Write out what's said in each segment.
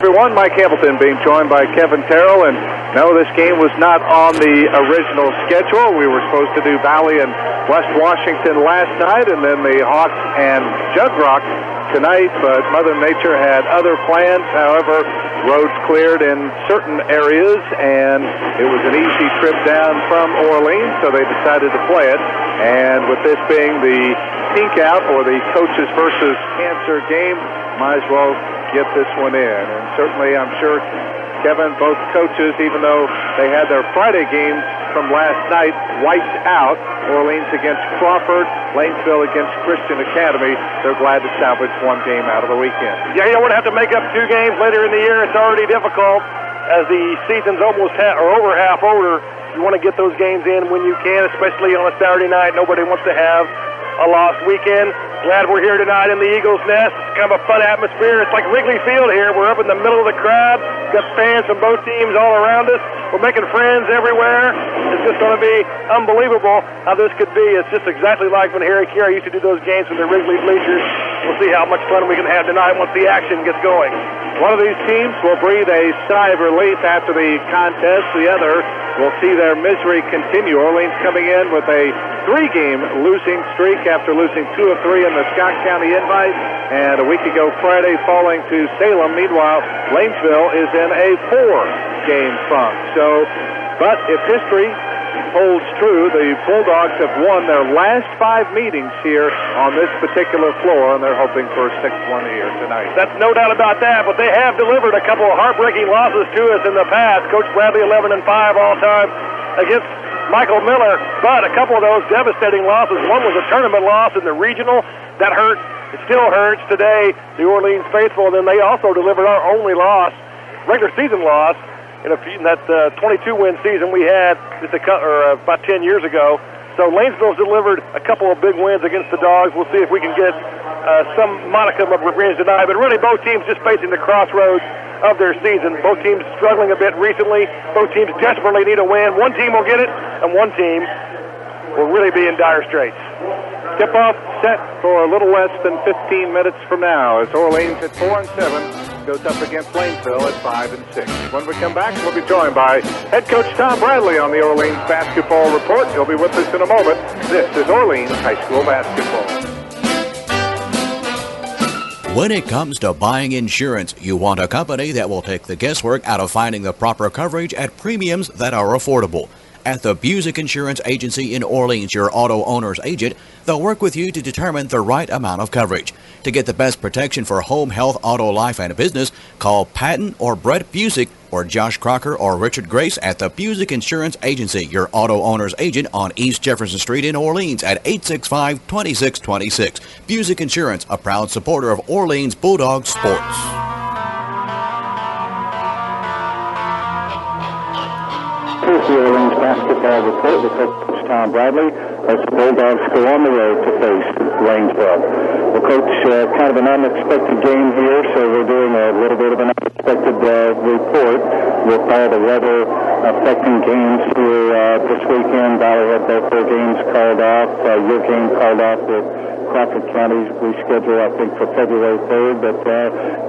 everyone. Mike Hamilton being joined by Kevin Terrell. And no, this game was not on the original schedule. We were supposed to do Valley and West Washington last night, and then the Hawks and Jug Rock tonight, but Mother Nature had other plans. However, roads cleared in certain areas, and it was an easy trip down from Orleans, so they decided to play it. And with this being the pink out, or the coaches versus cancer game, might as well get this one in. And certainly, I'm sure, Kevin, both coaches, even though they had their Friday games from last night wiped out, Orleans against Crawford, Lanesville against Christian Academy, they're glad to salvage one game out of the weekend. Yeah, you don't want to have to make up 2 games later in the year. It's already difficult as the season's almost over half over. You want to get those games in when you can, especially on a Saturday night. Nobody wants to have a lost weekend. Glad we're here tonight in the Eagles' Nest. It's kind of a fun atmosphere. It's like Wrigley Field here. We're up in the middle of the crowd. Got fans from both teams all around us. We're making friends everywhere. It's just going to be unbelievable how this could be. It's just exactly like when Harry Carey used to do those games from the Wrigley bleachers. We'll see how much fun we can have tonight once the action gets going. One of these teams will breathe a sigh of relief after the contest. The other will see their misery continue. Orleans coming in with a 3-game losing streak after losing 2 of 3 in the Scott County Invite, and a week ago Friday falling to Salem. Meanwhile, Lanesville is in a 4-game funk. But if history holds true, the Bulldogs have won their last 5 meetings here on this particular floor, and they're hoping for a 6th one here tonight. That's no doubt about that, but they have delivered a couple of heartbreaking losses to us in the past. Coach Bradley 11-5 all time against Michael Miller, but a couple of those devastating losses. One was a tournament loss in the regional. That hurt. It still hurts today, the Orleans faithful. And then they also delivered our only loss, regular season loss, in that 22-win season we had about 10 years ago. So Lanesville's delivered a couple of big wins against the Dogs. We'll see if we can get some modicum of revenge tonight. But really, both teams just facing the crossroads of their season. Both teams struggling a bit recently. Both teams desperately need a win. One team will get it, and one team will really be in dire straits. Tip-off set for a little less than 15 minutes from now as Orleans at 4-7 goes up against Lanesville at 5-6. When we come back, we'll be joined by head coach Tom Bradley on the Orleans Basketball Report. He'll be with us in a moment. This is Orleans High School Basketball. When it comes to buying insurance, you want a company that will take the guesswork out of finding the proper coverage at premiums that are affordable. At the Busick Insurance Agency in Orleans, your auto owner's agent, they'll work with you to determine the right amount of coverage. To get the best protection for home, health, auto, life, and business, call Patton or Brett Busick or Josh Crocker or Richard Grace at the Busick Insurance Agency, your auto owner's agent on East Jefferson Street in Orleans at 865-2626. Busick Insurance, a proud supporter of Orleans Bulldog sports. Here's the Orleans Basketball Report with Coach Tom Bradley as the Bulldogs go on the road to face Lanesville. Well, Coach, kind of an unexpected game here, so we're doing a little bit of an unexpected report with all the weather affecting games here this weekend. Valley had both their games called off. Your game called off with Crawford County's rescheduled, I think, for February 3rd, but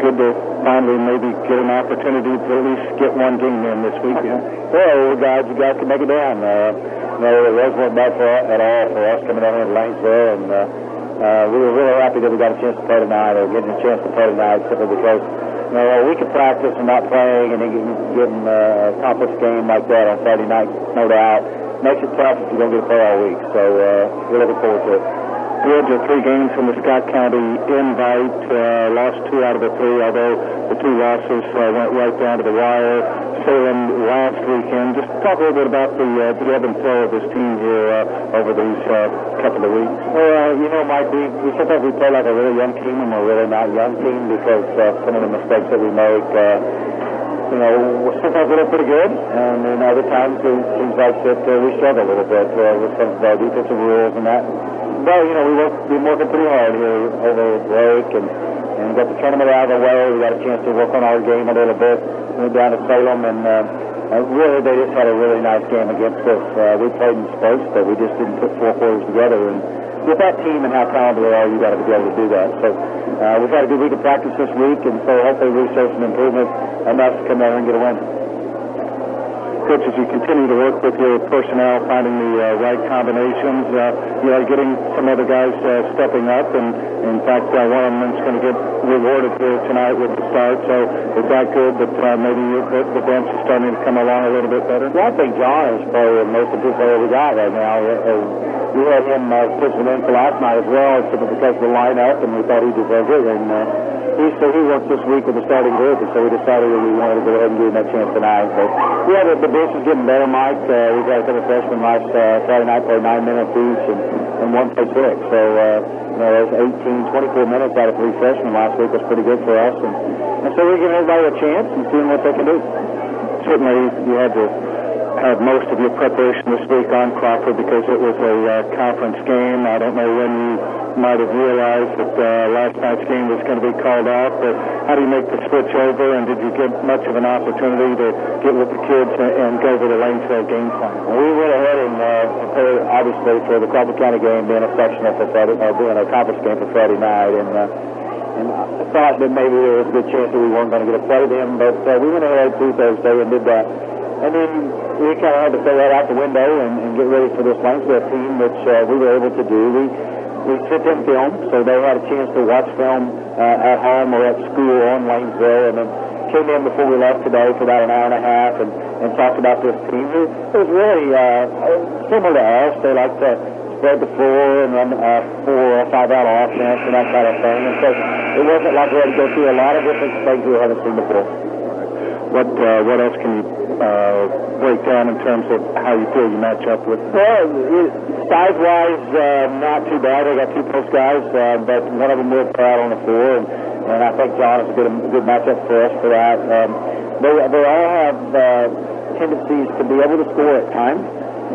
good to finally maybe get an opportunity to at least get one game in this weekend. Well, you guys can make it down. It wasn't bad at all for us coming down here to Lanesville, and we were really happy that we got a chance to play tonight, or getting a chance to play tonight, simply because we could practice and not playing, and then getting a conference game like that on Friday night, no doubt, makes it tough if you don't get to play all week. So we're looking forward to it. We had 3 games from the Scott County Invite, lost 2 out of the 3, although the 2 losses went right down to the wire. Salem last weekend. Just talk a little bit about the ebb and flow of this team here over these couple of weeks. Well, Mike, we sometimes we play like a really young team, and we're really not a young team because some of the mistakes that we make. Sometimes we look pretty good, and then other times it seems like that we struggle a little bit with some of our defensive rules and that. Well, we've been working pretty hard here over the break, and got the tournament out of the way. We got a chance to work on our game a little bit. Went down to Salem, and really they just had a really nice game against us. We played in spurts, but we just didn't put 4 quarters together, and with that team and how talented they are, you got to be able to do that. So we've had a good week of practice this week, and so hopefully we show some improvement enough to come down and get a win. Coach, as you continue to work with your personnel, finding the right combinations, you are getting some other guys stepping up, and in fact, one of them is going to get rewarded here tonight with the start. So is that good that maybe the bench is starting to come along a little bit better? Well, I think John is probably the most improved player we got right now. We had him pitching in for last night as well, simply because of the lineup, and we thought he deserved it. And he worked this week with the starting group, and so we decided that we wanted to go ahead and give him that chance tonight. But yeah, the bench is getting better, Mike. We've got a couple of freshmen last Friday night played 9 minutes each, and one played 6. So there's 24 minutes out of 3 freshmen last week was pretty good for us, and so we're giving everybody a chance and seeing what they can do. Certainly, you had to have most of your preparation this week on Crawford because it was a conference game. I don't know when you might have realized that last night's game was going to be called off, but how do you make the switch over, and did you get much of an opportunity to get with the kids and go to the Lanesville game plan? Well, we went ahead and prepared, obviously, for the Crawford County game being a sectional for Friday, being a conference game for Friday night, and I thought that maybe there was a good chance that we weren't going to get to play them, but we went ahead through Thursday and did that. And then we kind of had to throw that out the window and get ready for this Lanesville team, which we were able to do. We sent them film, so they had a chance to watch film at home or at school on Lanesville, and then came in before we left today for about an hour and a half and talked about this team. It was really similar to us. They like to spread the floor and run 4 or 5 out offense and that kind of thing. And so it wasn't like we had to go through a lot of different things we haven't seen before. What else can you break down in terms of how you feel you match up with? Well, size-wise, not too bad. They got 2 post guys, but one of them will play out on the floor, and I think John is a good matchup for us for that. They all have tendencies to be able to score at times,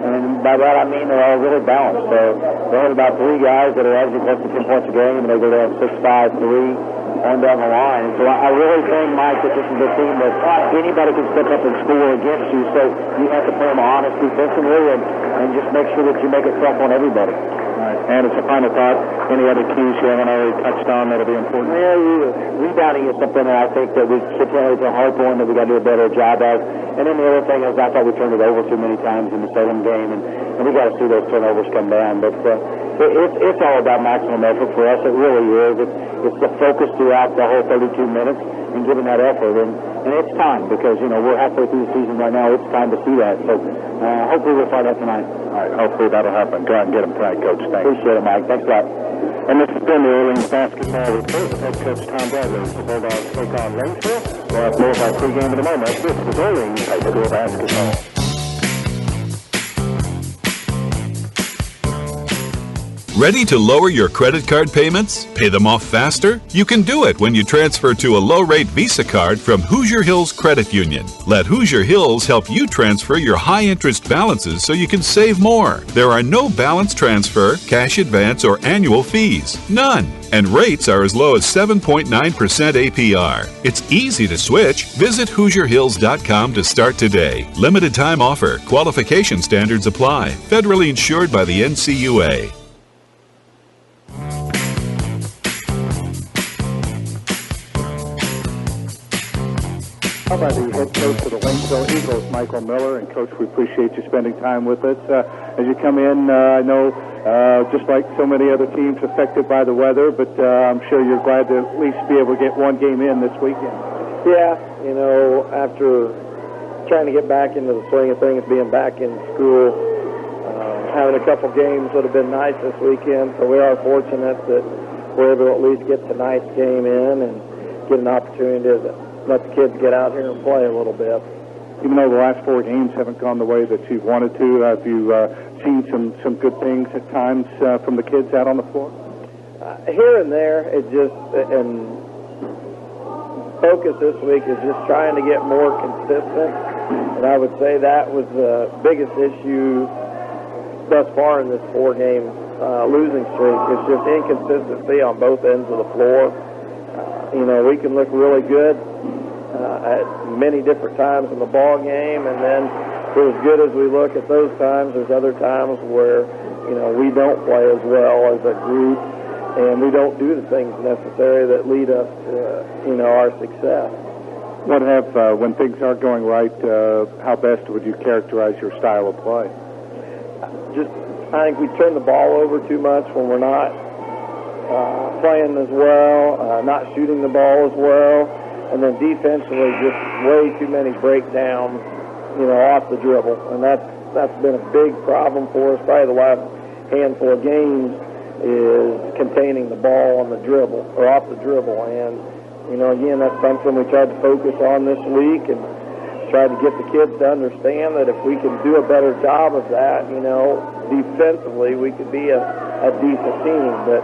and by that I mean they're all really balanced. So they have about 3 guys that are averaging close to 10 points a game, and they go down 6, 5, 3. On down the line. So I really think, Mike, that this is a team that anybody can step up and score against you. So you have to play them honest defensively and just make sure that you make it tough on everybody. All right. And as a final thought, any other keys you haven't already touched on that'll be important? Well, rebounding is something that I think that we continue to harp on, that we got to do a better job of. And then the other thing is I thought we turned it over too many times in the Salem game, and we got to see those turnovers come down. But it's all about maximum effort for us. It really is. It's the focus throughout the whole 32 minutes and giving that effort. And it's time because, we're halfway through the season right now. It's time to see that. So hopefully we'll find out tonight. All right. Hopefully that'll happen. Go out and get them tonight, Coach. Thanks. Appreciate it, Mike. Thanks a lot. And this has been the Orleans Basketball Report with head coach Tom Bradley. The Bulldogs take on Lanesville. We'll have more of our pregame in a moment. This is Orleans High School Basketball. Ready to lower your credit card payments? Pay them off faster? You can do it when you transfer to a low-rate Visa card from Hoosier Hills Credit Union. Let Hoosier Hills help you transfer your high-interest balances so you can save more. There are no balance transfer, cash advance, or annual fees. None. And rates are as low as 7.9% APR. It's easy to switch. Visit HoosierHills.com to start today. Limited time offer. Qualification standards apply. Federally insured by the NCUA. How about the head coach of the Lanesville Eagles, Michael Miller? And, Coach, we appreciate you spending time with us. As you come in, I know just like so many other teams affected by the weather, but I'm sure you're glad to at least be able to get one game in this weekend. Yeah, after trying to get back into the swing of things, being back in school, having a couple games would have been nice this weekend, so we are fortunate that we're able to at least get tonight's game in and get an opportunity to let the kids get out here and play a little bit. Even though the last 4 games haven't gone the way that you've wanted to, have you seen some good things at times from the kids out on the floor? Here and there, it just, and focus this week is just trying to get more consistent, and I would say that was the biggest issue thus far in this 4-game losing streak. It's just inconsistency on both ends of the floor. We can look really good at many different times in the ball game, and then for as good as we look at those times, there's other times where we don't play as well as a group, and we don't do the things necessary that lead us to, our success. When things aren't going right, how best would you characterize your style of play? I think we turn the ball over too much when we're not playing as well, not shooting the ball as well, and then defensively just way too many breakdowns, off the dribble, and that's been a big problem for us. Probably the last handful of games is containing the ball on the dribble or off the dribble, and again, that's something we tried to focus on this week and tried to get the kids to understand that if we can do a better job of that, defensively, we could be a decent team. But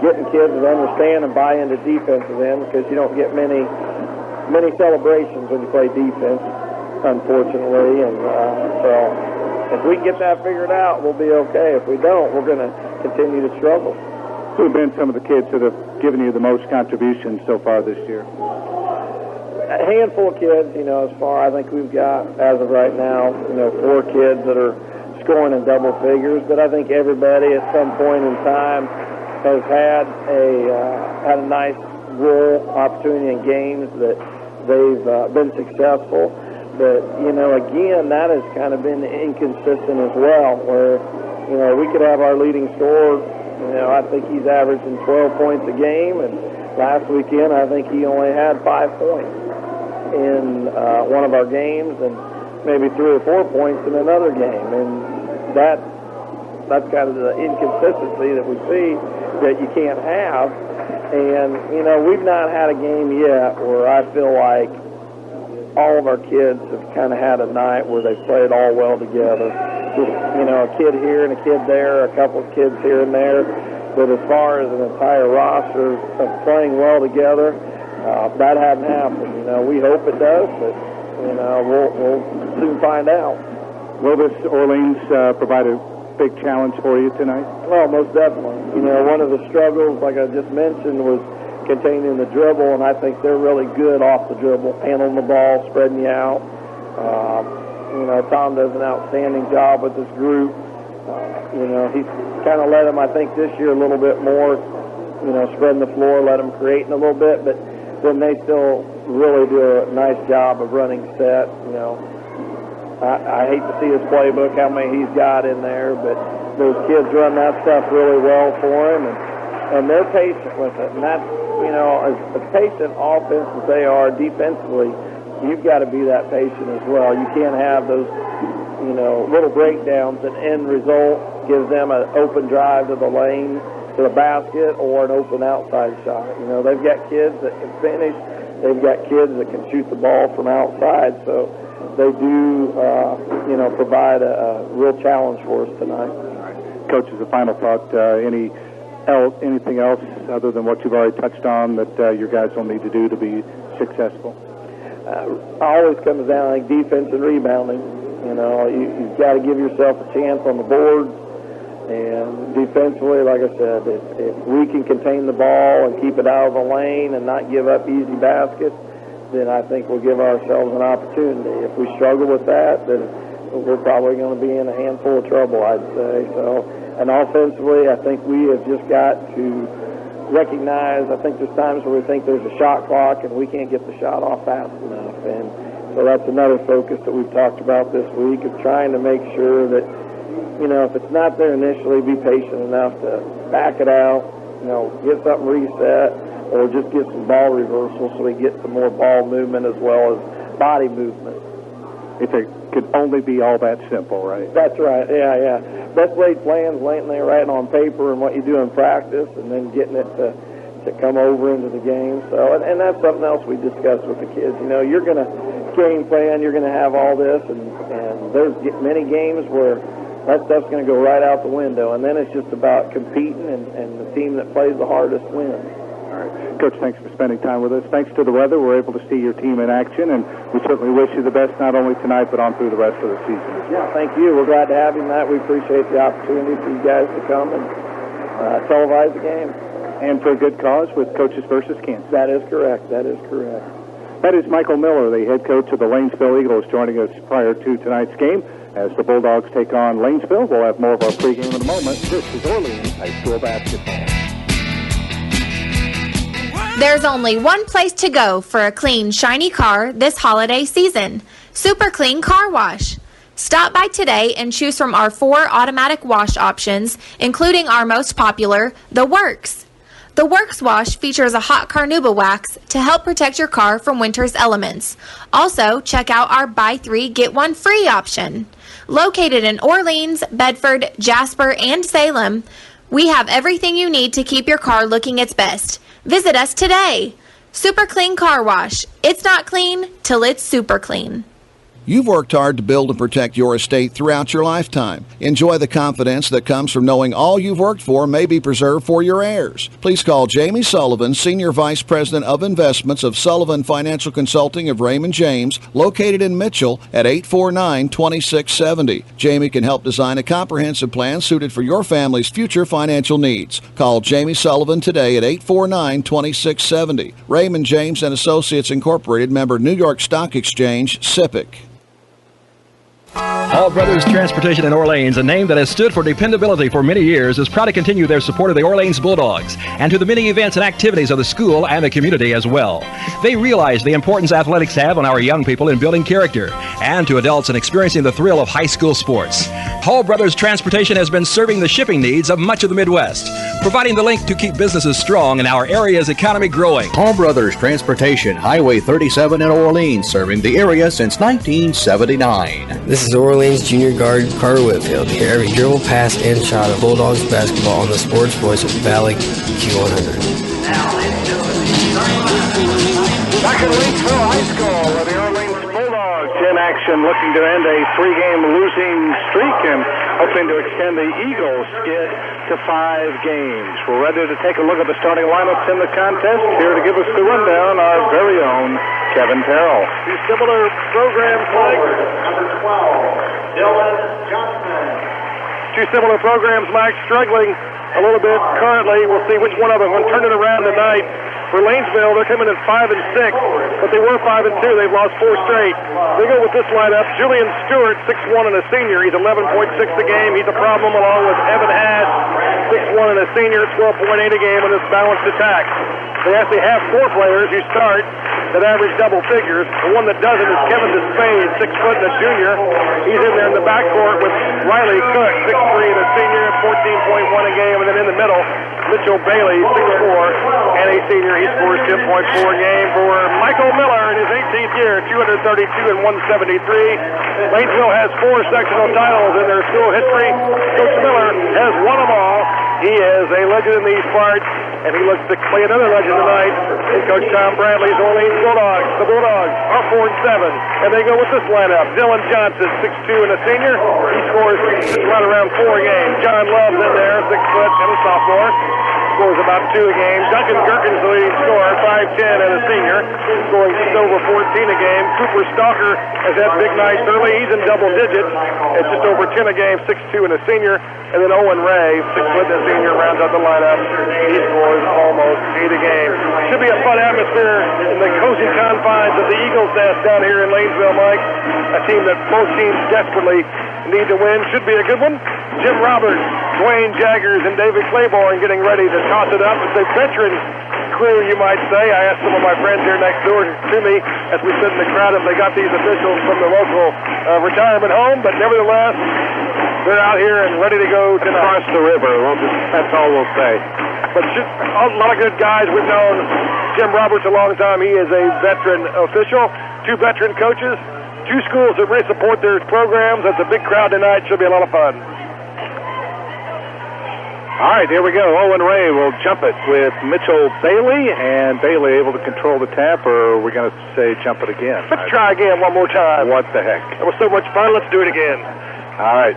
getting kids to understand and buy into defensive end, because you don't get many celebrations when you play defense, unfortunately. And so if we get that figured out, we'll be okay. If we don't, we're going to continue to struggle. Who have been some of the kids that have given you the most contributions so far this year? A handful of kids, as far I think we've got, as of right now, 4 kids that are scoring in double figures. But I think everybody at some point in time has had a nice role opportunity in games that they've been successful. But, again, that has kind of been inconsistent as well, where, we could have our leading scorer. I think he's averaging 12 points a game, and last weekend I think he only had 5 points in one of our games, and maybe 3 or 4 points in another game. And that's kind of the inconsistency that we see that you can't have. And, we've not had a game yet where I feel like all of our kids have kind of had a night where they played all well together. Just, a kid here and a kid there, a couple of kids here and there. But as far as an entire roster of playing well together, that hadn't happened. We hope it does, but, we'll soon find out. Will this Orleans provide a big challenge for you tonight? Well, most definitely. One of the struggles, like I just mentioned, was containing the dribble, and I think they're really good off the dribble, handling the ball, spreading you out. Tom does an outstanding job with this group. He's kind of let them, I think, this year a little bit more, spreading the floor, let them create a little bit, but then they still really do a nice job of running set. I hate to see his playbook, how many he's got in there, but those kids run that stuff really well for him, and they're patient with it. And that's, as patient offense as they are defensively, you've got to be that patient as well. You can't have those, little breakdowns that end result gives them an open drive to the lane, to the basket, or an open outside shot. They've got kids that can finish. They've got kids that can shoot the ball from outside. So they do, provide a real challenge for us tonight. Coach, as a final thought, anything else other than what you've already touched on that your guys will need to do to be successful? Always comes down like defense and rebounding. You've got to give yourself a chance on the boards. And defensively, like I said, if we can contain the ball and keep it out of the lane and not give up easy baskets, then I think we'll give ourselves an opportunity. If we struggle with that, then we're probably going to be in a handful of trouble, I'd say. So, and offensively, I think we have just got to recognize, I think there's times where we think there's a shot clock and we can't get the shot off fast enough. And so that's another focus that we've talked about this week, of trying to make sure that, if it's not there initially, be patient enough to back it out, get something reset, or just get some ball reversal so we get some more ball movement as well as body movement. If it could only be all that simple, right? That's right, yeah. Best laid plans, laying there writing on paper and what you do in practice, and then getting it to come over into the game. So, and that's something else we discussed with the kids. You're going to game plan, you're going to have all this, and there's many games where that stuff's going to go right out the window, and then it's just about competing, and the team that plays the hardest wins. All right. Coach, thanks for spending time with us. Thanks to the weather, we're able to see your team in action, and we certainly wish you the best not only tonight but on through the rest of the season as well. Yeah, thank you. We're glad to have you, Matt. We appreciate the opportunity for you guys to come and televise the game. And for a good cause with Coaches versus Kansas. That is correct. That is Michael Miller, the head coach of the Lanesville Eagles, joining us prior to tonight's game. As the Bulldogs take on Lanesville, we'll have more of our pregame in a moment. This is Orleans High School basketball. There's only one place to go for a clean, shiny car this holiday season. Super Clean Car Wash. Stop by today and choose from our 4 automatic wash options, including our most popular, the Works. The Works Wash features a hot carnauba wax to help protect your car from winter's elements. Also, check out our buy 3, get 1 free option. Located in Orleans, Bedford, Jasper, and Salem, we have everything you need to keep your car looking its best. Visit us today. Super Clean Car Wash. It's not clean till it's super clean. You've worked hard to build and protect your estate throughout your lifetime. Enjoy the confidence that comes from knowing all you've worked for may be preserved for your heirs. Please call Jamie Sullivan, Senior Vice President of Investments of Sullivan Financial Consulting of Raymond James, located in Mitchell at 849-2670. Jamie can help design a comprehensive plan suited for your family's future financial needs. Call Jamie Sullivan today at 849-2670. Raymond James and Associates Incorporated, member New York Stock Exchange, SIPC. Hall Brothers Transportation in Orleans, a name that has stood for dependability for many years, is proud to continue their support of the Orleans Bulldogs and to the many events and activities of the school and the community as well. They realize the importance athletics have on our young people in building character and to adults in experiencing the thrill of high school sports. Hall Brothers Transportation has been serving the shipping needs of much of the Midwest, providing the link to keep businesses strong and our area's economy growing. Hall Brothers Transportation, Highway 37 in Orleans, serving the area since 1979. This is Orleans Junior Guard Carter Whitfield. Hear every dribble, pass, and shot of Bulldogs basketball on the sports voice of Valley Q100. Back at Lanesville High School with the Orleans Bulldogs in action, looking to end a 3-game losing streak and hoping to extend the Eagles' skid to 5 games. We're ready to take a look at the starting lineups in the contest. Here to give us the rundown, our very own Kevin Terrell. Two similar programs, Mike. Number 12, Dylan Johnson. Two similar programs, Mike, struggling a little bit currently. We'll see which one of them will turn it around tonight. For Lanesville, they're coming in 5-6, but they were 5-2. They've lost 4 straight. They go with this lineup. Julian Stewart, 6'1" and a senior. He's 11.6 a game. He's a problem, along with Evan Hadd, 6'1" and a senior, 12.8 a game in this balanced attack. They actually have 4 players who start that average double figures. The one that doesn't is Kevin Despade, 6 foot and a junior. He's in there in the backcourt with Riley Cook, 6'3" and a senior, 14.1 a game. And then in the middle, Mitchell Bailey, 6'4", and a senior. He scores 10.4 a game. For Michael Miller in his 18th year, 232 and 173. Lanesville has 4 sectional titles in their school history. Coach Miller has won them all. He is a legend in these parts, and he looks to play another legend tonight in Coach Tom Bradley's Orleans Bulldogs. The Bulldogs are 4-7, and they go with this lineup. Dylan Johnson, 6'2" and a senior. He scores just right around 4 a game. John Love's in there, 6 foot and a sophomore. Scores about 2 a game. Duncan Gerkins, the leading scorer, 5'10" and a senior, scoring just over 14 a game. Cooper Stalker has had big nights early. He's in double digits at just over 10 a game, 6'2" and a senior. And then Owen Ray, 6 foot and a senior, rounds out the lineup. He scores almost 8 a game. Should be a fun atmosphere in the cozy confines of the Eagles' nest down here in Lanesville, Mike. A team that both teams desperately need to win. Should be a good one. Jim Roberts, Dwayne Jaggers, and David Claiborne getting ready to toss it up. It's a veteran crew, you might say. I asked some of my friends here next door to me as we sit in the crowd if they got these officials from the local retirement home, but nevertheless, they're out here and ready to go to cross the river. That's all we'll say. But a lot of good guys. We've known Jim Roberts a long time. He is a veteran official. 2 veteran coaches. 2 schools that really support their programs. That's a big crowd tonight. Should be a lot of fun. All right, here we go. Owen Ray will jump it with Mitchell Bailey, and Bailey able to control the tap, or are we going to say jump it again? Let's try again one more time. What the heck? It was so much fun. Let's do it again. All right.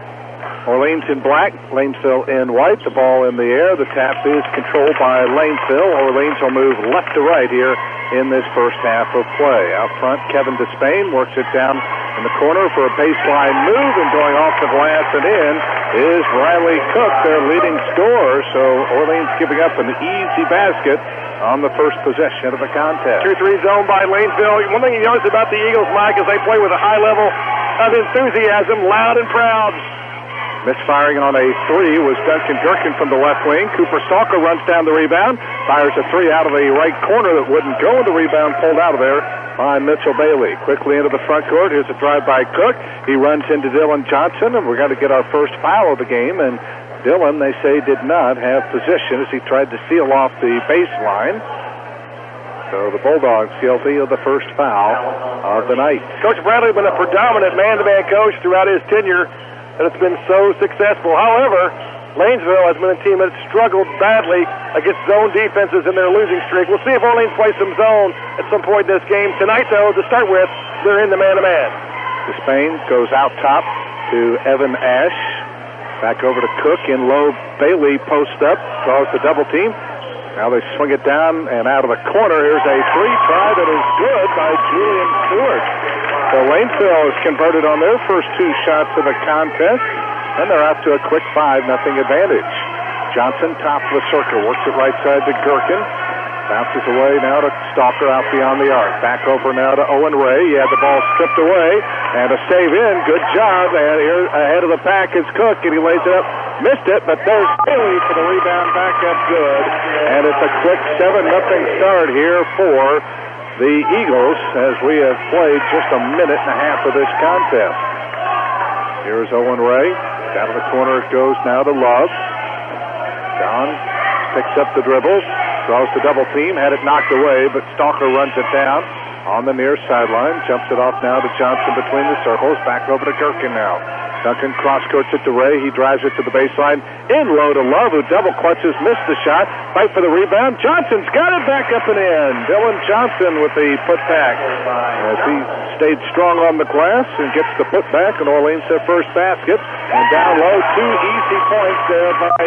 Orleans in black, Lanesville in white. The ball in the air. The tap is controlled by Lanesville. Orleans will move left to right here in this first half of play. Out front, Kevin Despain works it down in the corner for a baseline move, and going off the glass and in is Riley Cook, their leading scorer. So Orleans giving up an easy basket on the first possession of the contest. 2-3 zone by Lanesville. One thing you notice about the Eagles, Mike, is they play with a high level of enthusiasm, loud and proud. Misfiring on a three was Duncan Gherkin from the left wing. Cooper Stalker runs down the rebound, fires a three out of the right corner that wouldn't go, and the rebound pulled out of there by Mitchell Bailey. Quickly into the front court. Here's a drive by Cook. He runs into Dylan Johnson, and we're going to get our first foul of the game. And Dylan, they say, did not have position as he tried to seal off the baseline. So the Bulldogs guilty of the first foul of the night. Coach Bradley has been a predominant man-to-man coach throughout his tenure, and it's been so successful. However, Lanesville has been a team that's struggled badly against zone defenses in their losing streak. We'll see if Orleans plays some zone at some point in this game. Tonight, though, to start with, they're in the man-to-man. Despain goes out top to Evan Ash. Back over to Cook in low. Bailey post up, draws the double team. Now they swing it down and out of the corner. Here's a free try that is good by Julian Stewart. So Lanesville has converted on their first two shots of the contest, and they're out to a quick 5-0 advantage. Johnson, top of the circle, works it right side to Gherkin. Bounces away now to Stalker out beyond the arc. Back over now to Owen Ray. He had the ball stripped away, and a save in. Good job. And here ahead of the pack is Cook, and he lays it up. Missed it, but there's Bailey for the rebound. Back up good. And it's a quick 7-0 start here for the Eagles as we have played just a minute and a half of this contest. Here's Owen Ray. Down to the corner it goes now to Love. John picks up the dribble, draws the double team, had it knocked away, but Stalker runs it down on the near sideline, jumps it off now to Johnson between the circles, back over to Gherkin now. Duncan cross-courts it to Ray. He drives it to the baseline. In low to Love, who double clutches, missed the shot. Fight for the rebound. Johnson's got it back up and in. Dylan Johnson with the putback. As he stayed strong on the glass and gets the putback, and Orleans their first basket. And down low, 2 easy points there by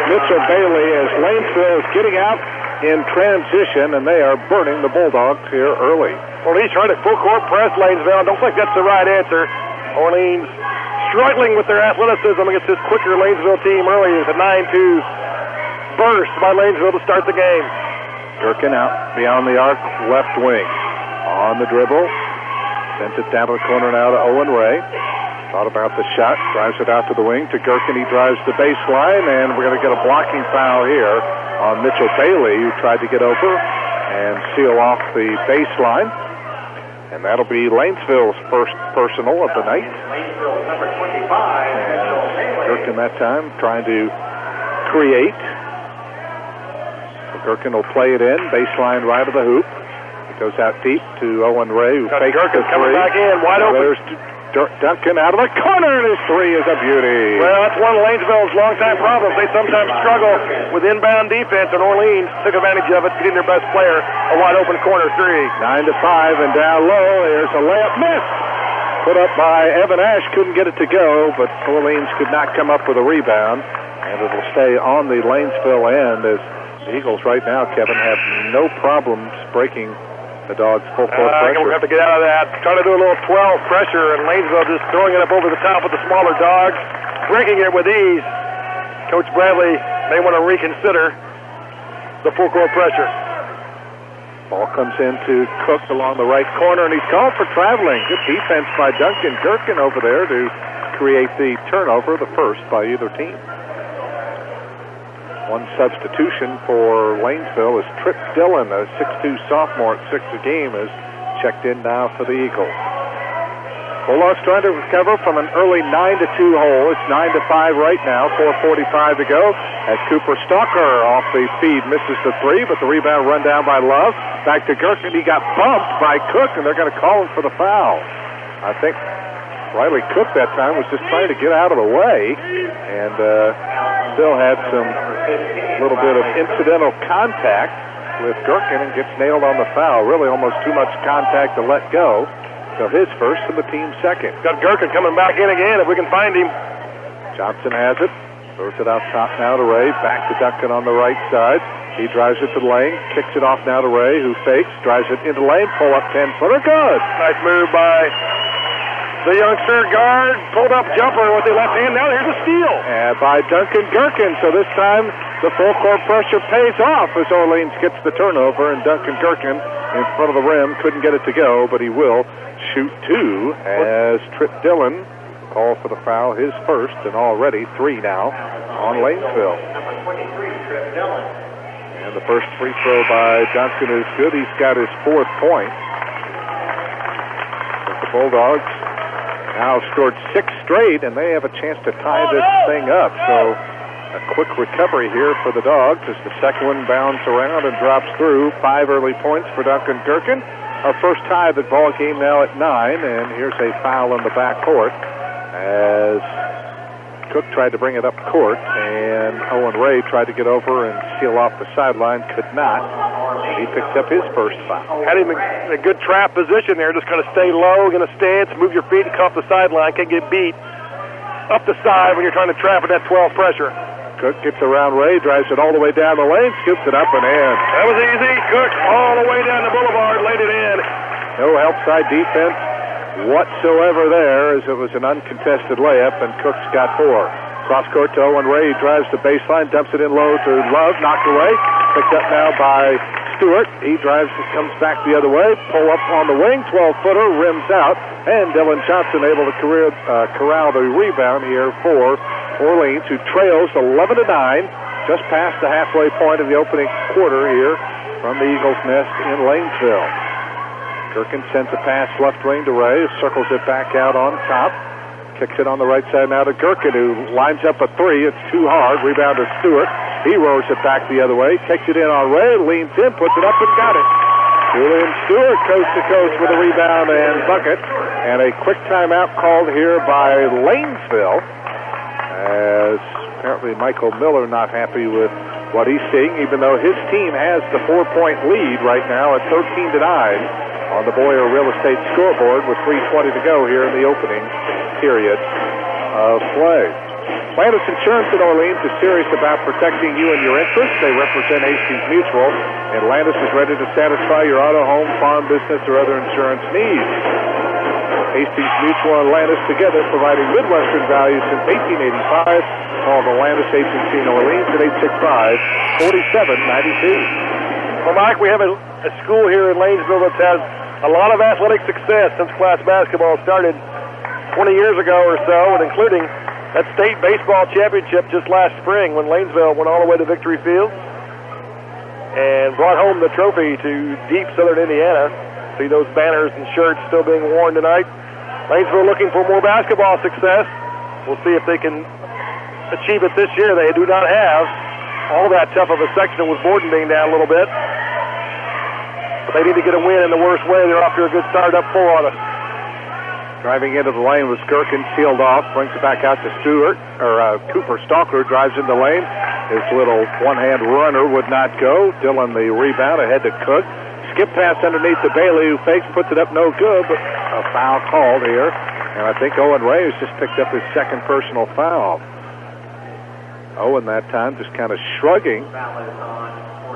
Mitchell Bailey as Lanesville is getting out in transition, and they are burning the Bulldogs here early. Orleans trying to full-court press Lanesville. I don't think that's the right answer. Orleans struggling with their athleticism against this quicker Lanesville team early. It's a 9-2 burst by Lanesville to start the game. Gherkin out beyond the arc, left wing. On the dribble. Sends it down to the corner now to Owen Ray. Thought about the shot, drives it out to the wing. To Gherkin, he drives the baseline, and we're going to get a blocking foul here on Mitchell Bailey, who tried to get over and seal off the baseline. And that'll be Lanesville's first personal of the night. Lanesville, number 25. Gherkin that time trying to create. So Gherkin will play it in, baseline right of the hoop. It goes out deep to Owen Ray, who fakes Gherkin the coming three. back in, wide open. There's Duncan out of the corner, and his three is a beauty. Well, that's one of Lanesville's longtime problems. They sometimes struggle with inbound defense, and Orleans took advantage of it, getting their best player a wide-open corner three. 9-5, and down low, there's a layup miss. Put up by Evan Ash, couldn't get it to go, but Orleans could not come up with a rebound, and it'll stay on the Lanesville end as the Eagles right now, Kevin, have no problems breaking the Dogs' full court pressure. We're going to have to get out of that. Trying to do a little 12 pressure, and Lanesville just throwing it up over the top of the smaller Dogs, breaking it with ease. Coach Bradley may want to reconsider the full court pressure. Ball comes into Cook along the right corner, and he's called for traveling. Good defense by Duncan Gherkin over there to create the turnover, the first by either team. One substitution for Lanesville is Tripp Dillon, a 6'2 sophomore at 6 a game, is checked in now for the Eagles. Bulldogs trying to recover from an early 9-2 hole. It's 9-5 right now, 4:45 to go. As Cooper Stalker off the feed misses the three, but the rebound run down by Love. Back to Gherkin. He got bumped by Cook, and they're going to call him for the foul. I think Riley Cook that time was just trying to get out of the way, and still had some little bit of incidental contact with Gherkin and gets nailed on the foul. Really almost too much contact to let go. So his first and the team's second. Got Gherkin coming back in again if we can find him. Johnson has it. Throws it out top now to Ray. Back to Duncan on the right side. He drives it to the lane. Kicks it off now to Ray, who fakes. Drives it into lane. Pull up 10-footer. Good. Nice move by The youngster guard pulled up jumper with the left hand. Now here's a steal. By Duncan Gherkin. So this time the full court pressure pays off as Orleans gets the turnover, and Duncan Gherkin in front of the rim couldn't get it to go, but he will shoot two as Trip Dillon called for the foul, his first, and already 3 now on Lanesville. And the first free throw by Duncan is good. He's got his 4th point. But the Bulldogs now scored 6 straight, and they have a chance to tie this thing up. So a quick recovery here for the Dogs as the second one bounds around and drops through. 5 early points for Duncan Gherkin. Our first tie of the ball game now at 9, and here's a foul in the backcourt as Cook tried to bring it up court, and Owen Ray tried to get over and seal off the sideline, could not. He picks up his first foul. Had him in a good trap position there, just kind of stay low, going to stance, move your feet and come off the sideline, can't get beat up the side when you're trying to trap at that 12 pressure. Cook gets around Ray, drives it all the way down the lane, scoops it up and in. That was easy. Cook all the way down the boulevard, laid it in. No help side defense whatsoever there, as it was an uncontested layup, and Cook's got 4. Cross court to Owen Ray. He drives the baseline, dumps it in low to Love, knocked away. Picked up now by Stewart. He drives, comes back the other way. Pull up on the wing, 12-footer, rims out, and Dylan Johnson able to corral the rebound here for Orleans, who trails 11-9, just past the halfway point of the opening quarter here from the Eagles' Nest in Lanesville. Gherkin sends a pass left wing to Ray, circles it back out on top, kicks it on the right side now to Gherkin, who lines up a 3. It's too hard. Rebound to Stewart. He rolls it back the other way, takes it in on Ray, leans in, puts it up and got it. Julian Stewart coast to coast with a rebound and bucket, and a quick timeout called here by Lanesville, as apparently Michael Miller not happy with what he's seeing, even though his team has the 4-point lead right now at 13-9 on the Boyer Real Estate scoreboard with 3:20 to go here in the opening period of play. Landis Insurance in Orleans is serious about protecting you and your interests. They represent Hastings Mutual, and Landis is ready to satisfy your auto, home, farm, business, or other insurance needs. Hastings Mutual and Landis together, providing Midwestern values since 1885. Call the Landis Agency in Orleans at 865-4792. Well, Mike, we have a school here in Lanesville that's had a lot of athletic success since class basketball started 20 years ago or so, and including that state baseball championship just last spring when Lanesville went all the way to Victory Field and brought home the trophy to deep southern Indiana. See those banners and shirts still being worn tonight. Lanesville looking for more basketball success. We'll see if they can achieve it this year. They do not have all that tough of a section with Borden being down a little bit. But they need to get a win in the worst way. They're off to a good start, up 4 on us. Driving into the lane was Gherkin, sealed off, brings it back out to Cooper Stalker, drives in the lane. His little one-hand runner would not go. Dillon the rebound, ahead to Cook. Skip pass underneath to Bailey, who fakes, puts it up, no good, but a foul called here. And I think Owen Ray has just picked up his second personal foul. Owen that time just kind of shrugging,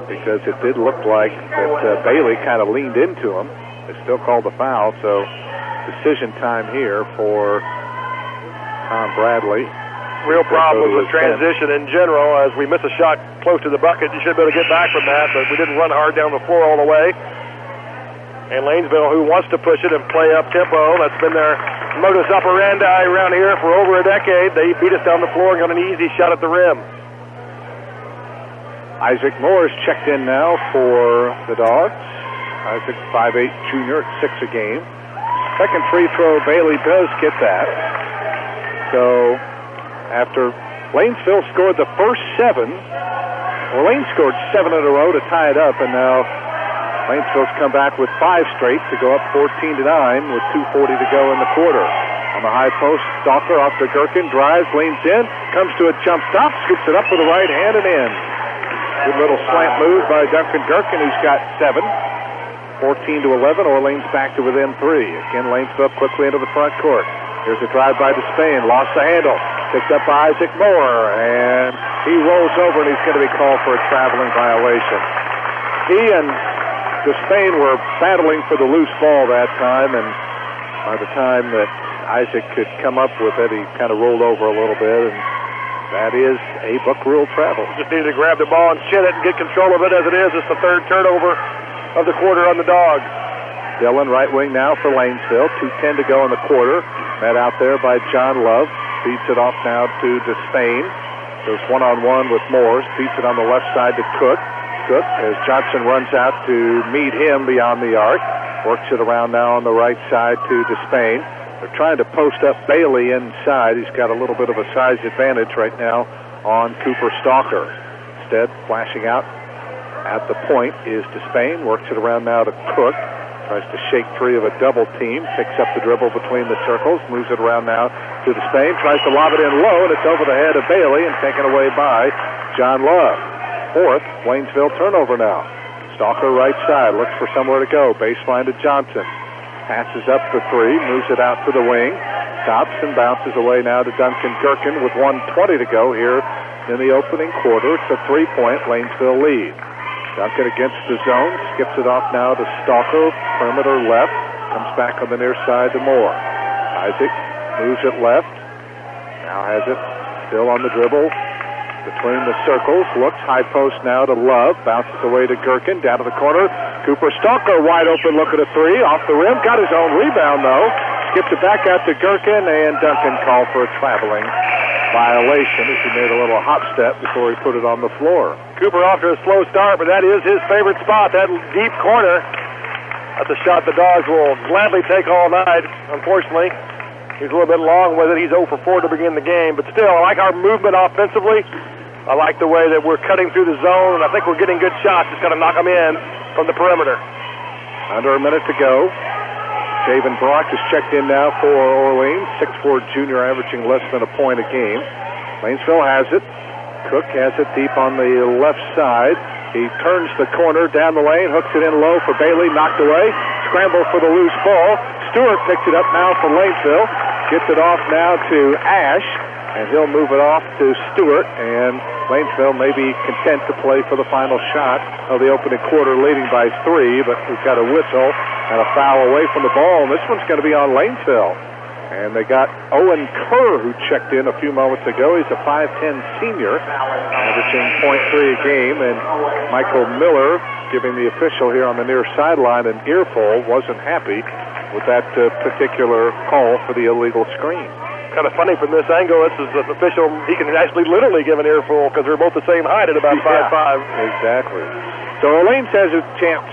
because it did look like that Bailey kind of leaned into him. They still called the foul, so decision time here for Tom Bradley. Real problems with transition in general. As we miss a shot close to the bucket, you should be able to get back from that, but we didn't run hard down the floor all the way. And Lanesville, who wants to push it and play up tempo, that's been their modus operandi around here for over a decade. They beat us down the floor and got an easy shot at the rim. Isaac Moore is checked in now for the Dogs. Isaac, 5'8" junior, at 6 a game. Second free throw, Bailey does get that. So after Lanesville scored the first 7, Orleans scored 7 in a row to tie it up, and now Lanesville's come back with 5 straight to go up 14-9 with 2:40 to go in the quarter. On the high post, Stalker off to Gherkin, drives, leans in, comes to a jump stop, scoops it up with the right hand and in. Good little slant move by Duncan Gherkin, who's got 7. 14-11, Orleans back to within 3. Again, Lanesville quickly into the front court. Here's a drive by Despain, lost the handle, picked up by Isaac Moore, and he rolls over and he's going to be called for a traveling violation. He and Despain were battling for the loose ball that time, and by the time that Isaac could come up with it. He kind of rolled over a little bit, and that is a Buck rule travel. Just needed to grab the ball and shin it and get control of it as it is. It's the third turnover of the quarter on the Dogs. Dillon, right wing now for Lanesville. 2:10 to go in the quarter. Met out there by John Love. Feeds it off now to Despain. Goes one-on-one with Morris. Feeds it on the left side to Cook. Cook, as Johnson runs out to meet him beyond the arc. Works it around now on the right side to Despain. They're trying to post up Bailey inside. He's got a little bit of a size advantage right now on Cooper Stalker. Instead, flashing out at the point is Despain. Works it around now to Cook. Tries to shake free of a double team. Picks up the dribble between the circles. Moves it around now to Despain. Tries to lob it in low, and it's over the head of Bailey and taken away by John Love. Fourth Waynesville turnover now. Stalker right side. Looks for somewhere to go. Baseline to Johnson. Passes up the three. Moves it out to the wing. Stops and bounces away now to Duncan Gherkin with 1:20 to go here in the opening quarter. It's a 3-point Lanesville lead. Duncan against the zone, skips it off now to Stalker, perimeter left, comes back on the near side to Moore. Isaac moves it left, now has it still on the dribble between the circles, looks high post now to Love, bounces away to Gherkin, down to the corner. Cooper Stalker wide open, look at a three, off the rim, got his own rebound though, skips it back out to Gherkin, and Duncan called for a traveling violation as he made a little hop step before he put it on the floor. Cooper off to a slow start, but that is his favorite spot, that deep corner. That's a shot the Dogs will gladly take all night. Unfortunately, he's a little bit long with it. He's 0 for 4 to begin the game, but still, I like our movement offensively. I like the way that we're cutting through the zone, and I think we're getting good shots. Just got to knock them in from the perimeter. Under a minute to go. Javen Brock is checked in now for Orleans. 6'4" junior, averaging less than a point a game. Lanesville has it. Cook has it deep on the left side. He turns the corner down the lane, hooks it in low for Bailey, knocked away. Scramble for the loose ball. Stewart picks it up now for Lanesville. Gets it off now to Ash, and he'll move it off to Stewart. And Lanesville may be content to play for the final shot of the opening quarter, leading by 3, but we've got a whistle and a foul away from the ball, and this one's going to be on Lanesville. And they got Owen Kerr, who checked in a few moments ago. He's a 5'10" senior, averaging .3 a game, and Michael Miller giving the official here on the near sideline an earful. Wasn't happy with that particular call for the illegal screen. Kind of funny from this angle. This is an official. He can actually literally give an earful because they're both the same height at about 5'5". Exactly. So Orleans has a chance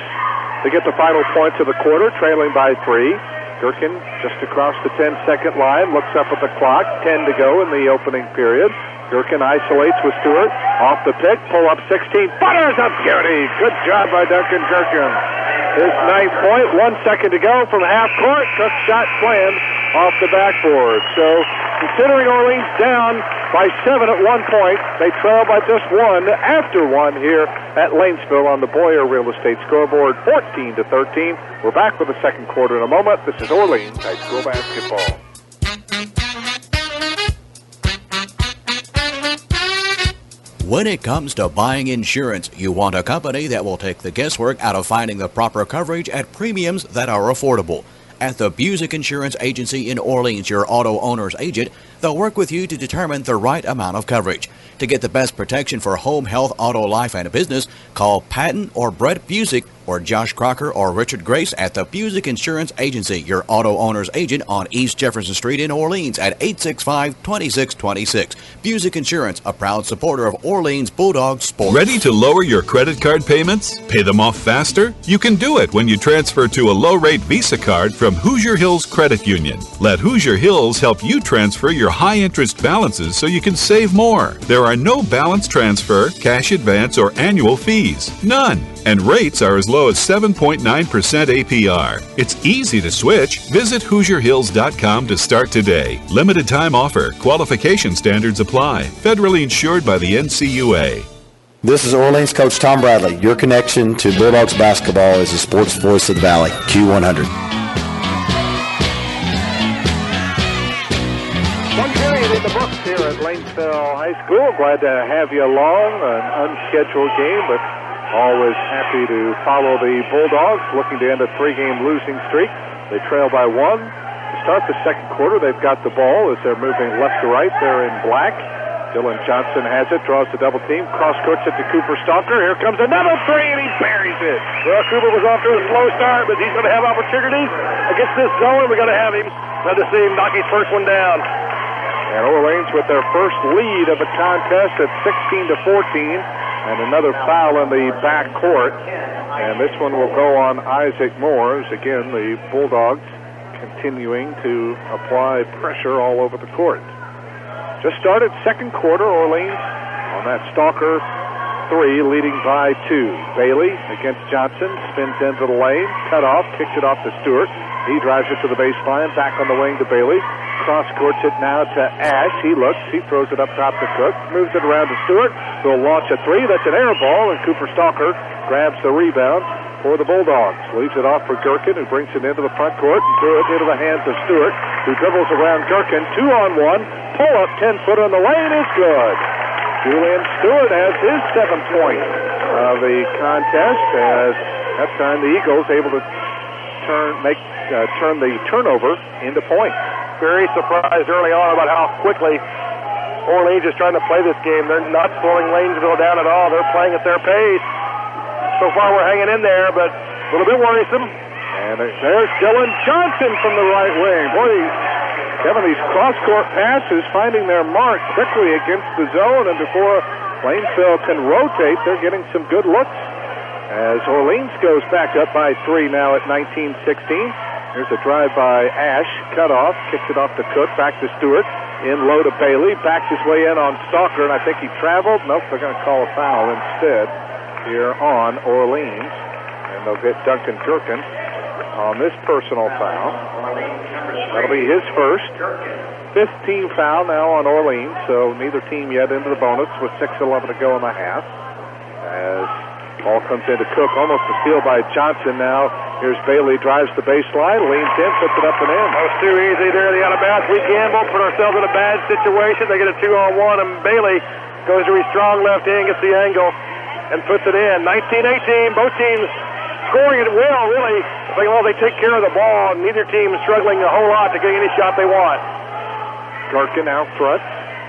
to get the final points of the quarter, trailing by 3. Gherkin just across the 10-second line, looks up at the clock, 10 to go in the opening period. Gherkin isolates with Stewart, off the pick, pull up 16, butters up Garrity. Good job by Duncan Gherkin. His 9th point, 1 second to go from half court. Took shot slammed off the backboard. So considering Orleans down by 7 at 1 point, they trail by just 1 after 1 here at Lanesville on the Boyer Real Estate scoreboard, 14-13. We're back with the second quarter in a moment. This is Orleans High School basketball. When it comes to buying insurance, you want a company that will take the guesswork out of finding the proper coverage at premiums that are affordable. At the Busick Insurance Agency in Orleans, your auto owner's agent, they'll work with you to determine the right amount of coverage. To get the best protection for home, health, auto, life, and business, call Patton or Brett Busick or Josh Crocker or Richard Grace at the Busick Insurance Agency, your auto owner's agent on East Jefferson Street in Orleans at 865-2626. Busick Insurance, a proud supporter of Orleans Bulldog sports. Ready to lower your credit card payments? Pay them off faster? You can do it when you transfer to a low-rate Visa card from Hoosier Hills Credit Union. Let Hoosier Hills help you transfer your high-interest balances so you can save more. There are no balance transfer, cash advance, or annual fees. None. And rates are as low as 7.9% APR. It's easy to switch. Visit HoosierHills.com to start today. Limited time offer. Qualification standards apply. Federally insured by the NCUA. This is Orleans coach Tom Bradley. Your connection to Bulldogs basketball is the sports voice of the Valley, Q100. One period in the books here at Lanesville High School. Glad to have you along. An unscheduled game, but always happy to follow the Bulldogs, looking to end a 3-game losing streak. They trail by 1 to start the second quarter. They've got the ball as they're moving left to right. They're in black. Dylan Johnson has it, draws the double team, cross-courts it to Cooper Stalker. Here comes another three, and he buries it. Well, Cooper was off to a slow start, but he's going to have opportunities against this zone. We're going to have him. Glad to see him knock his first one down. And Orleans with their first lead of the contest at 16-14, and another foul in the back court. And this one will go on Isaac Moore, as again the Bulldogs continuing to apply pressure all over the court. Just started second quarter, Orleans on that Stalker three, leading by 2. Bailey against Johnson, spins into the lane, cut off, kicks it off to Stewart. He drives it to the baseline, back on the wing to Bailey. Cross-courts it now to Ash. He looks, he throws it up top to Cook, moves it around to Stewart. He'll launch a three. That's an air ball, and Cooper Stalker grabs the rebound for the Bulldogs. Leaves it off for Gherkin, who brings it into the front court and threw it into the hands of Stewart, who dribbles around Gherkin. 2-on-1. Pull-up 10-footer in the lane is good. Julian Stewart has his 7th point of the contest, as that time the Eagles able to turn the turnover into points. Very surprised early on about how quickly Orleans is trying to play this game. They're not slowing Lanesville down at all. They're playing at their pace. So far we're hanging in there, but a little bit worrisome. And there's Dylan Johnson from the right wing. Boy, Kevin, these cross-court passes finding their mark quickly against the zone, and before Lanesville can rotate, they're getting some good looks. As Orleans goes back up by 3 now at 19-16. Here's a drive by Ash, cut off, kicks it off to Cook, back to Stewart, in low to Bailey, backs his way in on Stalker, and I think he traveled. Nope, they're going to call a foul instead here on Orleans, and they'll get Duncan Gherkin on this personal foul. That'll be his first. 5th team foul now on Orleans, so neither team yet into the bonus with 6:11 to go in the half. As ball comes into Cook, almost a steal by Johnson now. Here's Bailey, drives the baseline, leans in, puts it up and in. That was too easy there, the out-of-bounds. We gamble, put ourselves in a bad situation. They get a 2-on-1, and Bailey goes to his strong left hand, gets the angle, and puts it in. 19-18, both teams scoring it well, really. As long as they take care of the ball, and neither team is struggling a whole lot to get any shot they want. Gherkin out front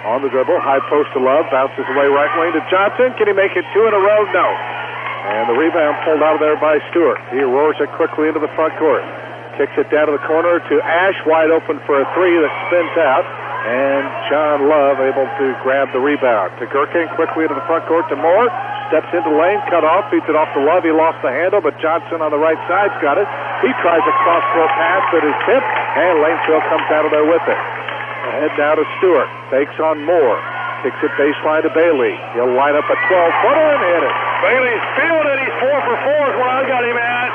on the dribble, high post to Love, bounces away right wing to Johnson. Can he make it 2 in a row? No. And the rebound pulled out of there by Stewart. He roars it quickly into the front court. Kicks it down to the corner to Ash, wide open for a three that spins out. And John Love able to grab the rebound. To Gherkin, quickly into the front court to Moore. Steps into the lane, cut off, feeds it off to Love. He lost the handle, but Johnson on the right side's got it. He tries a cross-court pass that is tipped, and Lanesville comes out of there with it. Ahead now to Stewart. Fakes on Moore. Kicks it baseline to Bailey. He'll line up a 12-footer and hit it. Bailey's fielded. He's 4 for 4 is what I got him at.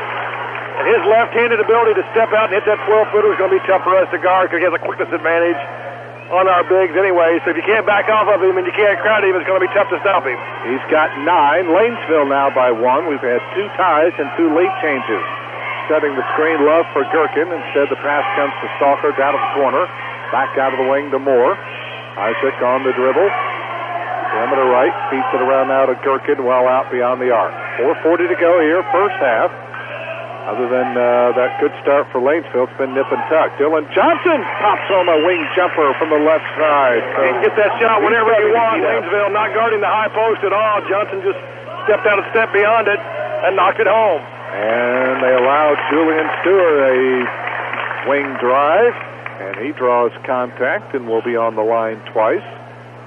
And his left-handed ability to step out and hit that 12-footer is going to be tough for us to guard because he has a quickness advantage on our bigs anyway. So if you can't back off of him and you can't crowd him, it's going to be tough to stop him. He's got 9. Lanesville now by 1. We've had 2 ties and 2 late changes. Setting the screen, Love for Gherkin. Instead, the pass comes to Stalker down at the corner. Back out of the wing to Moore. Isaac on the dribble. Perimeter right. Feeds it around now to Gherkin, well out beyond the arc. 4:40 to go here, first half. Other than that good start for Lanesville, it's been nip and tuck. Dylan Johnson pops home a wing jumper from the left side. So you can get that shot whenever you want. Lanesville not guarding the high post at all. Johnson just stepped out a step beyond it and knocked it home. And they allow Julian Stewart a wing drive, and he draws contact and will be on the line twice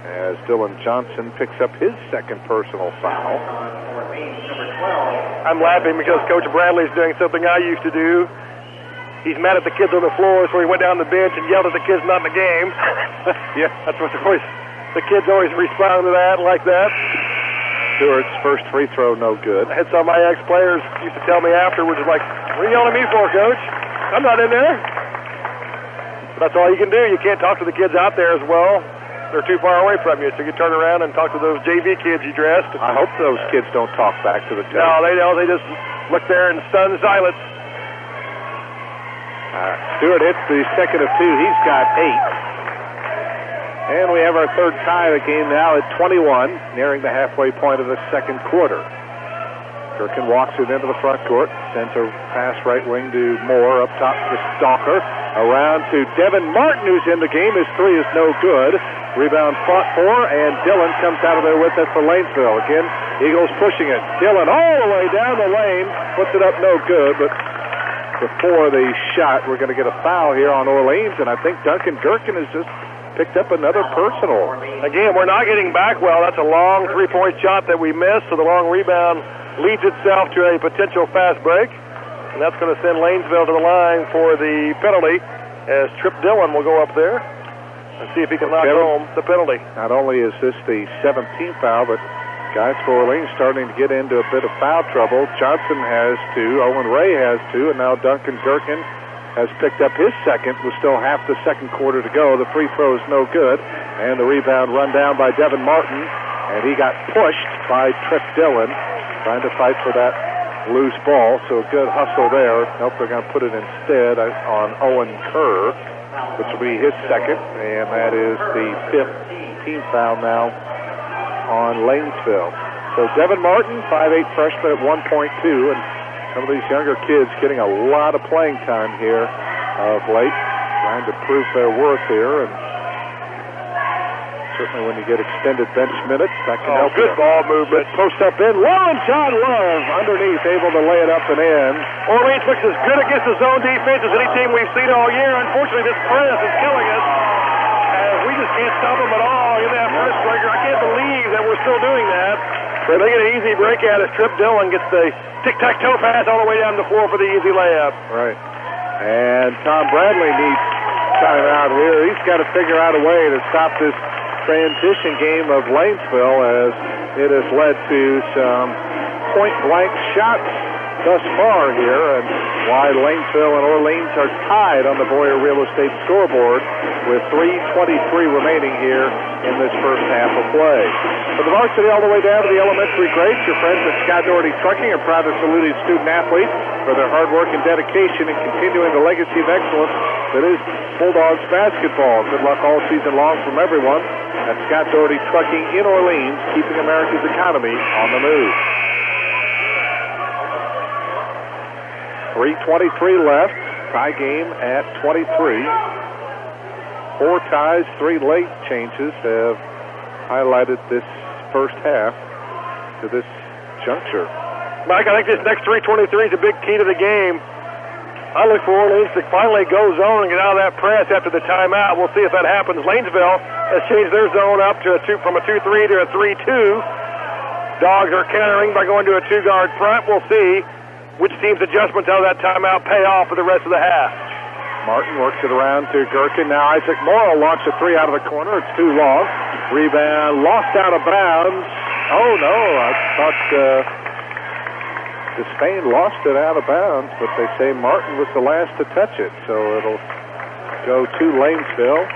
as Dylan Johnson picks up his 2nd personal foul. I'm laughing because Coach Bradley's doing something I used to do. He's mad at the kids on the floor, so he went down the bench and yelled at the kids not in the game. Yeah, that's what the kids always respond to that like that. Stewart's first free throw, no good. I had some of my ex-players used to tell me afterwards, like, what are you yelling at me for, Coach? I'm not in there. But that's all you can do. You can't talk to the kids out there as well. They're too far away from you, so you turn around and talk to those JV kids you dressed. I hope those kids don't talk back to the team. No, they don't. They just look there in stunned silence. Stewart hits the 2nd of 2. He's got 8. And we have our 3rd tie of the game now at 21, nearing the halfway point of the 2nd quarter. Gherkin walks it into the front court, sends a pass right wing to Moore, up top to Stalker, around to Devin Martin, who's in the game. His three is no good. Rebound fought for, and Dillon comes out of there with it for Lanesville. Again, Eagles pushing it. Dillon all the way down the lane, puts it up no good, but before the shot, we're going to get a foul here on Orleans, and I think Duncan Gherkin has just picked up another personal. Again, we're not getting back well. That's a long three-point shot that we missed, so the long rebound leads itself to a potential fast break, and that's going to send Lanesville to the line for the penalty, as Trip Dillon will go up there and see if he can knock home the penalty. Not only is this the 17th foul, but guys for Orleans starting to get into a bit of foul trouble. Johnson has two, Owen Ray has two, and now Duncan Gherkin has picked up his second with still half the second quarter to go. The free throw is no good, and the rebound run down by Devin Martin, and he got pushed by Trip Dillon, trying to fight for that loose ball. So a good hustle there. Nope, they're going to put it instead on Owen Kerr, which will be his second, and that is the 5th team foul now on Lanesville. So Devin Martin, 5'8" freshman at 1.2, and some of these younger kids getting a lot of playing time here of late, trying to prove their worth here, and certainly when you get extended bench minutes, that can help. Good ball movement. Post up in, John Love underneath, able to lay it up and in. Orleans looks as good against the zone defense as any team we've seen all year. Unfortunately, this press is killing us, as we just can't stop them at all in that press breaker. I can't believe that we're still doing that. But they get an easy break out as Trip Dillon gets the tic-tac-toe pass all the way down the floor for the easy layup. Right. And Tom Bradley needs time out here. He's got to figure out a way to stop this transition game of Lanesville, as it has led to some point-blank shots thus far here, and why Lanesville and Orleans are tied on the Boyer Real Estate scoreboard with 3:23 remaining here in this first half of play. From the varsity all the way down to the elementary grades, your friends at Scott Doherty Trucking are proud to salute these student athletes for their hard work and dedication in continuing the legacy of excellence that is Bulldogs basketball. Good luck all season long from everyone at Scott Doherty Trucking in Orleans, keeping America's economy on the move. 3:23 left, tie game at 23. 4 ties, 3 late changes have highlighted this first half to this juncture. Mike, I think this next 3:23 is a big key to the game. I look for Orleans to finally go zone and get out of that press after the timeout. We'll see if that happens. Lanesville has changed their zone up to from a 2-3 to a 3-2. Dogs are countering by going to a 2-guard front. We'll see which team's adjustments out of that timeout pay off for the rest of the half. Martin works it around to Gherkin. Now Isaac Moore will launch a 3 out of the corner. It's too long. Rebound lost out of bounds. Oh, no, I thought Despain lost it out of bounds, but they say Martin was the last to touch it, so it'll go to Lanesville.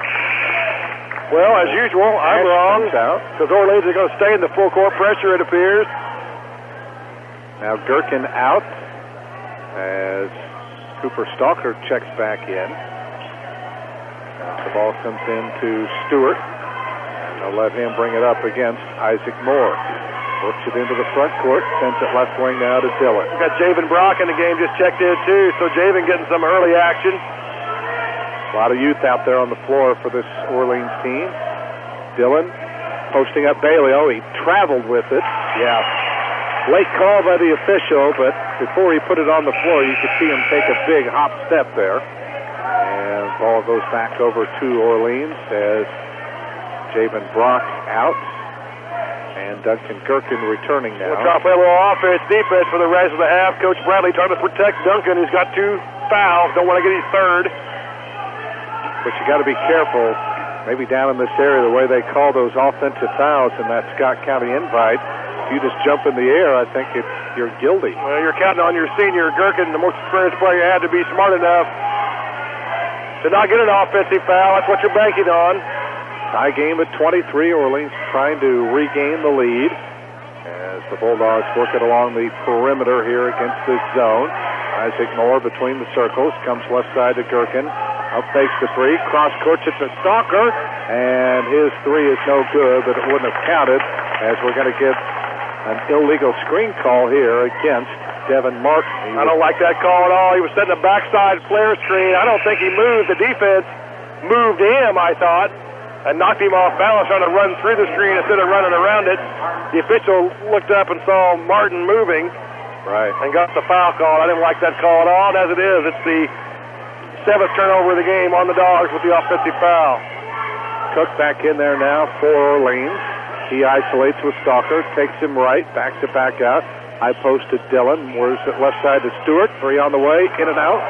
Well, as usual, I'm wrong, because Orleans are going to stay in the full court pressure, it appears. Now Gherkin out as Cooper Stalker checks back in. The ball comes in to Stewart, and they'll let him bring it up against Isaac Moore. Works it into the front court, sends it left wing now to Dillon. We've got Javen Brock in the game, just checked in too, so Javen getting some early action. A lot of youth out there on the floor for this Orleans team. Dillon posting up Bailey. Oh, he traveled with it. Yeah. Late call by the official, but before he put it on the floor, you could see him take a big hop step there. And ball goes back over to Orleans as Javen Brock out. And Duncan Gherkin returning now. We'll try to play a little offense, defense for the rest of the half. Coach Bradley trying to protect Duncan, who's got 2 fouls. Don't want to get his third. But you got to be careful. Maybe down in this area, the way they call those offensive fouls in that Scott County invite, if you just jump in the air, I think you're guilty. Well, you're counting on your senior Gherkin, the most experienced player, had to be smart enough to not get an offensive foul. That's what you're banking on. Tie game at 23. Orleans trying to regain the lead as the Bulldogs work it along the perimeter here against this zone. Isaac Moore between the circles, comes left side to Gherkin. Up fakes the 3, cross courts it to Stalker, and his 3 is no good, but it wouldn't have counted as we're going to get an illegal screen call here against Devin Martin. I don't like that call at all. He was setting a backside flare screen. I don't think he moved. The defense moved him, I thought, and knocked him off balance trying to run through the screen instead of running around it. The official looked up and saw Martin moving. Right. And got the foul call. I didn't like that call at all. And as it is, it's the 7th turnover of the game on the Dogs with the offensive foul. Cook back in there now for Orleans. He isolates with Stalker, takes him right, backs it back out. High post to Dillon, moves it left side to Stewart. 3 on the way, in and out.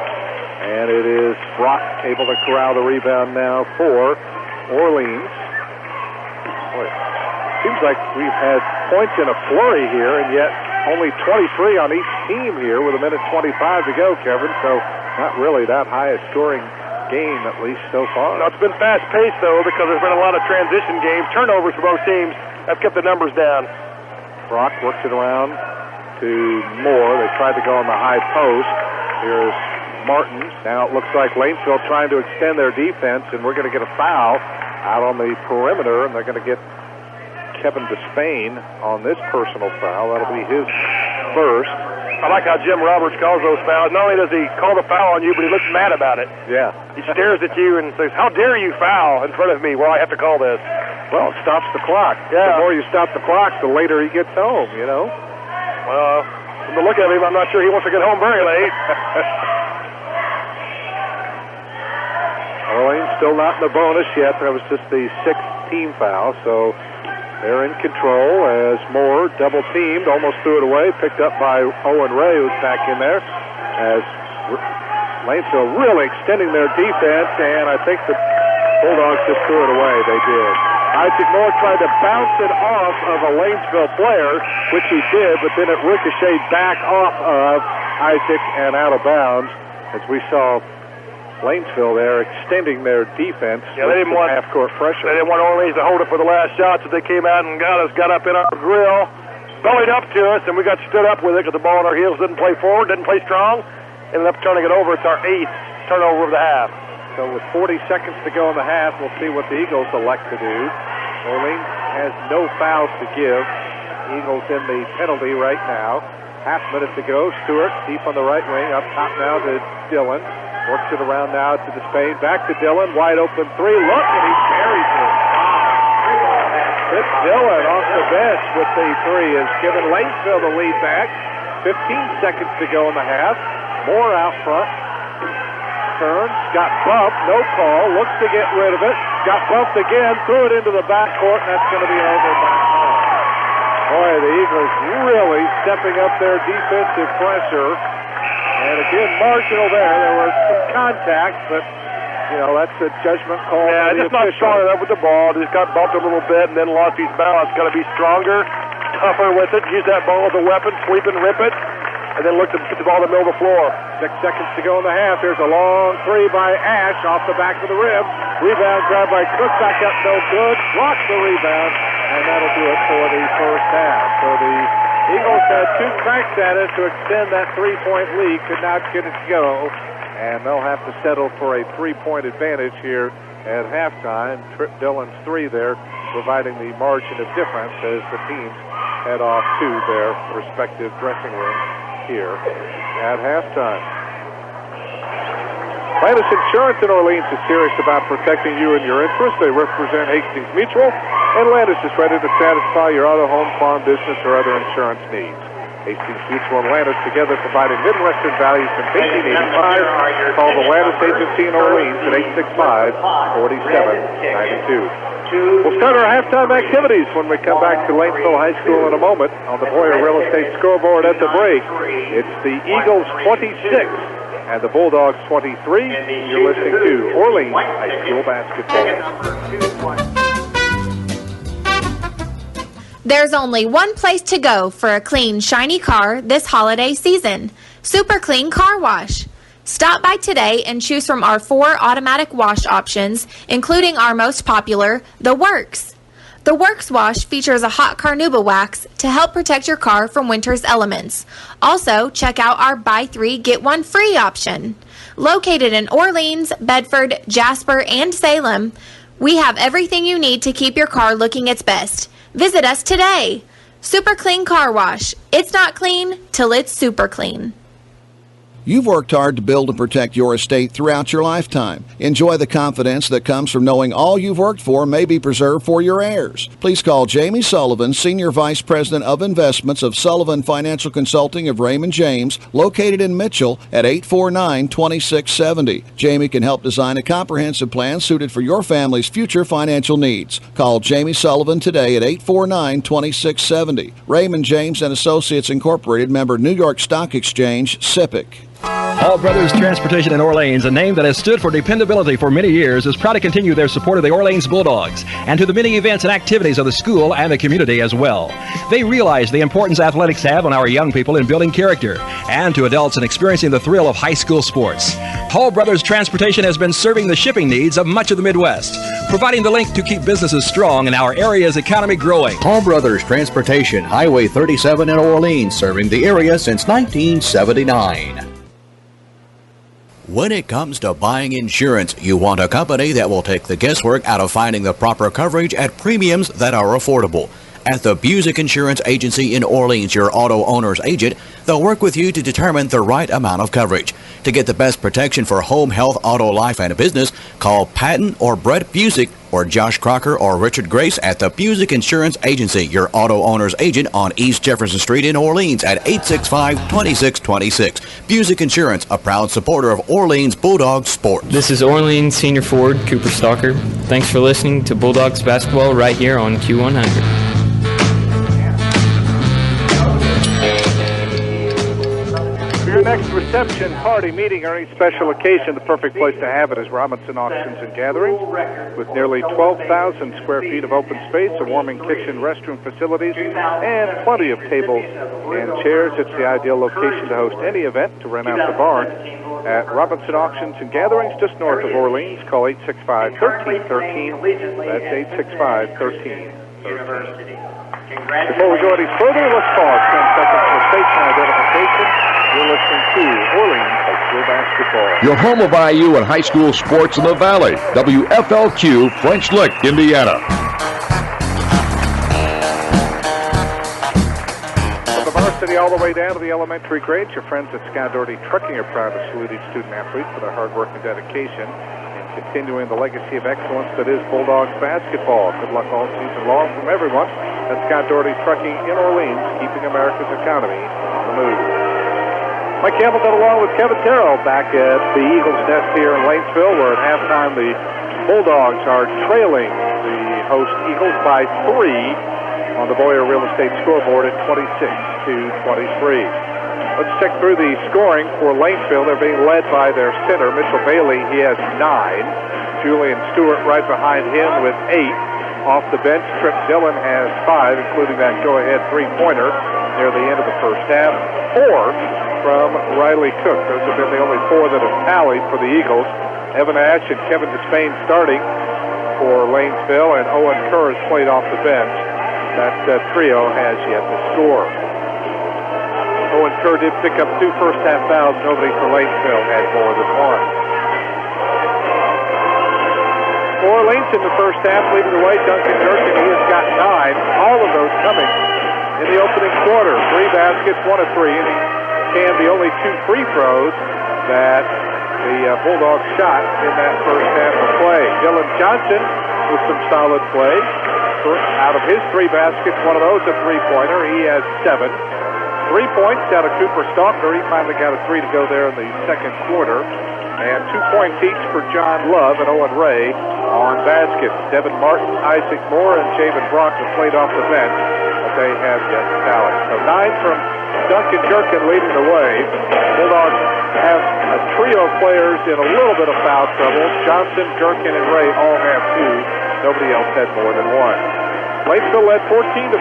And it is Brock able to corral the rebound now for Orleans. Boy, seems like we've had points in a flurry here, and yet only 23 on each team here with 1:25 to go, Kevin. So not really that high a scoring game, at least so far. No, it's been fast-paced, though, because there's been a lot of transition games. Turnovers for both teams have kept the numbers down. Brock works it around to Moore. They tried to go on the high post. Here's Martin. Now it looks like Lanesville trying to extend their defense, and we're going to get a foul out on the perimeter, and they're going to get Kevin Despain on this personal foul. That'll be his first. I like how Jim Roberts calls those fouls. Not only does he call the foul on you, but he looks mad about it. Yeah. He stares at you and says, "How dare you foul in front of me? Well, I have to call this." Well, it stops the clock. Yeah. The more you stop the clock, the later he gets home, you know? Well, from the look of him, I'm not sure he wants to get home very late. Orleans still not in the bonus yet. That was just the 6th team foul, so they're in control as Moore double-teamed, almost threw it away, picked up by Owen Ray, who's back in there, as Lanesville really extending their defense, and I think the Bulldogs just threw it away. They did. Isaac Moore tried to bounce it off of a Lanesville player, which he did, but then it ricocheted back off of Isaac and out of bounds, as we saw Lanesville there extending their defense. Yeah, they didn't want half-court pressure. They didn't want Orleans to hold it for the last shot, so they came out and got up in our grill, bellied up to us, and we got stood up with it because the ball on our heels didn't play forward, didn't play strong, ended up turning it over. It's our 8th turnover of the half. So with 40 seconds to go in the half, we'll see what the Eagles elect to do. Orleans has no fouls to give. Eagles in the penalty right now. Half minute to go. Stewart deep on the right wing. Up top now to Dillon. Works it around now to Despain. Back to Dillon. Wide open 3. Look, and he carries it. It's Dillon off the bench with the 3. Has given Lanesville the lead back. 15 seconds to go in the half. Moore out front. Turns. Got bumped. No call. Looks to get rid of it. Got bumped again. Threw it into the backcourt, and that's going to be over by Moore. Boy, the Eagles really stepping up their defensive pressure. And again, marginal there. There was some contact, but, you know, that's a judgment call. Yeah, just not strong enough with the ball. Just got bumped a little bit and then lost his balance. Got to be stronger, tougher with it. Use that ball as a weapon, sweep and rip it, and then look to get the ball in the middle of the floor. 6 seconds to go in the half. Here's a long 3 by Ash off the back of the rim. Rebound grabbed by Cook. Back up, no good. Blocks the rebound, and that'll do it for the first half. So the Eagles had 2 cracks at it to extend that 3-point lead. Could not get it to go, and they'll have to settle for a 3-point advantage here at halftime. Trip Dillon's 3 there, providing the margin of difference as the teams head off to their respective dressing rooms here at halftime. Landis Insurance in Orleans is serious about protecting you and your interests. They represent Hastings Mutual, and Landis is ready to satisfy your auto, home, farm, business, or other insurance needs. Hastings Mutual and Landis together providing Midwestern values since 1885. Call the Landis Agency in Orleans at 865-4792. We'll start our halftime activities when we come back to Lanesville High School in a moment on the Boyer Real Estate scoreboard at the break. It's the Eagles 26 and the Bulldogs 23. You're listening to Orleans High School basketball. There's only one place to go for a clean, shiny car this holiday season. Super Clean Car Wash. Stop by today and choose from our 4 automatic wash options, including our most popular, the Works. The Works wash features a hot carnauba wax to help protect your car from winter's elements. Also, check out our buy 3, get 1 free option. Located in Orleans, Bedford, Jasper, and Salem, we have everything you need to keep your car looking its best. Visit us today. Super Clean Car Wash. It's not clean till it's super clean. You've worked hard to build and protect your estate throughout your lifetime. Enjoy the confidence that comes from knowing all you've worked for may be preserved for your heirs. Please call Jamie Sullivan, Senior Vice President of Investments of Sullivan Financial Consulting of Raymond James, located in Mitchell at 849-2670. Jamie can help design a comprehensive plan suited for your family's future financial needs. Call Jamie Sullivan today at 849-2670. Raymond James and Associates Incorporated, member New York Stock Exchange, SIPC. Hall Brothers Transportation in Orleans, a name that has stood for dependability for many years, is proud to continue their support of the Orleans Bulldogs and to the many events and activities of the school and the community as well. They realize the importance athletics have on our young people in building character and to adults in experiencing the thrill of high school sports. Hall Brothers Transportation has been serving the shipping needs of much of the Midwest, providing the link to keep businesses strong and our area's economy growing. Hall Brothers Transportation, Highway 37 in Orleans, serving the area since 1979. When it comes to buying insurance, you want a company that will take the guesswork out of finding the proper coverage at premiums that are affordable. At the Busick Insurance Agency in Orleans, your auto owner's agent, they'll work with you to determine the right amount of coverage. To get the best protection for home, health, auto, life, and business, call Patton or Brett Busick or Josh Crocker or Richard Grace at the Busick Insurance Agency, your auto owner's agent on East Jefferson Street in Orleans at 865-2626. Busick Insurance, a proud supporter of Orleans Bulldogs sports. This is Orleans senior forward Cooper Stalker. Thanks for listening to Bulldogs basketball right here on Q100. Your next reception, party, meeting, or any special occasion, the perfect place to have it is Robinson Auctions and Gatherings. With nearly 12,000 square feet of open space, a warming kitchen, restroom facilities, and plenty of tables and chairs, it's the ideal location to host any event, to rent out the barn. At Robinson Auctions and Gatherings, just north of Orleans, call 865-1313. That's 865-1313. Before we go any further, let's pause 10 seconds for station identification. You're listening to Orleans High School Basketball. Your home of IU and high school sports in the Valley. WFLQ, French Lick, Indiana. From the varsity all the way down to the elementary grades, your friends at Sky Doherty Trucking are proud to salute each student-athlete for their hard work and dedication in continuing the legacy of excellence that is Bulldogs basketball. Good luck all season long from everyone at Sky Doherty Trucking in Orleans, keeping America's economy on the move. Mike Hamilton along with Kevin Terrell back at the Eagles' Nest here in Lanesville, where at halftime the Bulldogs are trailing the host Eagles by 3 on the Boyer Real Estate scoreboard at 26-23. Let's check through the scoring for Lanesville. They're being led by their center, Mitchell Bailey. He has 9. Julian Stewart right behind him with 8. Off the bench, Trip Dillon has 5, including that go-ahead three-pointer near the end of the first half. 4 from Riley Cook. Those have been the only 4 that have tallied for the Eagles. Evan Ash and Kevin Despain starting for Lanesville, and Owen Kerr has played off the bench. That trio has yet to score. Owen Kerr did pick up 2 first-half fouls. Nobody for Lanesville had more than 1. For Orleans in the first half, leading the way, Duncan Durkin. He has got 9. All of those coming in the opening quarter. 3 baskets, 1 of 3, and he canned the only 2 free throws that the Bulldogs shot in that first half of play. Dylan Johnson with some solid play. Out of his 3 baskets, 1 of those a three-pointer. He has 7. 3 points out of Cooper Stalker. He finally got a 3 to go there in the second quarter. And 2 points each for John Love and Owen Ray on baskets. Devin Martin, Isaac Moore, and Javen Brock have played off the bench, but they have yet to tally. So 9 from Duncan Jerkin leading the way. Bulldogs have a trio of players in a little bit of foul trouble. Johnson, Jerkin, and Ray all have 2. Nobody else had more than 1. Lanesville led 14-13.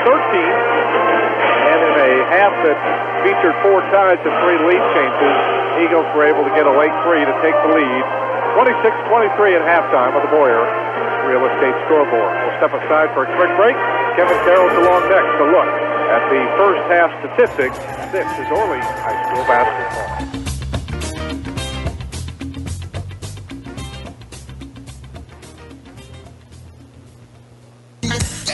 And in a half that featured 4 ties and 3 lead changes, Eagles were able to get a late 3 to take the lead. 26-23 at halftime on the Boyer Real Estate scoreboard. We'll step aside for a quick break. Kevin Carroll's along next to look at the first half statistics. This is Orleans High School basketball.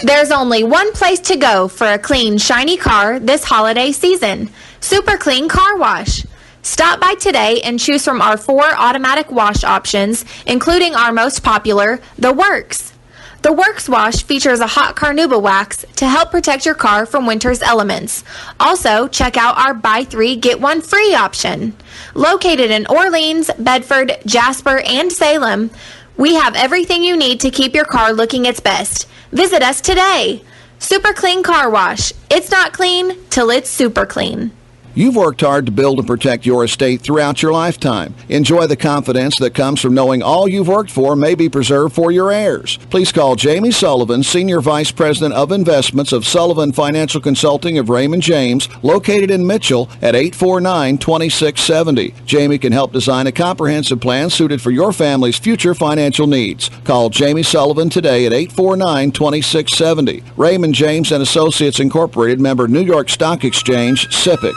There's only one place to go for a clean, shiny car this holiday season. Super Clean Car Wash. Stop by today and choose from our 4 automatic wash options, including our most popular, the Works. The Works Wash features a hot carnauba wax to help protect your car from winter's elements. Also, check out our buy 3, get 1 free option. Located in Orleans, Bedford, Jasper, and Salem, we have everything you need to keep your car looking its best. Visit us today. Super Clean Car Wash. It's not clean till it's super clean. You've worked hard to build and protect your estate throughout your lifetime. Enjoy the confidence that comes from knowing all you've worked for may be preserved for your heirs. Please call Jamie Sullivan, Senior Vice President of Investments of Sullivan Financial Consulting of Raymond James, located in Mitchell at 849-2670. Jamie can help design a comprehensive plan suited for your family's future financial needs. Call Jamie Sullivan today at 849-2670. Raymond James and Associates Incorporated, member New York Stock Exchange, SIPC.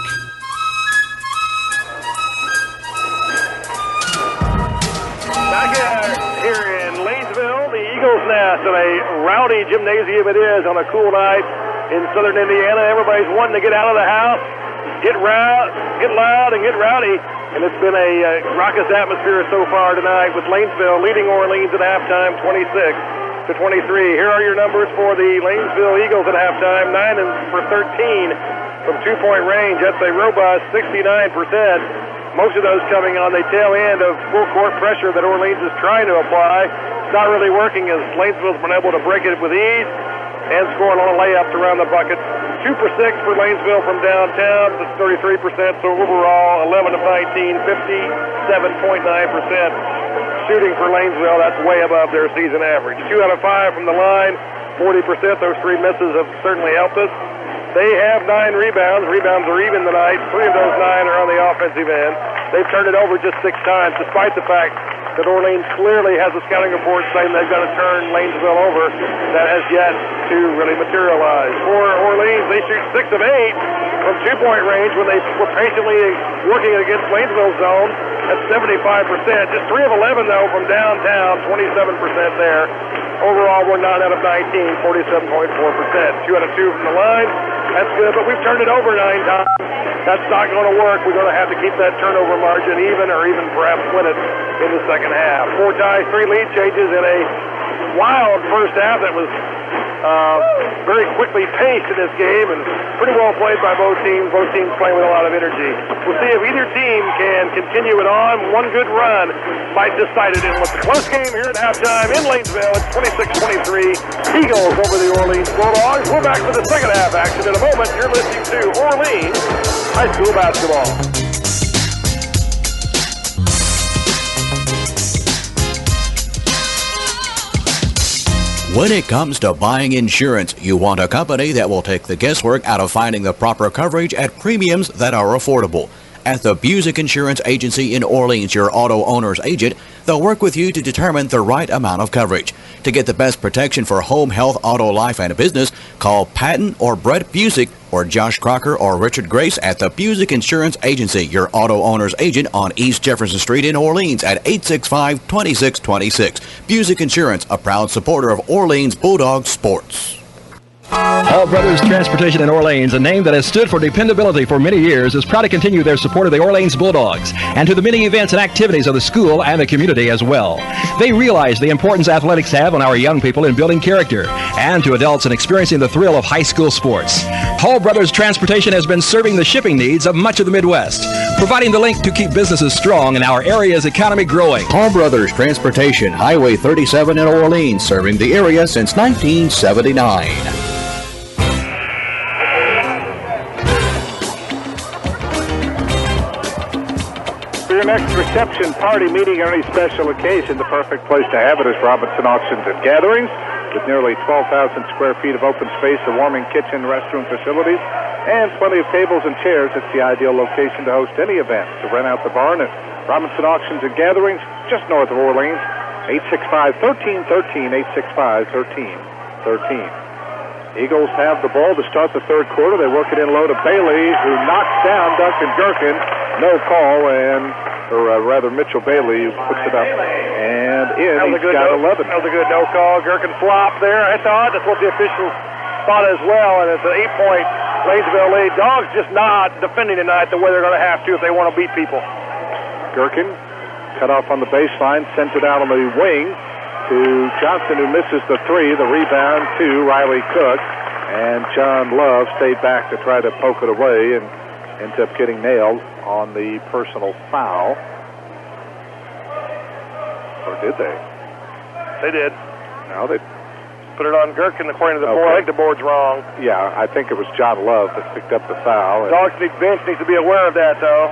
And a rowdy gymnasium it is on a cool night in southern Indiana. Everybody's wanting to get out of the house, get loud, and get rowdy. And it's been a raucous atmosphere so far tonight with Lanesville leading Orleans at halftime 26-23. Here are your numbers for the Lanesville Eagles at halftime. 9 for 13 from two-point range. That's a robust 69%. Most of those coming on the tail end of full court pressure that Orleans is trying to apply. It's not really working as Lanesville's been able to break it with ease and score a lot of layups around the bucket. 2 for 6 for Lanesville from downtown. That's 33%. So overall, 11 of 19, 57.9% shooting for Lanesville. That's way above their season average. 2 out of 5 from the line, 40%. Those 3 misses have certainly helped us. They have 9 rebounds. Rebounds are even tonight. 3 of those 9 are on the offensive end. They've turned it over just 6 times, despite the fact that Orleans clearly has a scouting report saying they've got to turn Lanesville over. That has yet to really materialize. For Orleans, they shoot 6 of 8 from two-point range when they were patiently working against Lanesville's zone at 75%. Just 3 of 11, though, from downtown, 27% there. Overall, we're 9 out of 19, 47.4%. 2 out of 2 from the line. That's good, but we've turned it over 9 times. That's not going to work. We're going to have to keep that turnover margin even, or even perhaps win it in the second half. 4 ties, 3 lead changes in a wild first half that was very quickly paced in this game and pretty well played by both teams. Both teams playing with a lot of energy. We'll see if either team can continue it on. One good run might decide it in what's a close game here at halftime in Lanesville. It's 26-23. Eagles over the Orleans Bulldogs. We're back for the second half action in a moment. You're listening to Orleans High School Basketball. When it comes to buying insurance, you want a company that will take the guesswork out of finding the proper coverage at premiums that are affordable. At the Busick Insurance Agency in Orleans, your auto owner's agent, they'll work with you to determine the right amount of coverage. To get the best protection for home, health, auto, life, and business, call Patton or Brett Busick or Josh Crocker or Richard Grace at the Busick Insurance Agency, your auto owner's agent on East Jefferson Street in Orleans at 865-2626. Busick Insurance, a proud supporter of Orleans Bulldog sports. Hall Brothers Transportation in Orleans, a name that has stood for dependability for many years, is proud to continue their support of the Orleans Bulldogs and to the many events and activities of the school and the community as well. They realize the importance athletics have on our young people in building character and to adults in experiencing the thrill of high school sports. Hall Brothers Transportation has been serving the shipping needs of much of the Midwest, providing the link to keep businesses strong and our area's economy growing. Hall Brothers Transportation, Highway 37 in Orleans, serving the area since 1979. Your next reception, party, meeting, or any special occasion, the perfect place to have it is Robinson Auctions and Gatherings. With nearly 12,000 square feet of open space, a warming kitchen, restroom facilities, and plenty of tables and chairs, it's the ideal location to host any event. To rent out the barn at Robinson Auctions and Gatherings, just north of Orleans, 865-1313, 865-1313. Eagles have the ball to start the third quarter. They work it in low to Bailey, who knocks down Duncan Gherkin. No call, or rather Mitchell Bailey, who puts it up. And in. He's got 11. That was a good no call. Gherkin flop there. I thought that's what the officials thought as well, and it's an 8-point Lanesville lead. Dogs just not defending tonight the way they're going to have to if they want to beat people. Gherkin cut off on the baseline, sent it out on the wing to Johnson, who misses the three. The rebound to Riley Cook, and John Love stayed back to try to poke it away and ends up getting nailed on the personal foul. Or did they? They did. No, they put it on Gherkin according to the board. I think the board's wrong. Yeah, I think it was John Love that picked up the foul. Dogs bench needs to be aware of that, though.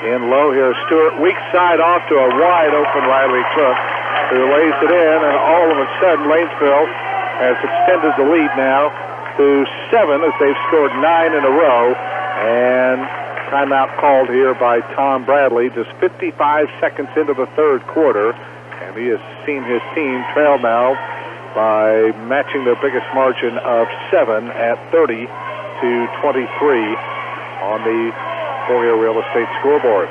In low here, Stewart, weak side off to a wide open Riley Cook, who lays it in, and all of a sudden Lanesville has extended the lead now to 7 as they've scored 9 in a row. And timeout called here by Tom Bradley, just 55 seconds into the third quarter. And he has seen his team trail now by matching their biggest margin of 7 at 30 to 23 on the Fourier Real Estate scoreboard.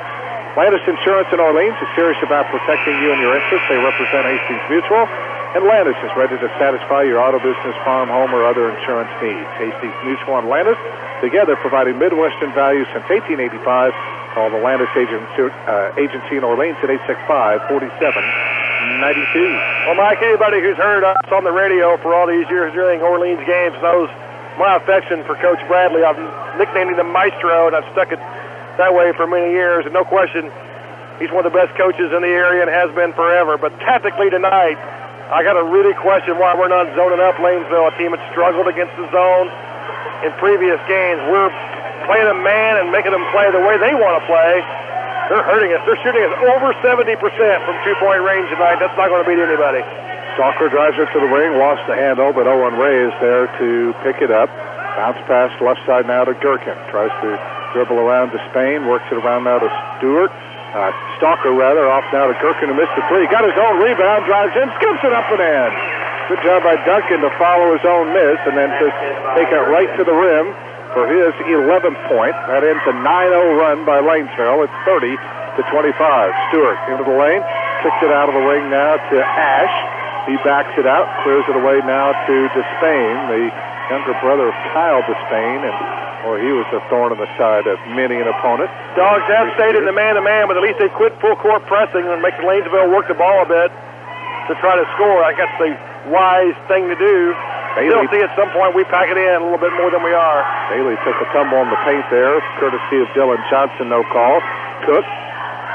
Landis Insurance in Orleans is serious about protecting you and your interests. They represent Hastings Mutual, and Landis is ready to satisfy your auto, business, farm, home, or other insurance needs. Hastings Mutual and Landis, together providing Midwestern value since 1885. Call the Landis agency in Orleans at 865-4792. Well, Mike, anybody who's heard us on the radio for all these years during Orleans games knows my affection for Coach Bradley. I've nicknamed him the Maestro, and I've stuck it that way for many years. And no question, he's one of the best coaches in the area and has been forever. But tactically tonight, I got to really question why we're not zoning up Lanesville, a team that struggled against the zone in previous games. We're playing a man and making them play the way they want to play. They're hurting us. They're shooting us over 70% from two-point range tonight. That's not going to beat anybody. Stalker drives it to the wing, lost the handle, but Owen Ray is there to pick it up. Bounce pass left side now to Gherkin. Tries to dribble around to Spain, works it around now to Stewart. Stalker, rather, off now to Gherkin, who missed the three. Got his own rebound, drives in, skips it up and in. Good job by Duncan to follow his own miss and then just take it right to the rim for his 11th point. That ends a 9-0 run by Lanesville. It's 30 to 25. Stewart into the lane, kicks it out of the wing now to Ash. He backs it out, clears it away now to Despain, the younger brother of Kyle Despain, and he was a thorn in the side of many an opponent. Dogs have stayed in the man-to-man, but at least they quit full-court pressing and makes Lanesville work the ball a bit to try to score. I guess the wise thing to do. Still see at some point we pack it in a little bit more than we are. Bailey took a tumble on the paint there, courtesy of Dylan Johnson, no call. Cook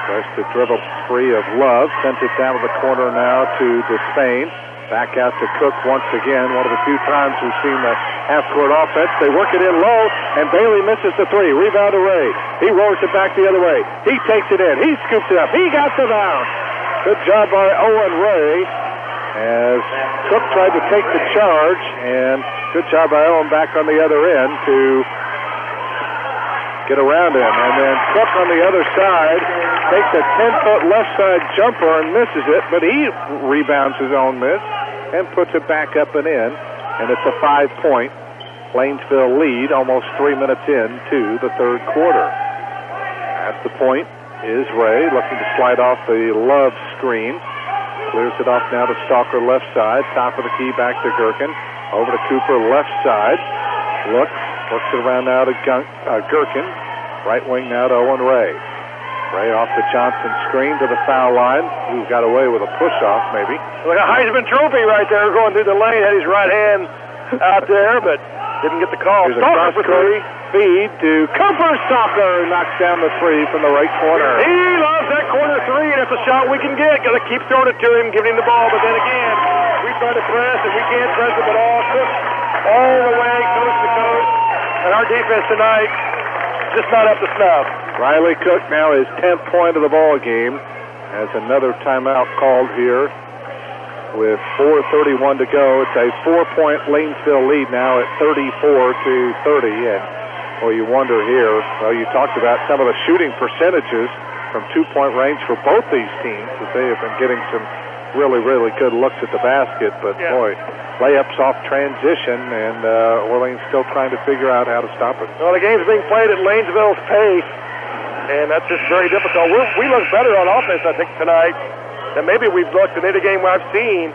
tries to dribble free of Love, sent it down to the corner now to Despain. Back out to Cook once again, one of the few times we've seen the half-court offense. They work it in low, and Bailey misses the three. Rebound to Ray. He rolls it back the other way. He takes it in. He scoops it up. He got the bounce. Good job by Owen Ray as Cook tried to take the charge, and good job by Owen back on the other end to get around him. And then Cook on the other side takes a 10-foot left side jumper and misses it, but he rebounds his own miss and puts it back up and in. And it's a 5-point Lanesville lead almost 3 minutes into the third quarter. At the point is Ray, looking to slide off the Love screen. Clears it off now to Stalker left side. Top of the key back to Gherkin. Over to Cooper left side. Works it around now to Gherkin. Right wing now to Owen Ray. Ray off the Johnson screen to the foul line. Who got away with a push-off, maybe. Like a Heisman Trophy right there going through the lane. Had his right hand out there, but didn't get the call. Stalker for three. Feed to Cooper. Stalker knocks down the three from the right corner. He loves that corner three, and it's a shot we can get. Got to keep throwing it to him, giving him the ball. But then again, we try to press, and we can't press him at all. Cook all the way, coast to coast. And our defense tonight, just not up to snuff. Riley Cook now his 10th point of the ball game. Has another timeout called here with 4:31 to go. It's a 4-point Lanesville lead now at 34 to 30. And you wonder here, you talked about some of the shooting percentages from two-point range for both these teams, that they have been getting some really, really good looks at the basket. But layups off transition, and Orleans still trying to figure out how to stop it. Well, the game's being played at Lanesville's pace, and that's just very difficult. We look better on offense, I think, tonight that maybe we've looked at any game I've seen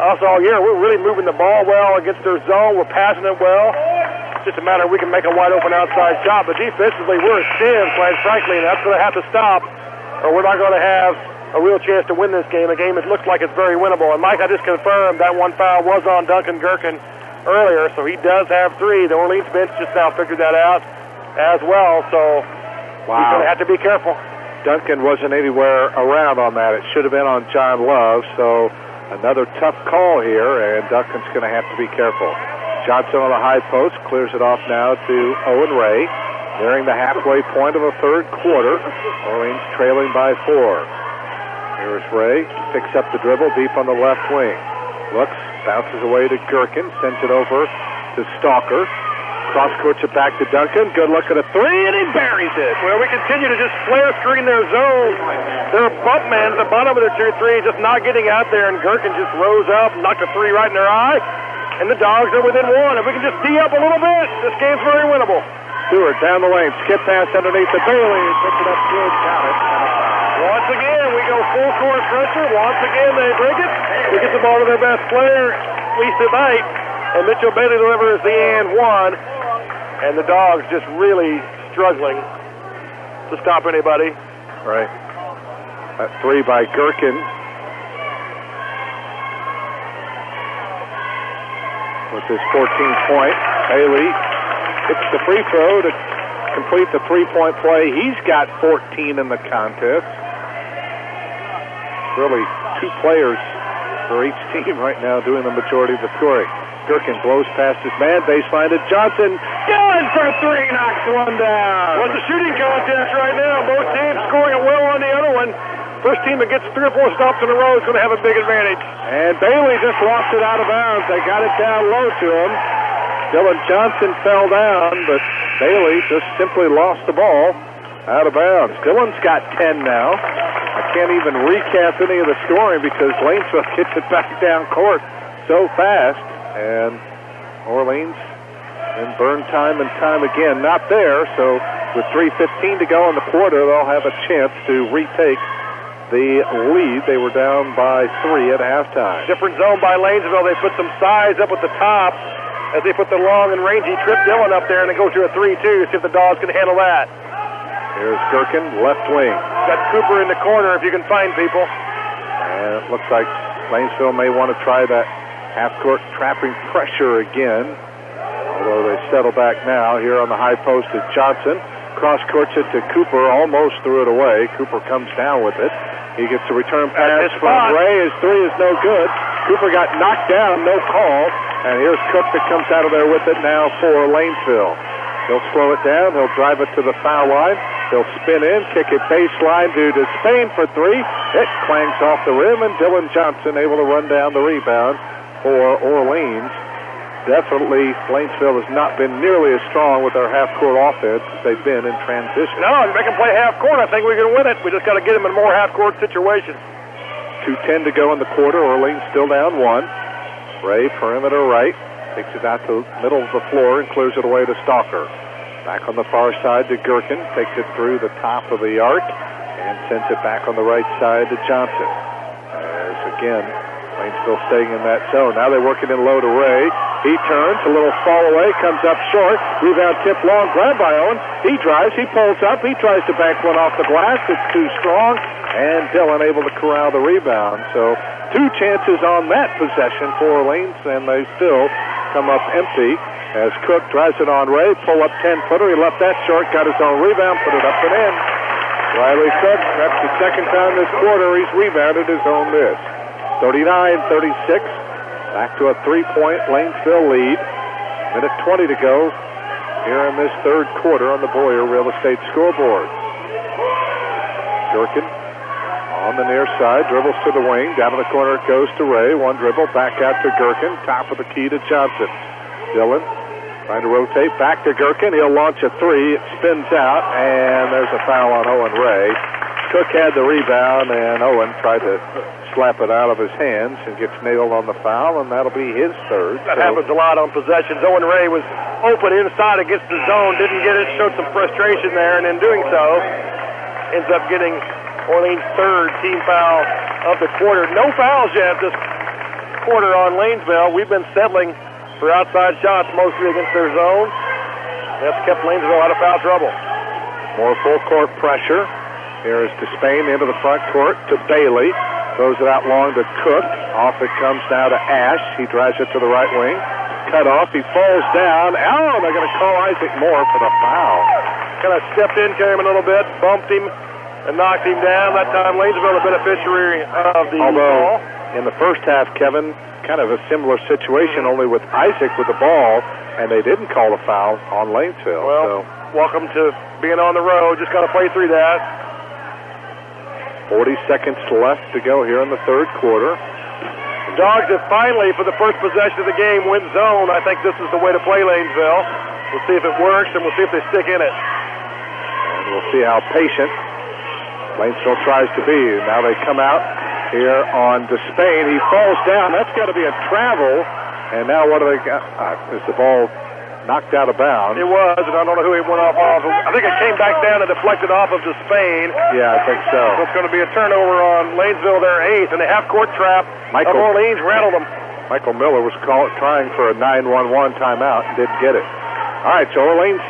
us all year. We're really moving the ball well against their zone. We're passing it well. It's just a matter of we can make a wide-open outside shot. But defensively, we're a sieve, quite frankly, and that's going to have to stop, or we're not going to have a real chance to win this game, a game that looks like it's very winnable. And, Mike, I just confirmed that one foul was on Duncan Gherkin earlier, so he does have 3. The Orleans bench just now figured that out as well, so he's going to have to be careful. Duncan wasn't anywhere around on that. It should have been on John Love, so another tough call here, and Duncan's going to have to be careful. Johnson on the high post, clears it off now to Owen Ray. Nearing the halfway point of the third quarter, Orleans trailing by 4. Here's Ray, picks up the dribble deep on the left wing. Looks, bounces away to Gherkin, sends it over to Stalker. Cross-courts it back to Duncan. Good look at a 3, and he buries it. Well, we continue to just flare screen their zone. Their bump man at the bottom of their 2-3 just not getting out there, and Gherkin just rose up, knocked a 3 right in their eye, and the Dogs are within 1. If we can just tee up a little bit, this game's very winnable. Stewart down the lane, skip pass underneath the Bailey, picks it up good, count it. Once again, we go full court pressure. Once again, they break it. We get the ball to their best player, at least tonight, and Mitchell Bailey delivers the and 1. And the Dogs just really struggling to stop anybody. Right. That 3 by Gherkin. With his 14th point, Bailey hits the free throw to complete the 3-point play. He's got 14 in the contest. Really 2 players for each team right now doing the majority of the scoring. Gherkin blows past his man, baseline to Johnson. Dillon for 3, knocks one down. Well, it's a shooting contest right now. Both teams scoring it well on the other one. First team that gets 3 or 4 stops in a row is going to have a big advantage. And Bailey just lost it out of bounds. They got it down low to him. Dylan Johnson fell down, but Bailey just simply lost the ball out of bounds. Dylan's got 10 now. I can't even recap any of the scoring because Lanesville gets it back down court so fast. And Orleans in burn time and time again, not there. So with 3:15 to go in the quarter, they'll have a chance to retake the lead. They were down by 3 at halftime. Different zone by Lanesville. They put some size up at the top as they put the long and rangy Trip Dillon up there, and they go to a 3-2. See if the Dogs can handle that. Here's Gherkin, left wing. Got Cooper in the corner if you can find people. And it looks like Lanesville may want to try that half-court trapping pressure again, although they settle back now. Here on the high post is Johnson. Cross-courts it to Cooper, almost threw it away. Cooper comes down with it. He gets a return pass from Ray. His 3 is no good. Cooper got knocked down, no call. And here's Cook that comes out of there with it now for Lanesville. He'll slow it down. He'll drive it to the foul line. He'll spin in, kick it baseline to Spain for 3. It clangs off the rim, and Dylan Johnson able to run down the rebound for Orleans. Definitely, Lanesville has not been nearly as strong with their half-court offense as they've been in transition. No, if you make them play half-court, I think we can win it. We just got to get them in more half-court situations. 2:10 to go in the quarter. Orleans still down 1. Ray, perimeter right, takes it out to the middle of the floor and clears it away to Stalker. Back on the far side to Gherkin, takes it through the top of the arc and sends it back on the right side to Johnson. As again, Lanesville staying in that zone. Now they're working in low to Ray. He turns, a little fall away, comes up short. Rebound tip long, grabbed by Owen. He drives, he pulls up, he tries to bank one off the glass. It's too strong, and Dillon able to corral the rebound. So 2 chances on that possession for Orleans, and they still come up empty as Cook drives it on Ray. Pull up 10-footer. He left that short, got his own rebound, put it up and in. Riley Cook, that's the second time this quarter he's rebounded his own miss. 39-36. Back to a 3-point Lanesville lead. Minute 20 to go here in this third quarter on the Boyer Real Estate scoreboard. Gherkin on the near side, dribbles to the wing. Down to the corner it goes to Ray. One dribble, back out to Gherkin. Top of the key to Johnson. Dillon trying to rotate back to Gherkin. He'll launch a 3. It spins out, and there's a foul on Owen Ray. Cook had the rebound, and Owen tried to slap it out of his hands and gets nailed on the foul, and that'll be his 3rd. That happens a lot on possessions. Owen Ray was open inside against the zone, didn't get it, showed some frustration there, and in doing so, ends up getting Orleans' 3rd team foul of the quarter. No fouls yet this quarter on Lanesville. We've been settling for outside shots mostly against their zone. That's kept Lanesville out of foul trouble. More full court pressure. Here is Despain into the front court to Bailey. Throws it out long to Cook. Off it comes now to Ash. He drives it to the right wing. Cut off. He falls down. Oh, they're going to call Isaac Moore for the foul. Kind of stepped in, came a little bit, bumped him, and knocked him down. That time, Lanesville the beneficiary of the ball. In the first half, Kevin, kind of a similar situation, only with Isaac with the ball, and they didn't call a foul on Lanesville. Well, welcome to being on the road. Just got to play through that. 40 seconds left to go here in the third quarter. The Dogs have finally, for the first possession of the game, went zone. I think this is the way to play Lanesville. We'll see if it works, and we'll see if they stick in it. And we'll see how patient Lanesville tries to be. Now they come out here on Despain. He falls down. That's got to be a travel. And now what do they got? Is the ball knocked out of bounds? It was, and I don't know who it went off of. I think it came back down and deflected off of Despain. Yeah, I think so. So it's going to be a turnover on Lanesville, their eighth, and the half-court trap of Orleans rattled them. Michael Miller was trying for a 9-1-1 timeout and didn't get it. All right, so Orleans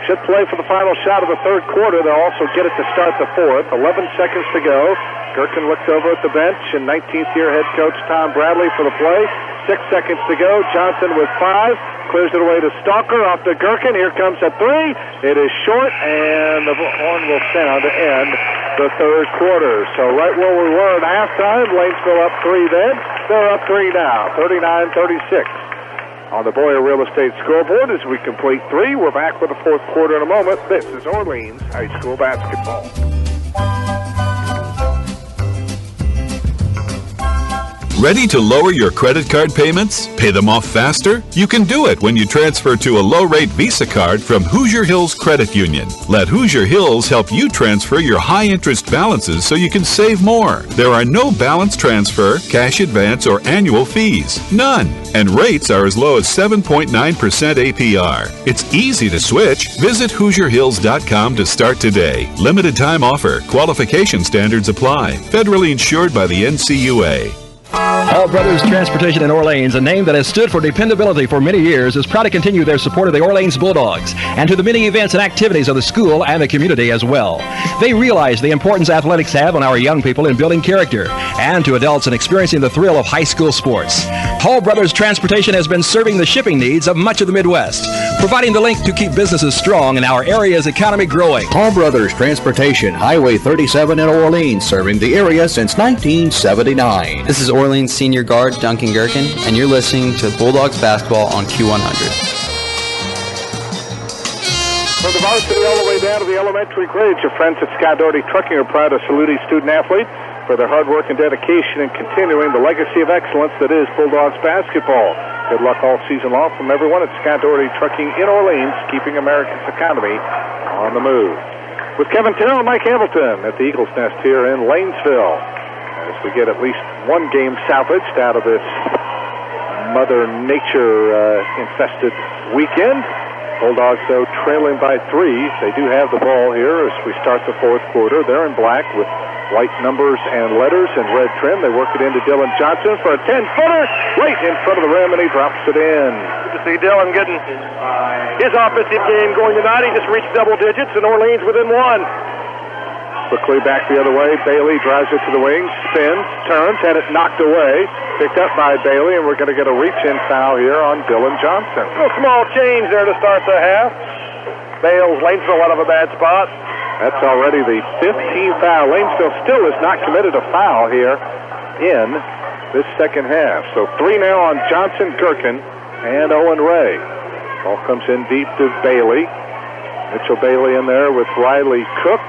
should play for the final shot of the third quarter. They'll also get it to start the fourth. 11 seconds to go. Gherkin looks over at the bench, and 19th year head coach Tom Bradley for the play. 6 seconds to go. Johnson with 5. Clears it away to Stalker. Off to Gherkin. Here comes a 3. It is short, and the horn will sound to end the third quarter. So right where we were at halftime, Lanesville up 3 then. They're up 3 now, 39-36. On the Boyer Real Estate scoreboard as we complete 3. We're back with the fourth quarter in a moment. This is Orleans High School basketball. Ready to lower your credit card payments? Pay them off faster? You can do it when you transfer to a low-rate Visa card from Hoosier Hills Credit Union. Let Hoosier Hills help you transfer your high-interest balances so you can save more. There are no balance transfer, cash advance, or annual fees. None. And rates are as low as 7.9% APR. It's easy to switch. Visit HoosierHills.com to start today. Limited time offer. Qualification standards apply. Federally insured by the NCUA. Hall Brothers Transportation in Orleans, a name that has stood for dependability for many years, is proud to continue their support of the Orleans Bulldogs and to the many events and activities of the school and the community as well. They realize the importance athletics have on our young people in building character and to adults in experiencing the thrill of high school sports. Hall Brothers Transportation has been serving the shipping needs of much of the Midwest, providing the link to keep businesses strong and our area's economy growing. Hall Brothers Transportation, Highway 37 in Orleans, serving the area since 1979. This is Orleans senior guard Duncan Gherkin, and you're listening to Bulldogs basketball on Q100. From the varsity all the way down to the elementary grades, your friends at Scott Doherty Trucking are proud to salute each student-athlete for their hard work and dedication in continuing the legacy of excellence that is Bulldogs basketball. Good luck all season long from everyone at Scott Doherty Trucking in Orleans, keeping America's economy on the move. With Kevin Terrell and Mike Hamilton at the Eagles Nest here in Lanesville, as we get at least one game salvaged out of this Mother Nature-infested weekend. Bulldogs, though, trailing by 3. They do have the ball here as we start the fourth quarter. They're in black with white numbers and letters and red trim. They work it into Dylan Johnson for a 10-footer right in front of the rim, and he drops it in. Good to see Dylan getting his offensive game going tonight. He just reached double digits, and Orleans within 1. Quickly back the other way. Bailey drives it to the wing, spins, turns, had it knocked away. Picked up by Bailey, and we're going to get a reach-in foul here on Dylan Johnson. A small change there to start the half. Bails Lanesville out of a bad spot. That's already the 15th foul. Lanesville still has not committed a foul here in this second half. So 3 now on Johnson, Gherkin, and Owen Ray. Ball comes in deep to Bailey. Mitchell Bailey in there with Riley Cook,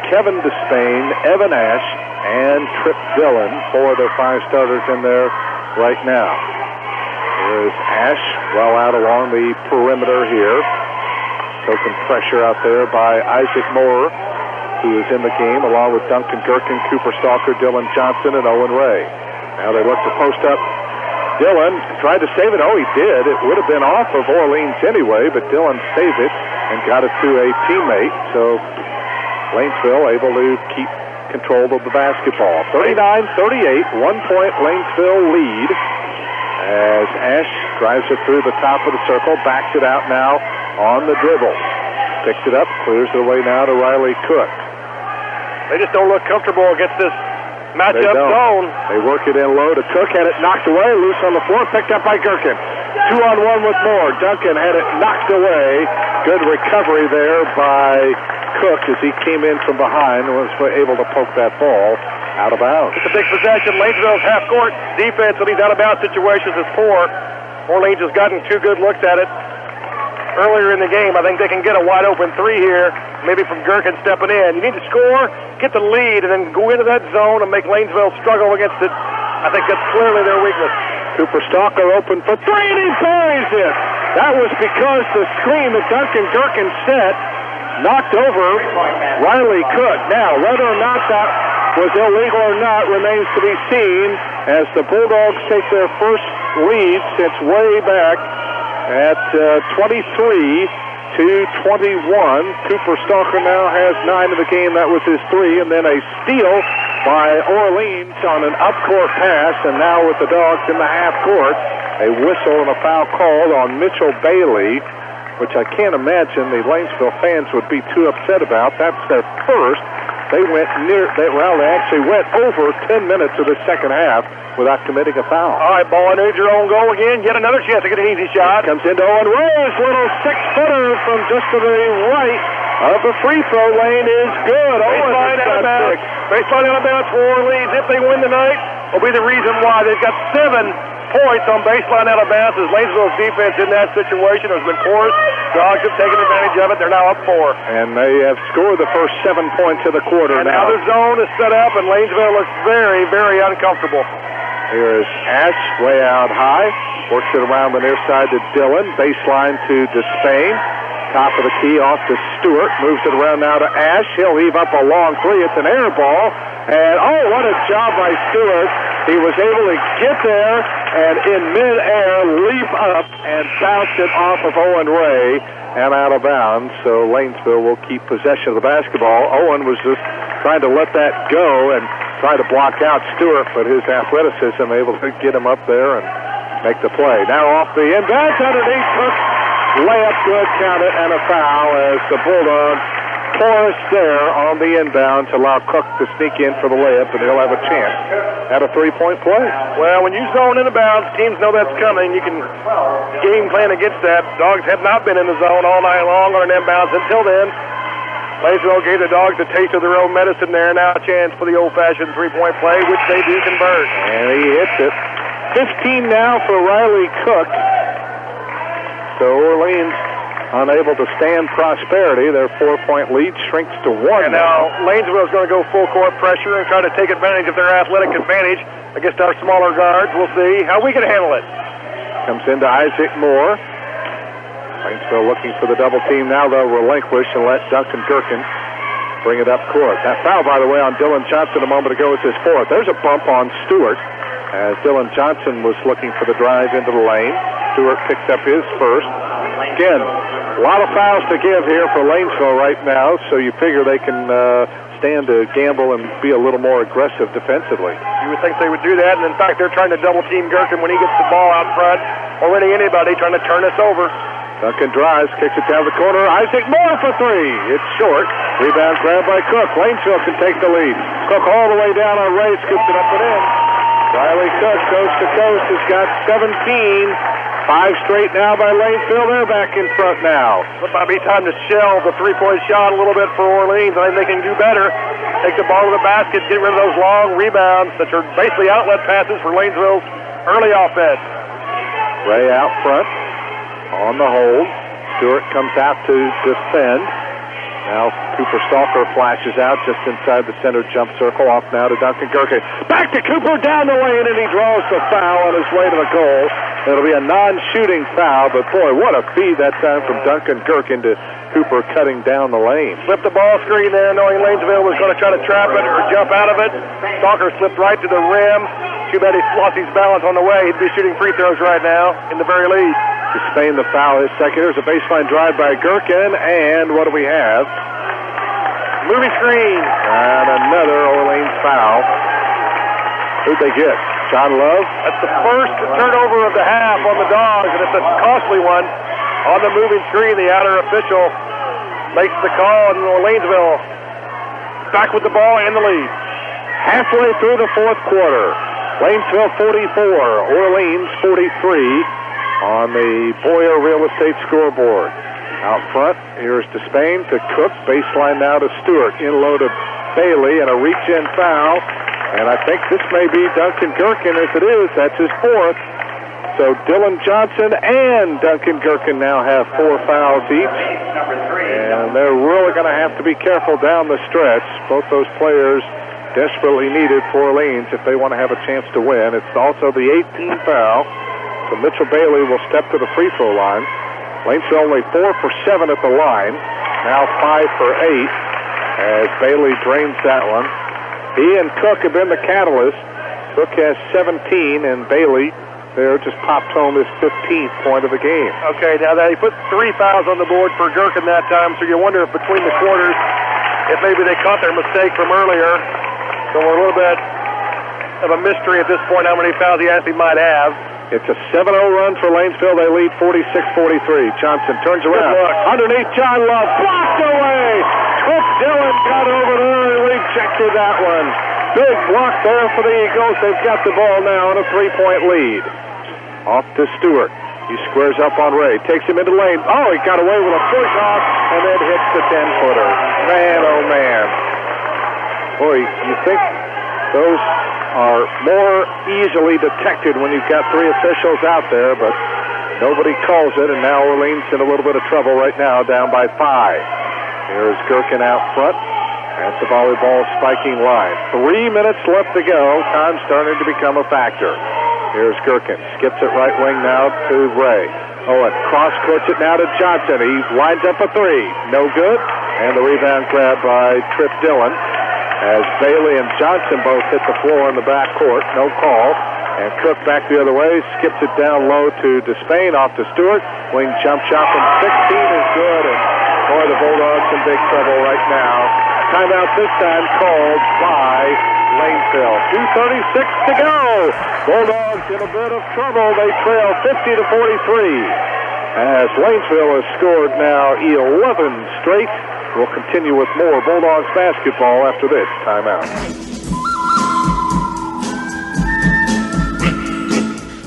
Kevin Despain, Evan Ash, and Trip Dillon, 4 of their 5 starters in there right now. There is Ash well out along the perimeter here. Token pressure out there by Isaac Moore, who is in the game, along with Duncan Gherkin, Cooper Stalker, Dylan Johnson, and Owen Ray. Now they look to post up. Dylan tried to save it. Oh, he did. It would have been off of Orleans anyway, but Dylan saved it and got it to a teammate. So Lanesville able to keep control of the basketball. 39-38, 1-point Lanesville lead as Ash drives it through the top of the circle, backs it out now on the dribble. Picks it up, clears it away now to Riley Cook. They just don't look comfortable against this matchup zone. They work it in low to Cook, had it knocked away, loose on the floor, picked up by Gherkin. 2-on-1 with Moore. Duncan had it knocked away. Good recovery there by Cook as he came in from behind and was able to poke that ball out of bounds. It's a big possession. Lanesville's half-court defense in these out-of-bounds situations is poor. Orleans has gotten 2 good looks at it earlier in the game. I think they can get a wide-open 3 here, maybe from Gherkin stepping in. You need to score, get the lead, and then go into that zone and make Lanesville struggle against it. I think that's clearly their weakness. Cooper Stalker open for 3, and he buries it. That was because the screen that Duncan Gherkin set knocked over Riley Cook. Now, whether or not that was illegal or not remains to be seen as the Bulldogs take their first lead since way back at 23-21. Cooper Stalker now has 9 in the game. That was his 3, and then a steal by Orleans on an up-court pass, and now with the Dogs in the half-court, a whistle and a foul called on Mitchell Bailey, which I can't imagine the Lanesville fans would be too upset about. That's their first. They actually went over 10 minutes of the second half without committing a foul. All right, ball needs your own goal again. Yet another chance to get an easy shot. Comes into Owen Rose. Little 6-footer from just to the right of the free throw lane is good. Baseline out of bounds. Baseline out of bounds for Orleans. If they win tonight, will be the reason why. They've got 7 points on baseline out of bounds as Lanesville's defense in that situation has been porous. Dogs have taken advantage of it. They're now up 4. And they have scored the first 7 points of the quarter. And now the zone is set up, and Lanesville looks very, very uncomfortable. Here is Ash way out high. Works it around the near side to Dillon. Baseline to Despain. Top of the key off to Stewart. Moves it around now to Ash. He'll heave up a long 3. It's an air ball. And, oh, what a job by Stewart. He was able to get there and in midair leap up and bounce it off of Owen Ray and out of bounds. So Lanesville will keep possession of the basketball. Owen was just trying to let that go and try to block out Stewart, but his athleticism able to get him up there and make the play. Now off the inbounds underneath Cook. Layup good, count it, and a foul as the Bulldogs porous there on the inbound to allow Cook to sneak in for the layup, and he'll have a chance at a 3-point play. Well, when you zone in the bounds, teams know that's coming. You can game plan against that. Dogs have not been in the zone all night long on an inbounds until then. Lanesville gave the Dogs a taste of their own medicine there. Now a chance for the old-fashioned 3-point play, which they do convert. And he hits it. 15 now for Riley Cook. So Orleans unable to stand prosperity. Their 4-point lead shrinks to 1. And now Lanesville is going to go full court pressure and try to take advantage of their athletic advantage against our smaller guards. We'll see how we can handle it. Comes into Isaac Moore. Lanesville looking for the double team. Now they'll relinquish and let Duncan Gherkin bring it up court. That foul, by the way, on Dylan Johnson a moment ago is his 4th. There's a bump on Stewart as Dylan Johnson was looking for the drive into the lane. Stewart picked up his first. Again, a lot of fouls to give here for Lanesville right now, so you figure they can stand to gamble and be a little more aggressive defensively. You would think they would do that, and in fact, they're trying to double-team Gherkin when he gets the ball out front, or anybody trying to turn us over. Duncan drives, kicks it down the corner. Isaac Moore for 3. It's short. Rebound grabbed by Cook. Lanesville can take the lead. Cook all the way down on Ray, scoops it up and in. Riley Cook, coast to coast, has got 17. 5 straight now by Lanesville. They're back in front now. It might be time to shell the 3-point shot a little bit for Orleans. I think they can do better. Take the ball to the basket, get rid of those long rebounds that are basically outlet passes for Lanesville's early offense. Ray out front on the hold. Stewart comes out to defend. Now Cooper Stalker flashes out just inside the center jump circle. Off now to Duncan Gherkin. Back to Cooper down the lane, and he draws the foul on his way to the goal. It'll be a non-shooting foul, but boy, what a feed that time from Duncan Gherkin to Cooper cutting down the lane. Slipped the ball screen there, knowing Lanesville was going to try to trap it or jump out of it. Stalker slipped right to the rim. Too bad he lost his balance on the way. He'd be shooting free throws right now, in the very least. To Spain, the foul is second. Here's a baseline drive by Gherkin, and what do we have? moving screen. And another Orleans foul. Who'd they get? John Love? That's the first turnover of the half on the Dogs, and it's a costly one on the moving screen. The outer official makes the call, and Lanesville back with the ball and the lead. Halfway through the fourth quarter, Lanesville 44, Orleans 43 on the Boyer Real Estate scoreboard. Out front, here's Despain to Cook. Baseline now to Stewart. In low to Bailey, and a reach-in foul. And I think this may be Duncan Gherkin. If it is, that's his fourth. So Dylan Johnson and Duncan Gherkin now have 4 fouls each. And they're really going to have to be careful down the stretch. Both those players desperately needed for Orleans if they want to have a chance to win. It's also the 18th foul. So Mitchell Bailey will step to the free throw line. Lanesville only 4 for 7 at the line. Now 5 for 8 as Bailey drains that one. He and Cook have been the catalyst. Cook has 17, and Bailey there just popped home his 15th point of the game. Okay, now that he put 3 fouls on the board for Gherkin that time, so you wonder if between the quarters, if maybe they caught their mistake from earlier. So we're a little bit of a mystery at this point how many fouls he actually might have. It's a 7-0 run for Lanesville. They lead 46-43. Johnson turns around. Underneath John Love. Blocked away. Cook Dillon got over there and rejected that one. Big block there for the Eagles. They've got the ball now in a 3-point lead. Off to Stewart. He squares up on Ray. Takes him into the lane. Oh, he got away with a push-off and then hits the 10-footer. Man, oh, man. Boy, you think those are more easily detected when you've got 3 officials out there, but nobody calls it, and now Orleans in a little bit of trouble right now, down by 5. Here's Gherkin out front at the volleyball spiking line. 3 minutes left to go. Time's starting to become a factor. Here's Gherkin. Skips it right wing now to Ray. Owen cross-courts it now to Johnson. He lines up a 3. No good. And the rebound grab by Trip Dillon. As Bailey and Johnson both hit the floor in the backcourt. No call. And Cook back the other way. Skips it down low to Despain. Off to Stewart. Wing jump shot from 16 is good. And boy, the Bulldogs in big trouble right now. Timeout this time called by Lanesville. 2:36 to go. Bulldogs in a bit of trouble. They trail 50-43. As Lanesville has scored now 11 straight. We'll continue with more Bulldogs basketball after this timeout.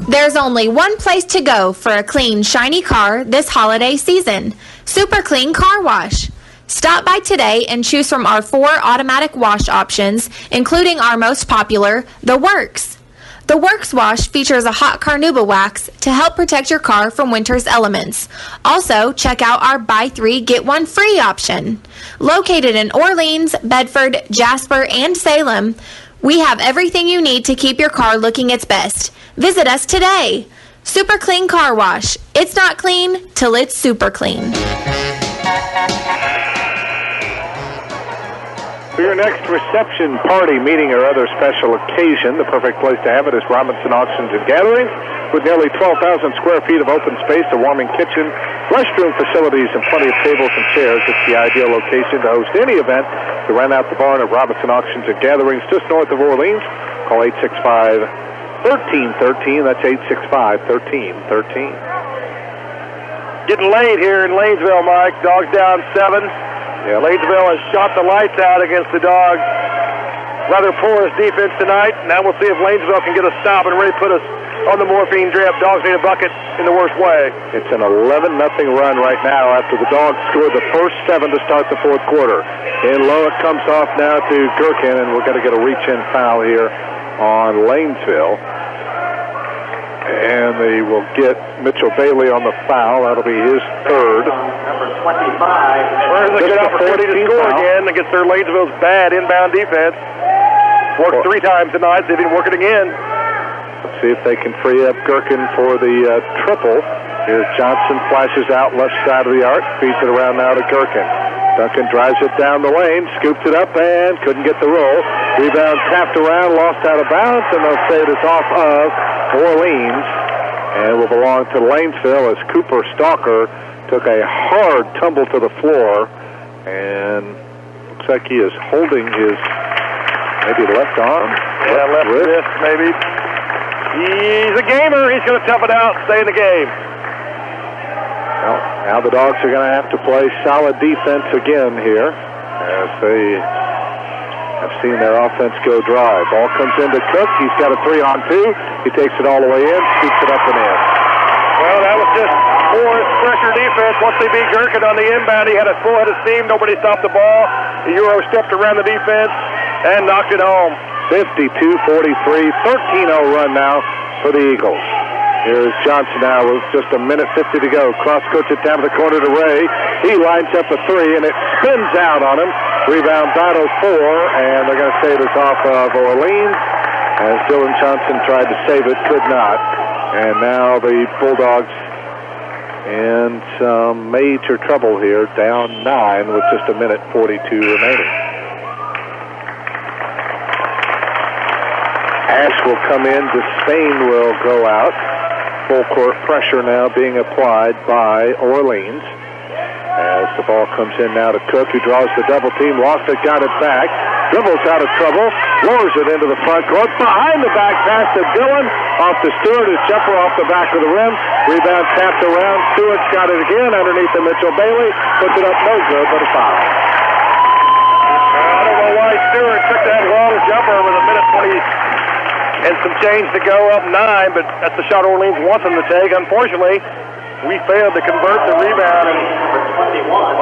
There's only one place to go for a clean, shiny car this holiday season. Super Clean Car Wash. Stop by today and choose from our 4 automatic wash options, including our most popular, the Works. The Works Wash features a hot carnauba wax to help protect your car from winter's elements. Also, check out our buy 3, get 1 free option. Located in Orleans, Bedford, Jasper, and Salem, we have everything you need to keep your car looking its best. Visit us today. Super Clean Car Wash. It's not clean till it's super clean. For your next reception, party, meeting, or other special occasion, the perfect place to have it is Robinson Auctions and Gatherings. With nearly 12,000 square feet of open space, a warming kitchen, restroom facilities, and plenty of tables and chairs, it's the ideal location to host any event. To rent out the barn at Robinson Auctions and Gatherings just north of Orleans, call 865-1313. That's 865-1313. Getting late here in Lanesville, Mike. Dogs down 7. Yeah. Lanesville has shot the lights out against the Dogs. Rather porous defense tonight. Now we'll see if Lanesville can get a stop and really put us on the morphine drip. Dogs need a bucket in the worst way. It's an 11-0 run right now after the Dogs scored the first 7 to start the fourth quarter. In low, it comes off now to Gherkin, and we're going to get a reach-in foul here on Lanesville. And they will get Mitchell Bailey on the foul. That'll be his 3rd. Number 25. Where's a good opportunity to score again against their Lanesville's bad inbound defense. Worked 3 times tonight. They didn't work it again. Let's see if they can free up Gherkin for the triple. Here's Johnson, flashes out left side of the arc, feeds it around now to Gherkin. Duncan drives it down the lane, scoops it up, and couldn't get the roll. Rebound tapped around, lost out of bounds, and they'll say it is off of Orleans, and will belong to Lanesville as Cooper Stalker took a hard tumble to the floor, and looks like he is holding his maybe left arm. Yeah, left wrist maybe. He's a gamer. He's going to tough it out, stay in the game. Well, now the Dogs are going to have to play solid defense again here as they have seen their offense go dry. Ball comes into Cook. He's got a 3-on-2. He takes it all the way in, scoops it up and in. Well, that was just more pressure defense. Once they beat Gherkin on the inbound, he had a full head of steam. Nobody stopped the ball. The Euro stepped around the defense and knocked it home. 52-43, 13-0 run now for the Eagles. Here's Johnson now with just a minute 50 to go. Cross coach it down to the corner to Ray. He lines up a three, and it spins out on him. Rebound Dotto 4, and they're going to save this off of Orleans as Dylan Johnson tried to save it, could not. And now the Bulldogs in some major trouble here, down 9 with just a minute 42 remaining. Ash will come in. Despain will go out. Full court pressure now being applied by Orleans. As the ball comes in now to Cook, who draws the double team. Lost it, got it back. Dribbles out of trouble. Lowers it into the front court. Behind the back pass to Dillon. Off to Stewart. His jumper off the back of the rim. Rebound tapped around. Stewart's got it again underneath the Mitchell Bailey. Puts it up no good, but a foul. I don't know why Stewart took that long jumper with a minute 20 and some change to go, up 9, but that's the shot Orleans wants them to take. Unfortunately, we failed to convert the rebound. And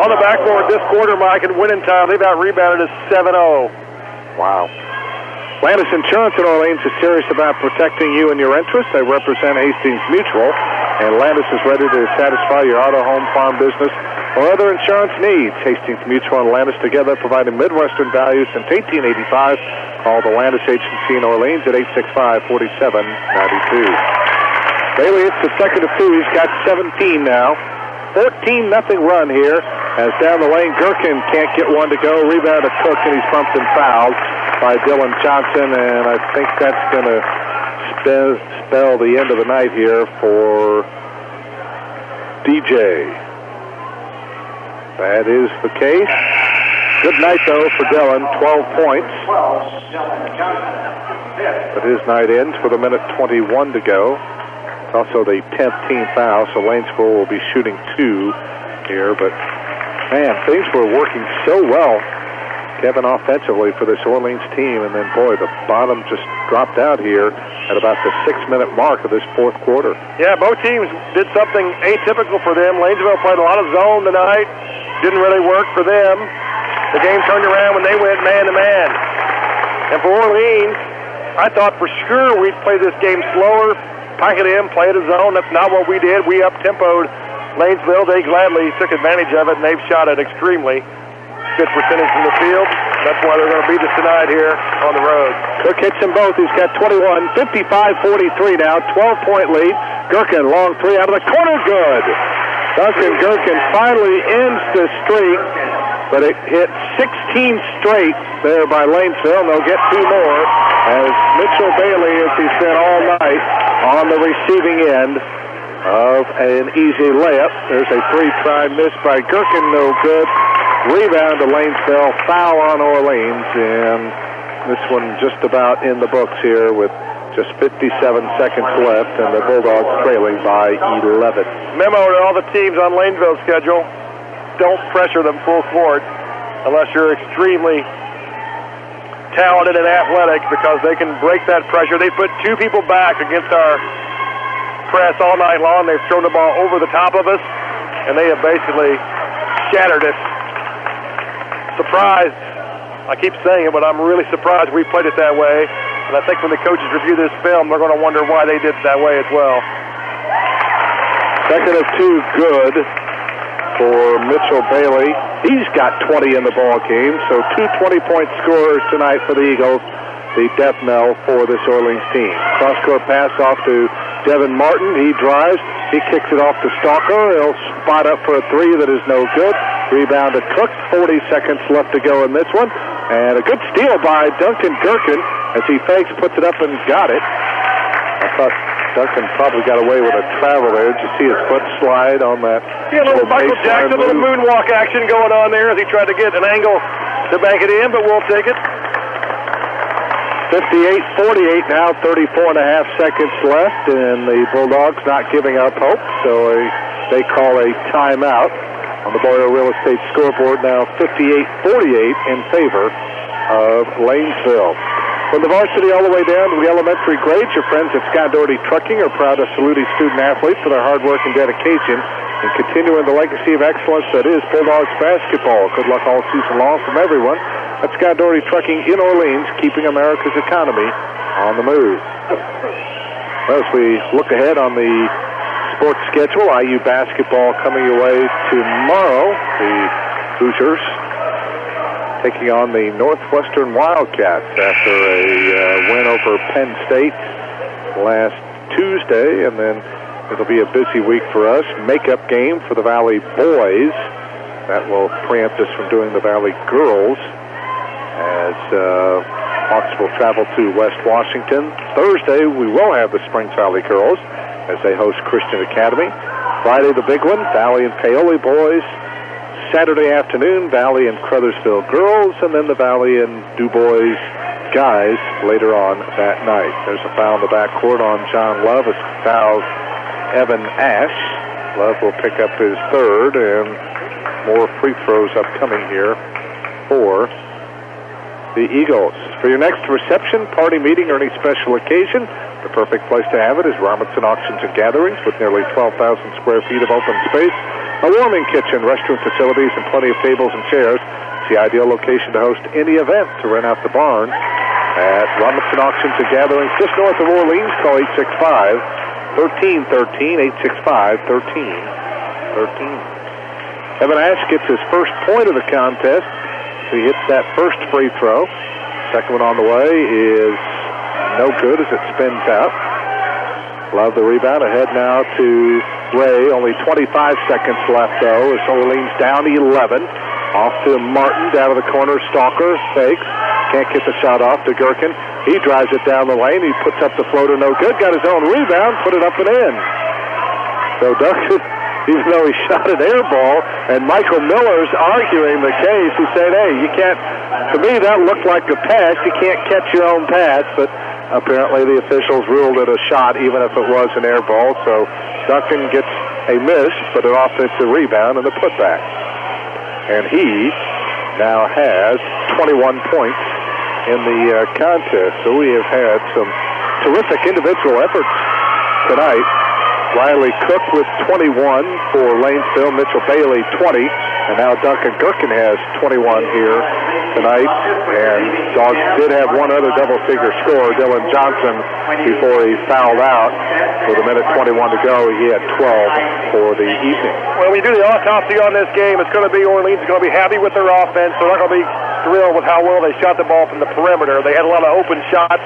on the backboard this quarter, Mike, and winning time, they've out-rebounded us 7-0. Wow. Landis Insurance in Orleans is serious about protecting you and your interests. They represent Hastings Mutual, and Landis is ready to satisfy your auto, home, farm, business, or other insurance needs. Hastings Mutual and Landis together providing Midwestern values since 1885. Call the Landis Agency in Orleans at 865-4792. Bailey hits the second of 2. He's got 17 now. 14-0 run here as down the lane Gherkin can't get one to go. Rebound to Cook, and he's bumped and fouled by Dylan Johnson, and I think that's going to spell the end of the night here for DJ. That is the case. Good night, though, for Dylan. 12 points. But his night ends with a minute 21 to go. It's also the 10th team foul, so Lanesville will be shooting 2 here. But, man, things were working so well, Kevin, offensively for this Orleans team. And then, boy, the bottom just dropped out here at about the 6-minute mark of this fourth quarter. Yeah, both teams did something atypical for them. Lanesville played a lot of zone tonight. Didn't really work for them. The game turned around when they went man-to-man. And for Orleans, I thought for sure we'd play this game slower, pack it in, play it a zone. That's not what we did. We up-tempoed Lanesville. They gladly took advantage of it, and they've shot it extremely good percentage from the field. That's why they're going to beat us tonight here on the road. Cook hits them both. He's got 21, 55-43 now, 12-point lead. Gherkin, long three out of the corner, good. Duncan Gherkin finally ends the streak, but it hit 16 straight there by Lanesville, and they'll get 2 more as Mitchell Bailey, as he's been all night, on the receiving end of an easy layup. There's a 3-try miss by Gherkin, no good. Rebound to Lanesville, foul on Orleans, and this one just about in the books here with just 57 seconds left, and the Bulldogs trailing by 11. Memo to all the teams on Lanesville's schedule: don't pressure them full court unless you're extremely talented and athletic, because they can break that pressure. They put 2 people back against our press all night long. They've thrown the ball over the top of us, and they have basically shattered it. Surprised, I keep saying it, but I'm really surprised we played it that way. And I think when the coaches review this film, they're going to wonder why they did it that way as well. Second of 2 good for Mitchell Bailey. He's got 20 in the ball game, so 2 20-point scorers tonight for the Eagles. The death knell for this Orleans team. Cross-court pass off to Devin Martin. He drives. He kicks it off to Stalker. He'll spot up for a 3 that is no good. Rebound to Cook. 40 seconds left to go in this one. And a good steal by Duncan Gherkin as he fakes, puts it up, and got it. I thought Duncan probably got away with a travel there. Did you see his foot slide on that? Yeah, a little Michael Jackson, a little moonwalk action going on there as he tried to get an angle to bank it in, but we'll take it. 58-48 now, 34 and a half seconds left, and the Bulldogs not giving up hope, so they call a timeout on the Boyle Real Estate scoreboard. Now 58-48 in favor of Lanesville. From the varsity all the way down to the elementary grades, your friends at Scott Doherty Trucking are proud to salute each student athlete for their hard work and dedication and continuing the legacy of excellence that is Bulldogs basketball. Good luck all season long from everyone at Scott Doherty Trucking in Orleans, keeping America's economy on the move. Well, as we look ahead on the sports schedule, IU basketball coming your way tomorrow. The Hoosiers taking on the Northwestern Wildcats after a win over Penn State last Tuesday, and then it'll be a busy week for us. Makeup game for the Valley boys. That will preempt us from doing the Valley girls as Hawks will travel to West Washington. Thursday, we will have the Springs Valley girls as they host Christian Academy. Friday, the big one, Valley and Paoli boys. Saturday afternoon, Valley and Crothersville girls, and then the Valley and DuBois guys later on that night. There's a foul in the backcourt on John Love. It fouls Evan Ash. Love will pick up his third, and more free throws upcoming here for the Eagles. For your next reception, party, meeting, or any special occasion, the perfect place to have it is Robinson Auctions and Gatherings with nearly 12,000 square feet of open space, a warming kitchen, restroom facilities, and plenty of tables and chairs. It's the ideal location to host any event to rent out the barn at Robinson Auctions and Gatherings just north of Orleans. Call 865-1313, 865-1313. Evan Ash gets his first point of the contest. He hits that first free throw. Second one on the way is no good as it spins out. Love the rebound. Ahead now to Ray. Only 25 seconds left, though, as Orleans down 11. Off to Martin, down to the corner. Stalker fakes. Can't get the shot off to Gherkin. He drives it down the lane. He puts up the floater. No good. Got his own rebound. Put it up and in. So Duncan, even though he shot an air ball, and Michael Miller's arguing the case. He's saying, hey, you can't, to me that looked like a pass. You can't catch your own pass, but apparently the officials ruled it a shot even if it was an air ball. So Duncan gets a miss, but an offensive rebound and the putback. And he now has 21 points in the contest. So we have had some terrific individual efforts tonight. Riley Cook with 21 for Lanesville, Mitchell Bailey 20, and now Duncan Gherkin has 21 here tonight. And Dogs did have one other double-figure score, Dylan Johnson, before he fouled out. With a minute 21 to go, he had 12 for the evening. Well, when you do the autopsy on this game, it's going to be Orleans is going to be happy with their offense. They're not going to be thrilled with how well they shot the ball from the perimeter. They had a lot of open shots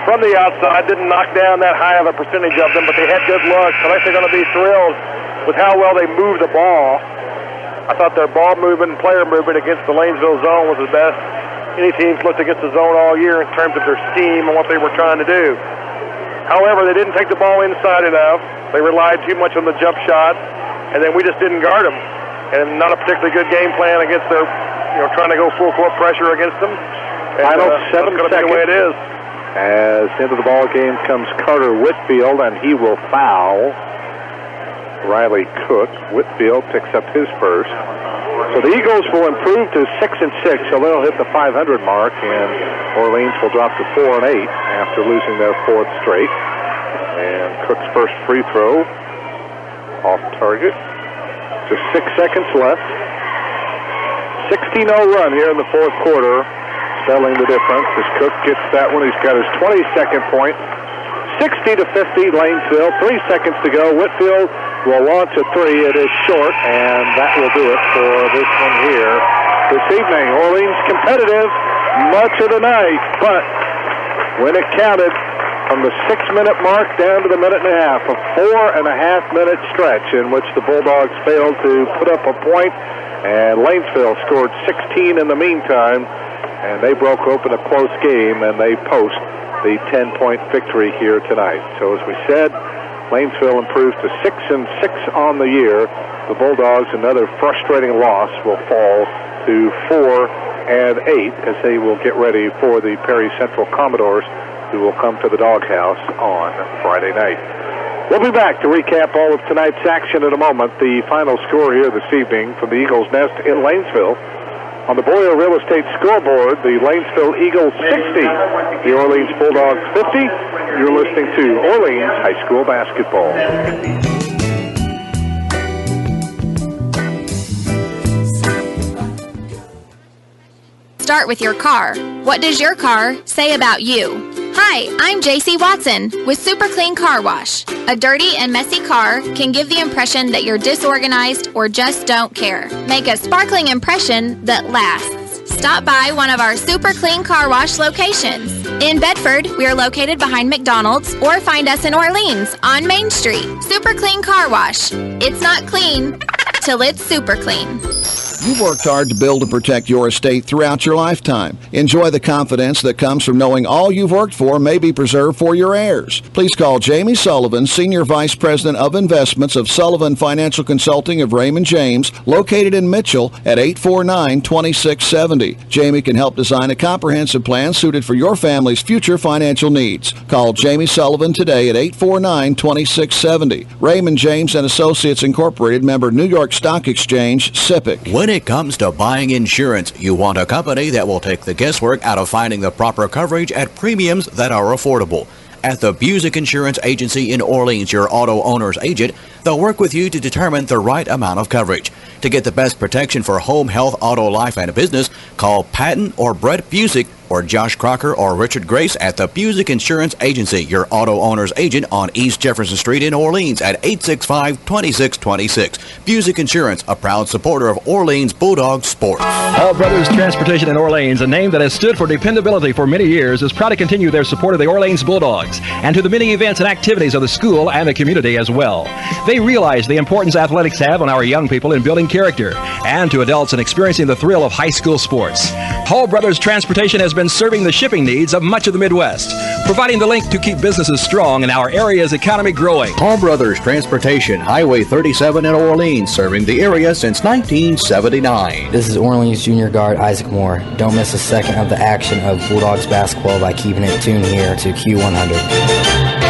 from the outside, didn't knock down that high of a percentage of them, but they had good luck. So I think they're going to be thrilled with how well they moved the ball. I thought their ball movement and player movement against the Lanesville zone was the best any team's looked against the zone all year in terms of their scheme and what they were trying to do. However, they didn't take the ball inside enough. They relied too much on the jump shot, and then we just didn't guard them. And not a particularly good game plan against their, trying to go full court pressure against them. And, Final 7 seconds. Be the way it is. As into the ball game comes Carter Whitfield, and he will foul Riley Cook. Whitfield picks up his first. So the Eagles will improve to 6-6, so they'll hit the 500 mark, and Orleans will drop to 4-8 after losing their fourth straight. And Cook's first free throw off target. Just 6 seconds left. 16-0 run here in the fourth quarter. Spelling the difference as Cook gets that one. He's got his 22nd point. 60-50, Lanesville. 3 seconds to go. Whitfield will launch a three. It is short, and that will do it for this one here this evening. Orleans competitive much of the night, but when it counted from the 6-minute mark down to the minute and a half, a 4.5-minute stretch in which the Bulldogs failed to put up a point, and Lanesville scored 16 in the meantime. And they broke open a close game, and they post the 10-point victory here tonight. So as we said, Lanesville improves to 6-6 on the year. The Bulldogs, another frustrating loss, will fall to and 8 as they will get ready for the Perry Central Commodores, who will come to the Doghouse on Friday night. We'll be back to recap all of tonight's action in a moment. The final score here this evening from the Eagles' Nest in Lanesville. On the Boyer Real Estate scoreboard, the Lanesville Eagles 60, the Orleans Bulldogs 50. You're listening to Orleans High School Basketball. Start with your car. What does your car say about you? Hi, I'm JC Watson with Super Clean Car Wash. A dirty and messy car can give the impression that you're disorganized or just don't care. Make a sparkling impression that lasts. Stop by one of our Super Clean Car Wash locations. In Bedford, we are located behind McDonald's, or find us in Orleans on Main Street. Super Clean Car Wash. It's not clean till it's super clean. You've worked hard to build and protect your estate throughout your lifetime. Enjoy the confidence that comes from knowing all you've worked for may be preserved for your heirs. Please call Jamie Sullivan, Senior Vice President of Investments of Sullivan Financial Consulting of Raymond James, located in Mitchell at 849-2670. Jamie can help design a comprehensive plan suited for your family's future financial needs. Call Jamie Sullivan today at 849-2670. Raymond James and Associates Incorporated, member New York Stock Exchange, SIPC. When it comes to buying insurance, you want a company that will take the guesswork out of finding the proper coverage at premiums that are affordable. At the Busick Insurance Agency in Orleans, your auto owner's agent, they'll work with you to determine the right amount of coverage. To get the best protection for home, health, auto, life, and business, call Patton or Brett Busick or Josh Crocker or Richard Grace at the Busick Insurance Agency, your auto owner's agent on East Jefferson Street in Orleans at 865-2626. Busick Insurance, a proud supporter of Orleans Bulldogs sports. Hall Brothers Transportation in Orleans, a name that has stood for dependability for many years, is proud to continue their support of the Orleans Bulldogs and to the many events and activities of the school and the community as well. They realize the importance athletics have on our young people in building character and to adults in experiencing the thrill of high school sports. Hall Brothers Transportation has been serving the shipping needs of much of the Midwest, providing the link to keep businesses strong and our area's economy growing. Hall Brothers Transportation, Highway 37 in Orleans, serving the area since 1979. This is Orleans Junior Guard Isaac Moore. Don't miss a second of the action of Bulldogs basketball by keeping it tuned here to Q100.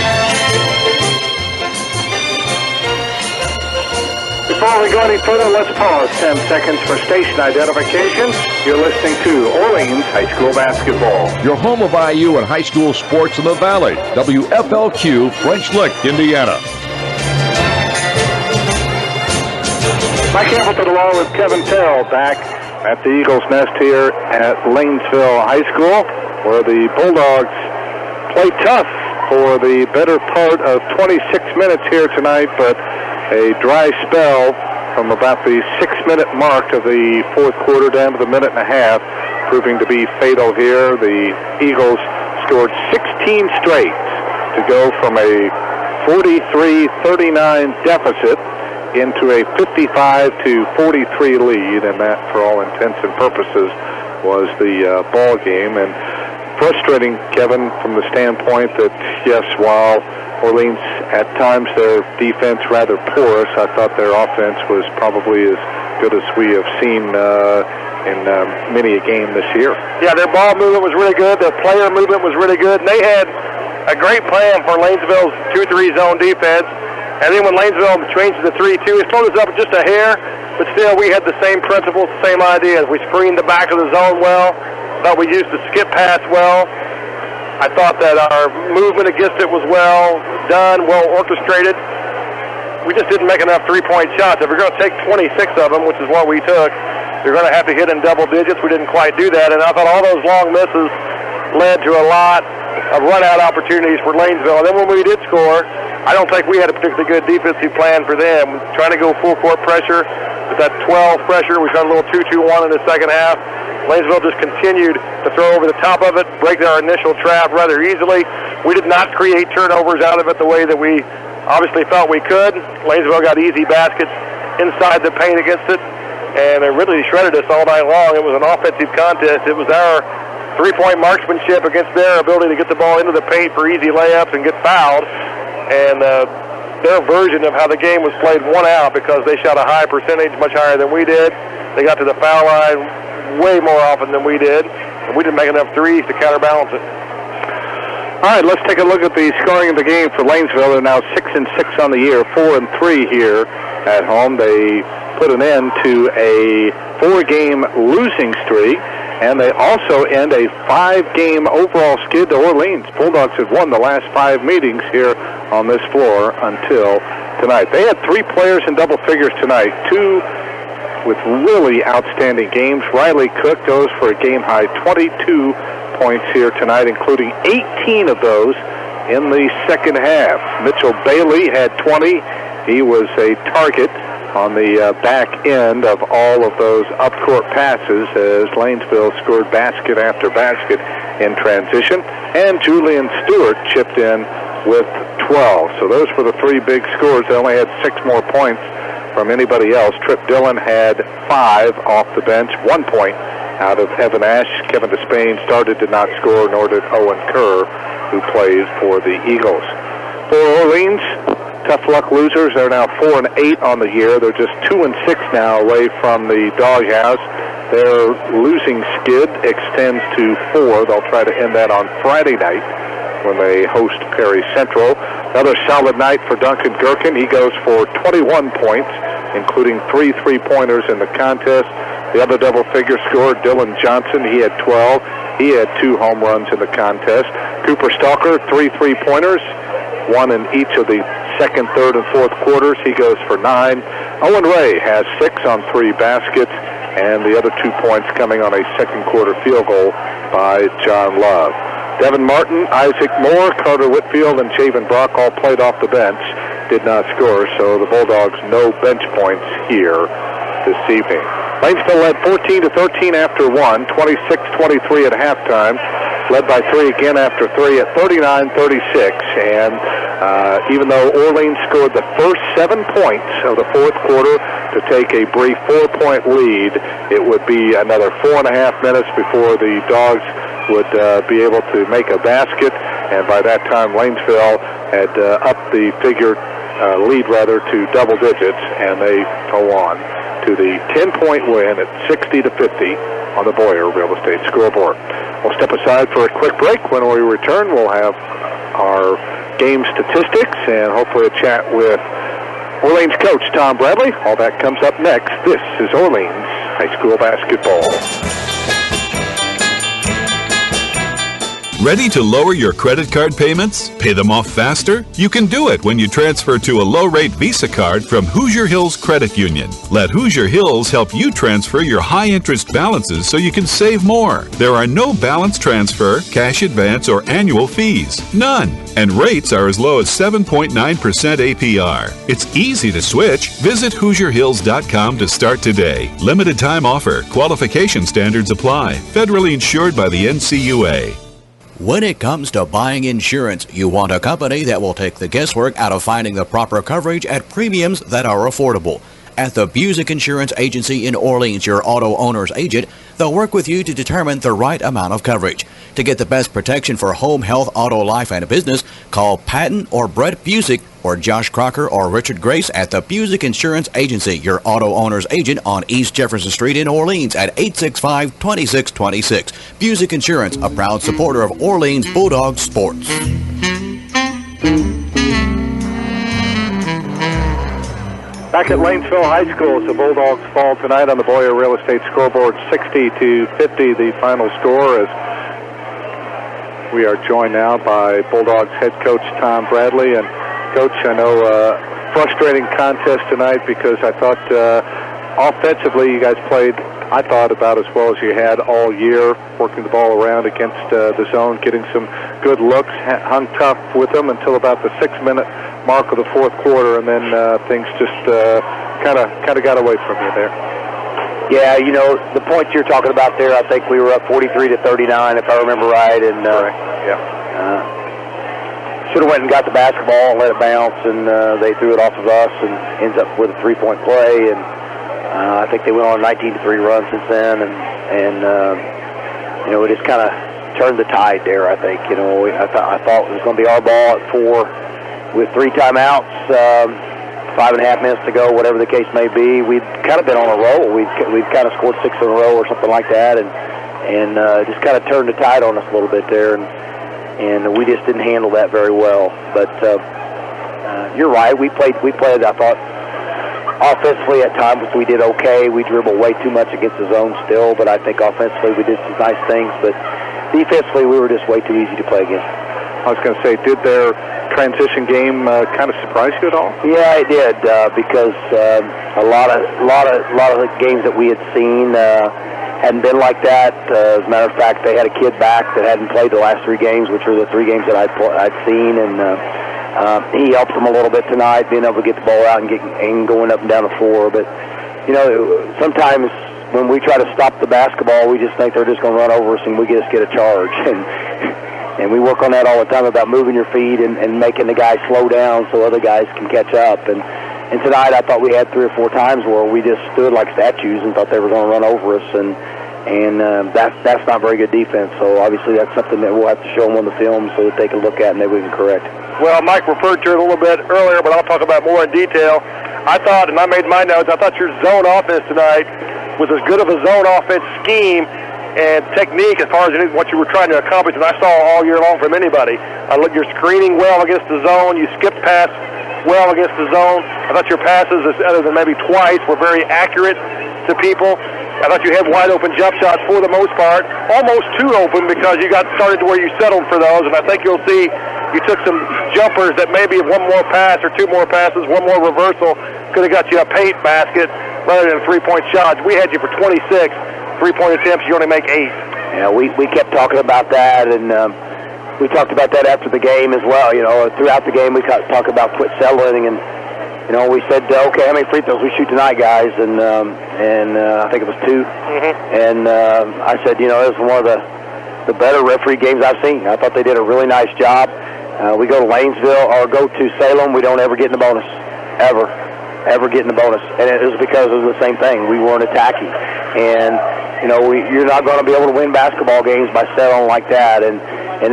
Before we go any further, let's pause 10 seconds for station identification. You're listening to Orleans High School Basketball. Your home of IU and high school sports in the Valley. WFLQ, French Lick, Indiana. Mike Hamilton along with Kevin Terrell back at the Eagles' Nest here at Lanesville High School, where the Bulldogs play tough for the better part of 26 minutes here tonight, but a dry spell from about the 6-minute mark of the fourth quarter down to the minute and a half, proving to be fatal here. The Eagles scored 16 straight to go from a 43-39 deficit into a 55-43 lead, and that, for all intents and purposes, was the ball game. And frustrating, Kevin, from the standpoint that, yes, while Orleans, at times, their defense rather porous, I thought their offense was probably as good as we have seen in many a game this year. Yeah, their ball movement was really good. Their player movement was really good. And they had a great plan for Lanesville's 2-3 zone defense. And then when Lanesville changed to the 3-2, it slowed us up just a hair. But still, we had the same principles, the same ideas. We screened the back of the zone well. Thought we used the skip pass well. I thought that our movement against it was well done, well orchestrated. We just didn't make enough three-point shots. If we're going to take 26 of them, which is what we took, you're going to have to hit in double digits. We didn't quite do that, and I thought all those long misses led to a lot of run-out opportunities for Lanesville. And then when we did score, I don't think we had a particularly good defensive plan for them. Trying to go full-court pressure with that 12 pressure. We got a little 2-2-1 in the second half. Lanesville just continued to throw over the top of it, break our initial trap rather easily. We did not create turnovers out of it the way that we obviously felt we could. Lanesville got easy baskets inside the paint against it, and it really shredded us all night long. It was an offensive contest. It was our three-point marksmanship against their ability to get the ball into the paint for easy layups and get fouled. And their version of how the game was played won out because they shot a high percentage, much higher than we did. They got to the foul line way more often than we did, and we didn't make enough threes to counterbalance it. All right, let's take a look at the scoring of the game for Lanesville. They're now 6-6 on the year, 4-3 here at home. They put an end to a 4-game losing streak, and they also end a 5-game overall skid to Orleans. Bulldogs had won the last 5 meetings here on this floor until tonight. They had 3 players in double figures tonight, 2 with really outstanding games. Riley Cook goes for a game-high 22 points here tonight, including 18 of those in the second half. Mitchell Bailey had 20. He was a target on the back end of all of those up-court passes as Lanesville scored basket after basket in transition. And Julian Stewart chipped in with 12. So those were the 3 big scores. They only had 6 more points from anybody else. Trip Dillon had 5 off the bench, 1 point out of Evan Ash. Kevin Despain started, did not score, nor did Owen Kerr, who plays for the Eagles. For Orleans, tough luck losers. They're now 4-8 on the year. They're just 2-6 now away from the doghouse. Their losing skid extends to 4. They'll try to end that on Friday night when they host Perry Central. Another solid night for Duncan Gherkin. He goes for 21 points, including 3 3-pointers in the contest. The other double figure scorer, Dylan Johnson, he had 12. He had 2 home runs in the contest. Cooper Stalker, 3 3-pointers, 1 in each of the second, third, and fourth quarters. He goes for 9. Owen Ray has 6 on 3 baskets, and the other 2 points coming on a second quarter field goal by John Love. Devin Martin, Isaac Moore, Carter Whitfield, and Javen Brock all played off the bench, did not score, so the Bulldogs no bench points here this evening. Lanesville led 14-13 after 1, 26-23 at halftime, led by 3 again after 3 at 39-36, and even though Orleans scored the first 7 points of the fourth quarter to take a brief 4-point lead, it would be another 4.5 minutes before the Dogs would be able to make a basket, and by that time Lanesville had upped the lead to double digits, and they go on to the 10-point win at 60-50 on the Boyer Real Estate scoreboard. We'll step aside for a quick break. When we return, we'll have our game statistics and hopefully a chat with Orleans coach Tom Bradley. All that comes up next. This is Orleans High School basketball. Ready to lower your credit card payments? Pay them off faster? You can do it when you transfer to a low-rate Visa card from Hoosier Hills Credit Union. Let Hoosier Hills help you transfer your high-interest balances so you can save more. There are no balance transfer, cash advance, or annual fees. None. And rates are as low as 7.9% APR. It's easy to switch. Visit HoosierHills.com to start today. Limited time offer. Qualification standards apply. Federally insured by the NCUA. When it comes to buying insurance, you want a company that will take the guesswork out of finding the proper coverage at premiums that are affordable. At the Busick Insurance Agency in Orleans, your auto owner's agent, they'll work with you to determine the right amount of coverage. To get the best protection for home, health, auto, life, and business, call Patton or Brett Busick or Josh Crocker or Richard Grace at the Busick Insurance Agency, your auto owner's agent on East Jefferson Street in Orleans at 865-2626. Busick Insurance, a proud supporter of Orleans Bulldog sports. Back at Lanesville High School, the Bulldogs fall tonight on the Boyer Real Estate scoreboard, 60-50, the final score. As we are joined now by Bulldogs head coach Tom Bradley. And Coach, I know frustrating contest tonight because I thought offensively you guys played, I thought, about as well as you had all year, working the ball around against the zone, getting some good looks, hung tough with them until about the 6-minute mark of the fourth quarter, and then things just kind of got away from you there. Yeah, you know, the points you're talking about there, I think we were up 43-39, if I remember right, and should have went and got the basketball and let it bounce, and they threw it off of us and ends up with a 3-point play, and I think they went on a 19-3 run since then, and you know, it just kind of turned the tide there, I think. You know, I thought it was going to be our ball at 4 with 3 timeouts. 5.5 minutes to go, whatever the case may be. We'd kind of been on a roll. We'd kind of scored 6 in a row or something like that, and just kind of turned the tide on us a little bit there, and we just didn't handle that very well. But you're right. We played. I thought offensively at times we did okay. We dribbled way too much against the zone still, but I think offensively we did some nice things. But defensively we were just way too easy to play against. I was going to say, did their transition game kind of surprise you at all? Yeah, it did because a lot of the games that we had seen hadn't been like that. As a matter of fact, they had a kid back that hadn't played the last 3 games, which were the 3 games that I'd seen, and he helps them a little bit tonight, being able to get the ball out and going up and down the floor. But sometimes when we try to stop the basketball, we just think they're just going to run over us, and we just get a charge. And we work on that all the time about moving your feet and making the guys slow down so other guys can catch up. And tonight I thought we had 3 or 4 times where we just stood like statues and thought they were going to run over us, and that's not very good defense. So obviously that's something that we'll have to show them on the film so that they can look at and maybe we can correct. Well, Mike referred to it a little bit earlier, but I'll talk about more in detail. I thought, and I made my notes, I thought your zone offense tonight was as good of a zone offense scheme and technique as far as what you were trying to accomplish, and I saw all year long from anybody. You're screening well against the zone. You skipped past well against the zone. I thought your passes, other than maybe twice, were very accurate to people. I thought you had wide open jump shots for the most part, almost too open because you got started to where you settled for those, and I think you'll see you took some jumpers that maybe if 1 more pass or 2 more passes, 1 more reversal could have got you a paint basket rather than 3-point shots. We had you for 26. 3-point attempts, you only make 8. Yeah, we kept talking about that, and we talked about that after the game as well. Throughout the game we talked about quit settling, and we said, okay, how many free throws we shoot tonight, guys? And I think it was 2. And I said, it was one of the better referee games I've seen. I thought they did a really nice job. We go to Lanesville or go to Salem, we don't ever get in the bonus, ever get in the bonus, and it was because of the same thing. We weren't attacking, and you're not going to be able to win basketball games by settling like that. And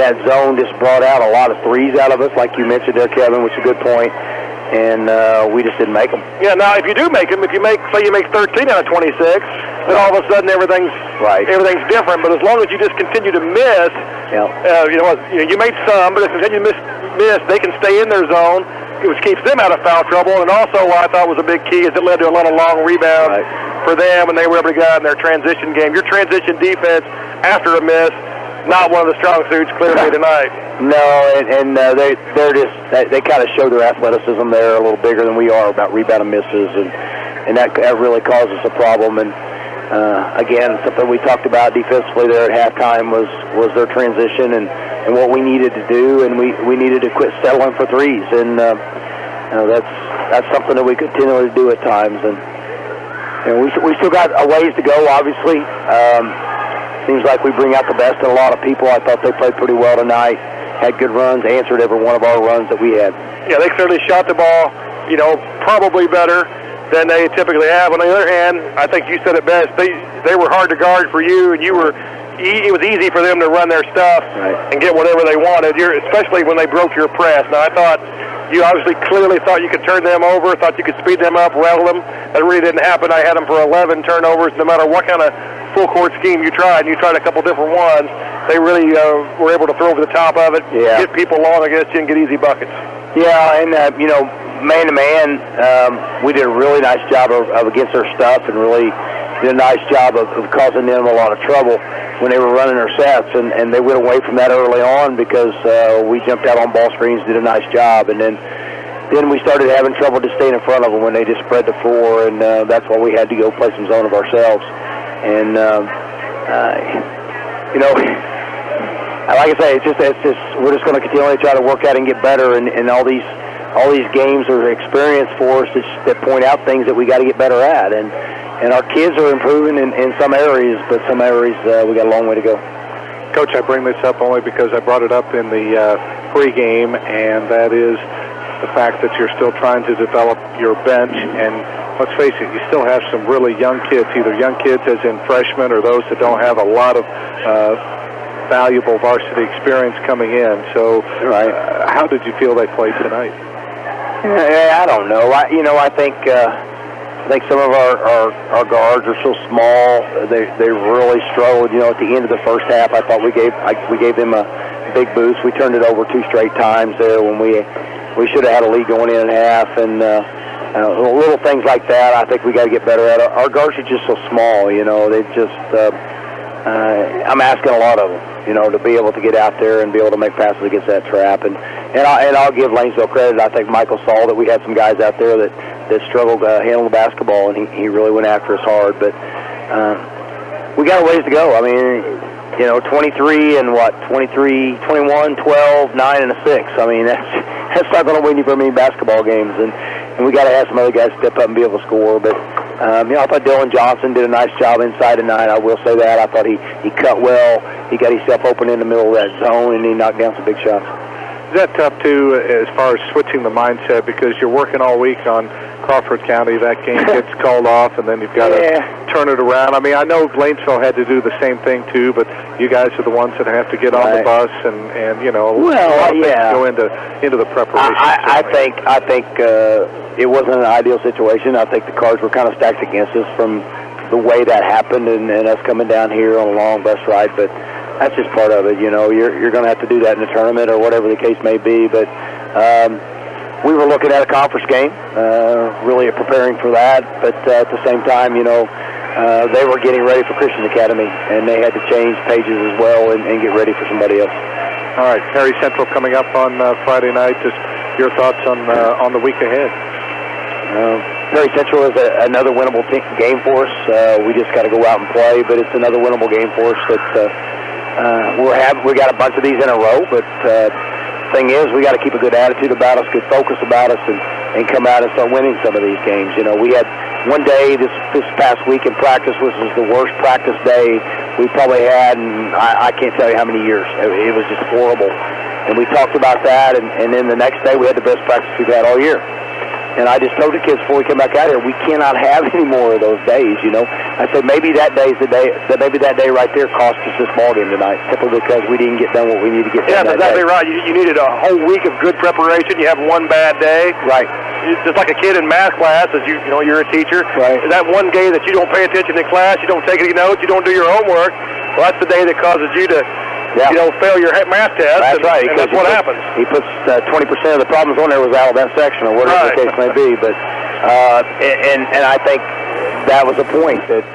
that zone just brought out a lot of threes out of us, like you mentioned there, Kevin, which is a good point. And we just didn't make them. Yeah. Now, if you do make them, say you make 13 out of 26, then all of a sudden everything's different. But as long as you just continue to miss, you made some, but if you continue to miss, they can stay in their zone, which keeps them out of foul trouble. And also, what I thought was a big key is it led to a lot of long rebounds for them, and they were able to get out in their transition game. Your transition defense after a miss, not one of the strong suits clearly tonight. No, and they kind of show their athleticism there a little bigger than we are about rebound and misses, and that really causes a problem. And again, something we talked about defensively there at halftime was their transition and what we needed to do, and we needed to quit settling for threes, and that's something that we continually do at times. And we still got a ways to go, obviously. Seems like we bring out the best in a lot of people. I thought they played pretty well tonight, had good runs, answered every one of our runs that we had. Yeah, they clearly shot the ball, probably better than they typically have. On the other hand, I think you said it best. They were hard to guard for you, and it was easy for them to run their stuff and get whatever they wanted, especially when they broke your press. Now, I thought you obviously clearly thought you could turn them over, thought you could speed them up, rattle them. That really didn't happen. I had them for 11 turnovers, no matter what kind of full-court scheme you tried, and you tried a couple different ones. They really were able to throw over the top of it, get people long against you, and get easy buckets. Yeah, and, man-to-man, we did a really nice job of against their stuff and really did a nice job of causing them a lot of trouble when they were running their sets, and they went away from that early on because we jumped out on ball screens, did a nice job, and then we started having trouble just staying in front of them when they just spread the floor, and that's why we had to go play some zone of ourselves. And like I say, it's just we're just going to continually try to work out and get better, and all these games are experience for us that point out things that we got to get better at, and our kids are improving in some areas, but some areas we got a long way to go. Coach, I bring this up only because I brought it up in the pregame, and that is the fact that you're still trying to develop your bench, and let's face it, you still have some really young kids, either young kids as in freshmen or those that don't have a lot of valuable varsity experience coming in. So how did you feel they played tonight? Yeah, I don't know. I think some of our guards are so small. They really struggled. At the end of the first half, I thought we gave them a big boost. We turned it over 2 straight times there when we should have had a lead going in half, and little things like that. I think we got to get better at. Our guards are just so small. They just. I'm asking a lot of them. To be able to get out there and be able to make passes against that trap, and I'll give Lanesville credit. I think Michael saw that we had some guys out there that struggled to handle the basketball, and he really went after us hard. But we got a ways to go. I mean, 23 and 23, 21, 12, 9, and a 6. I mean, that's not going to win you very many basketball games, and we got to have some other guys step up and be able to score. But I thought Dylan Johnson did a nice job inside tonight. I will say that. I thought he cut well. He got himself open in the middle of that zone, and he knocked down some big shots. Is that tough, too, as far as switching the mindset, because you're working all week on Crawford County, that game gets called off, and then you've got to turn it around. I mean, I know Lanesville had to do the same thing, too, but you guys are the ones that have to get on the bus and a lot of things go into the preparation. I think it wasn't an ideal situation. I think the cards were kind of stacked against us from the way that happened and us coming down here on a long bus ride, but that's just part of it. You're going to have to do that in the tournament or whatever the case may be, but we were looking at a conference game, really preparing for that, but at the same time, they were getting ready for Christian Academy, and they had to change pages as well and get ready for somebody else. All right, Perry Central coming up on Friday night. Just your thoughts on the week ahead. Perry Central is another winnable game for us. We just got to go out and play, but it's another winnable game for us. We got a bunch of these in a row, but thing is, we got to keep a good attitude about us, good focus about us, and come out and start winning some of these games. We had one day this past week in practice, which was the worst practice day we probably had in I can't tell you how many years. It was just horrible, and we talked about that, and then the next day we had the best practice we've had all year. And I just told the kids before we came back out here, we cannot have any more of those days, I said maybe that day's the day, maybe that day right there cost us this ball game tonight, simply because we didn't get done what we needed to get done. Yeah, that's exactly right. You needed a whole week of good preparation. You have one bad day. Right. Just like a kid in math class, as you're a teacher. Right. That one day that you don't pay attention in class, you don't take any notes, you don't do your homework, well, that's the day that causes you to fail your math test. That's right. And that's what happens. He puts 20% of the problems on there was out of that section or whatever the case may be. But and I think that was the point, that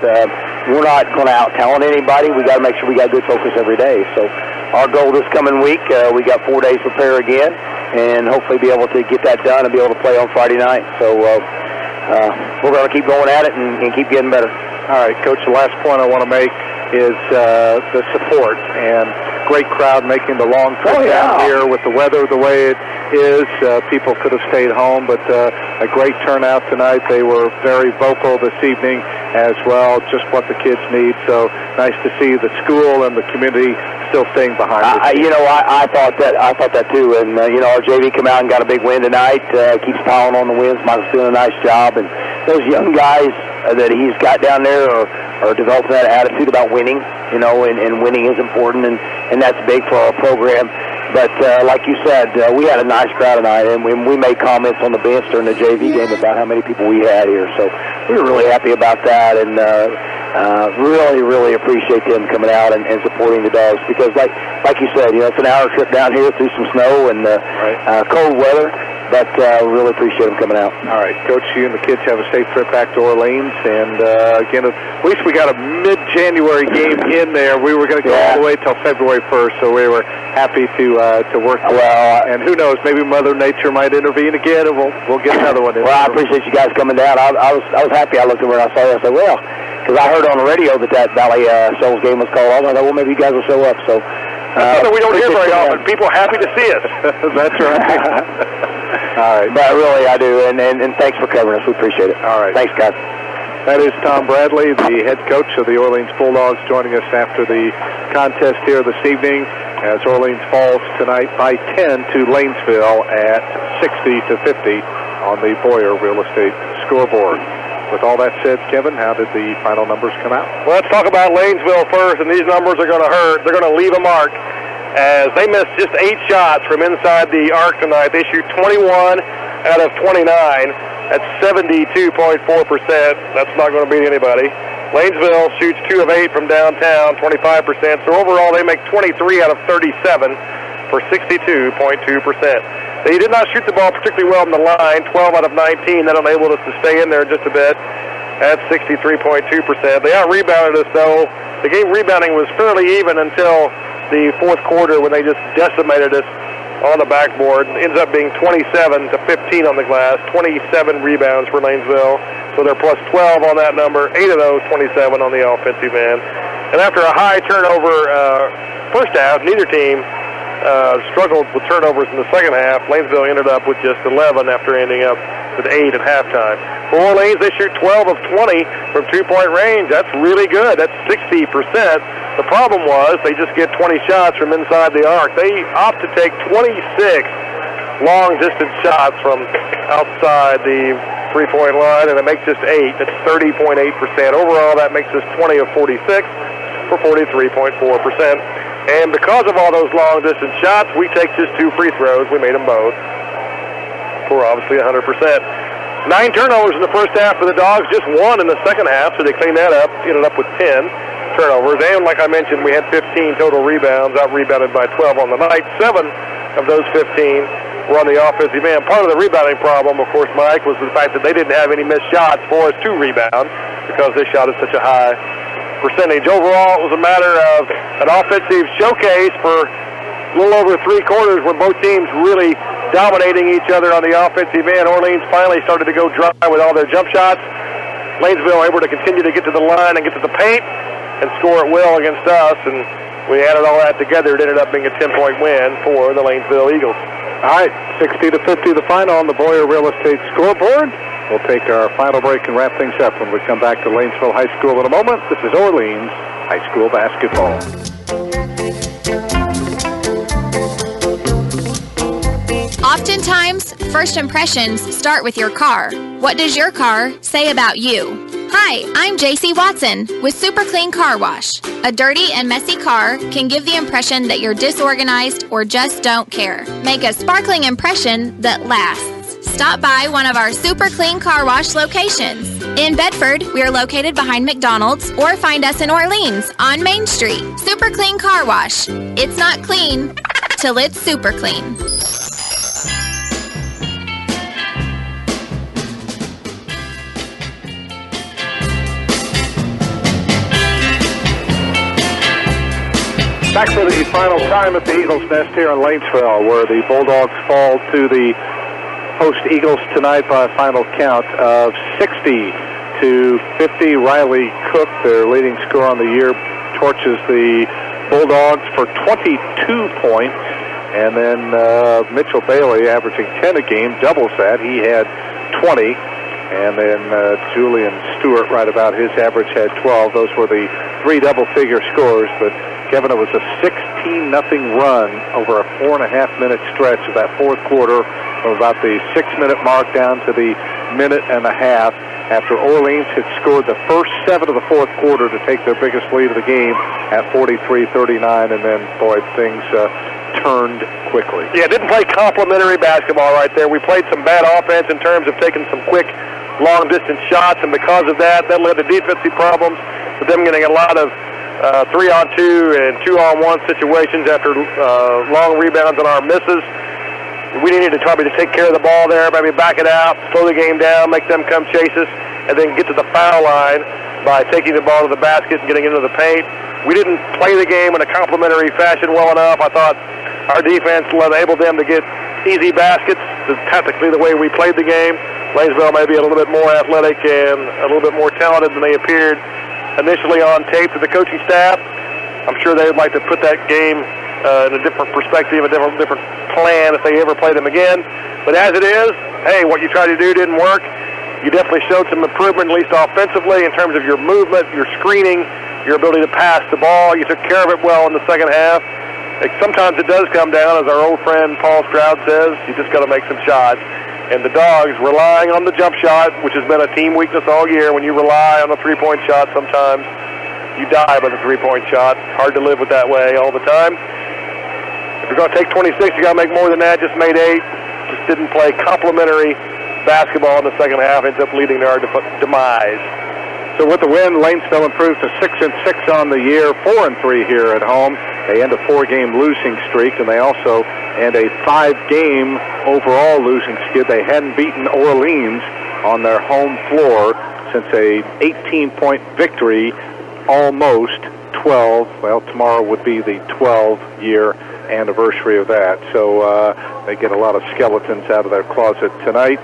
we're not going to out-talent anybody. We got to make sure we got good focus every day. So our goal this coming week, we got 4 days to prepare again, and hopefully be able to get that done and be able to play on Friday night. So we're going to keep going at it and keep getting better. All right, Coach, the last point I want to make is the support, and great crowd making the long trip down here with the weather the way it is. People could have stayed home, but a great turnout tonight. They were very vocal this evening as well, just what the kids need. So nice to see the school and the community still staying behind us. I thought that too, and our JV come out and got a big win tonight. Keeps piling on the wins. Michael's doing a nice job, and those young guys that he's got down there are developing that attitude about winning, and winning is important, and that's big for our program. But like you said, we had a nice crowd tonight, and we made comments on the bench during the JV game about how many people we had here. So we were really happy about that, and really, really appreciate them coming out and supporting the Dogs, because like you said, it's an hour trip down here through some snow and cold weather. But really appreciate them coming out. All right, Coach, you and the kids have a safe trip back to Orleans. And, again, at least we got a mid-January game in there. We were going to go all the way till February 1st, so we were happy to work. Well, and who knows, maybe Mother Nature might intervene again, and we'll get another one in. Well, I appreciate you guys coming down. I was happy. I looked over and I saw you. I said, well, because I heard on the radio that Valley Shoals game was called. I thought, well, maybe you guys will show up. So something we don't hear very often. People happy to see us. That's right. All right. But really, I do, and thanks for covering us. We appreciate it. All right. Thanks, guys. That is Tom Bradley, the head coach of the Orleans Bulldogs, joining us after the contest here this evening, as Orleans falls tonight by 10 to Lanesville at 60-50 on the Boyer Real Estate scoreboard. With all that said, Kevin, how did the final numbers come out? Well, let's talk about Lanesville first, and these numbers are going to hurt. They're going to leave a mark, as they missed just 8 shots from inside the arc tonight. They shoot 21 out of 29. That's 72.4%. That's not going to beat anybody. Lanesville shoots 2 of 8 from downtown, 25%. So overall, they make 23 out of 37 for 62.2%. They did not shoot the ball particularly well on the line, 12 out of 19. That enabled us to stay in there just a bit at 63.2%. They out-rebounded us, though. The game rebounding was fairly even until the fourth quarter when they just decimated us on the backboard. It ends up being 27 to 15 on the glass, 27 rebounds for Lanesville. So they're plus 12 on that number, 8 of those 27 on the offensive end. And after a high turnover first half, neither team struggled with turnovers in the second half. Lanesville ended up with just 11 after ending up with 8 at halftime. For Orleans, they shoot 12 of 20 from two-point range. That's really good. That's 60%. The problem was they just get 20 shots from inside the arc. They opt to take 26 long-distance shots from outside the three-point line, and it makes just 8. That's 30.8%. Overall, that makes us 20 of 46 for 43.4%. And because of all those long-distance shots, we take just 2 free throws. We made them both for obviously 100%. 9 turnovers in the first half for the Dogs, just 1 in the second half, so they cleaned that up, ended up with 10 turnovers. And like I mentioned, we had 15 total rebounds, out-rebounded by 12 on the night. 7 of those 15 were on the offensive end. Part of the rebounding problem, of course, Mike, was the fact that they didn't have any missed shots for us to rebound because they shot at such a high percentage. Overall, it was a matter of an offensive showcase for a little over 3 quarters where both teams really dominating each other on the offensive end. Orleans finally started to go dry with all their jump shots. Lanesville able to continue to get to the line and get to the paint and score at will against us, and we added all that together. It ended up being a 10-point win for the Lanesville Eagles. All right, 60 to 50 the final on the Boyer Real Estate scoreboard. We'll take our final break and wrap things up when we come back to Lanesville High School in a moment. This is Orleans High School basketball. Oftentimes, first impressions start with your car. What does your car say about you? Hi, I'm JC Watson with Super Clean Car Wash. A dirty and messy car can give the impression that you're disorganized or just don't care. Make a sparkling impression that lasts. Stop by one of our Super Clean Car Wash locations. In Bedford, we are located behind McDonald's, or find us in Orleans on Main Street. Super Clean Car Wash. It's not clean till it's super clean. Back for the final time at the Eagles Nest here in Lanesville, where the Bulldogs fall to the host Eagles tonight by a final count of 60 to 50. Riley Cook, their leading scorer on the year, torches the Bulldogs for 22 points. And then Mitchell Bailey, averaging 10 a game, doubles that. He had 20. And then Julian Stewart, right about his average, had 12. Those were the 3 double-figure scores. But, Kevin, it was a 16-0 run over a 4.5-minute stretch of that fourth quarter, from about the 6-minute mark down to the minute and a half, after Orleans had scored the first 7 of the fourth quarter to take their biggest lead of the game at 43-39. And then, boy, things turned quickly. Yeah, didn't play complimentary basketball right there. We played some bad offense in terms of taking some quick long-distance shots, and because of that led to defensive problems, with them getting a lot of 3-on-2 and 2-on-1 situations after long rebounds on our misses. We needed to probably take care of the ball there, maybe back it out, slow the game down, make them come chase us, and then get to the foul line by taking the ball to the basket and getting into the paint. We didn't play the game in a complimentary fashion well enough. I thought our defense enabled them to get easy baskets. That's tactically the way we played the game. Lanesville may be a little bit more athletic and a little bit more talented than they appeared initially on tape to the coaching staff. I'm sure they would like to put that game in a different perspective, a different plan if they ever play them again. But as it is, hey, what you tried to do didn't work. You definitely showed some improvement, at least offensively, in terms of your movement, your screening, your ability to pass the ball. You took care of it well in the second half. Sometimes it does come down, as our old friend Paul Stroud says, you just got to make some shots. And the Dogs relying on the jump shot, which has been a team weakness all year. When you rely on a three-point shot, sometimes you die by the three-point shot. Hard to live with that way all the time. If you're going to take 26, you got to make more than that. Just made 8. just didn't play complementary basketball in the second half, ends up leading to our demise. So with the win, Lanesville improved to 6-6 on the year, 4-3 here at home. They end a 4-game losing streak, and they also end a 5-game overall losing skid. They hadn't beaten Orleans on their home floor since a 18-point victory, almost 12. Well, tomorrow would be the 12-year anniversary of that. So they get a lot of skeletons out of their closet tonight.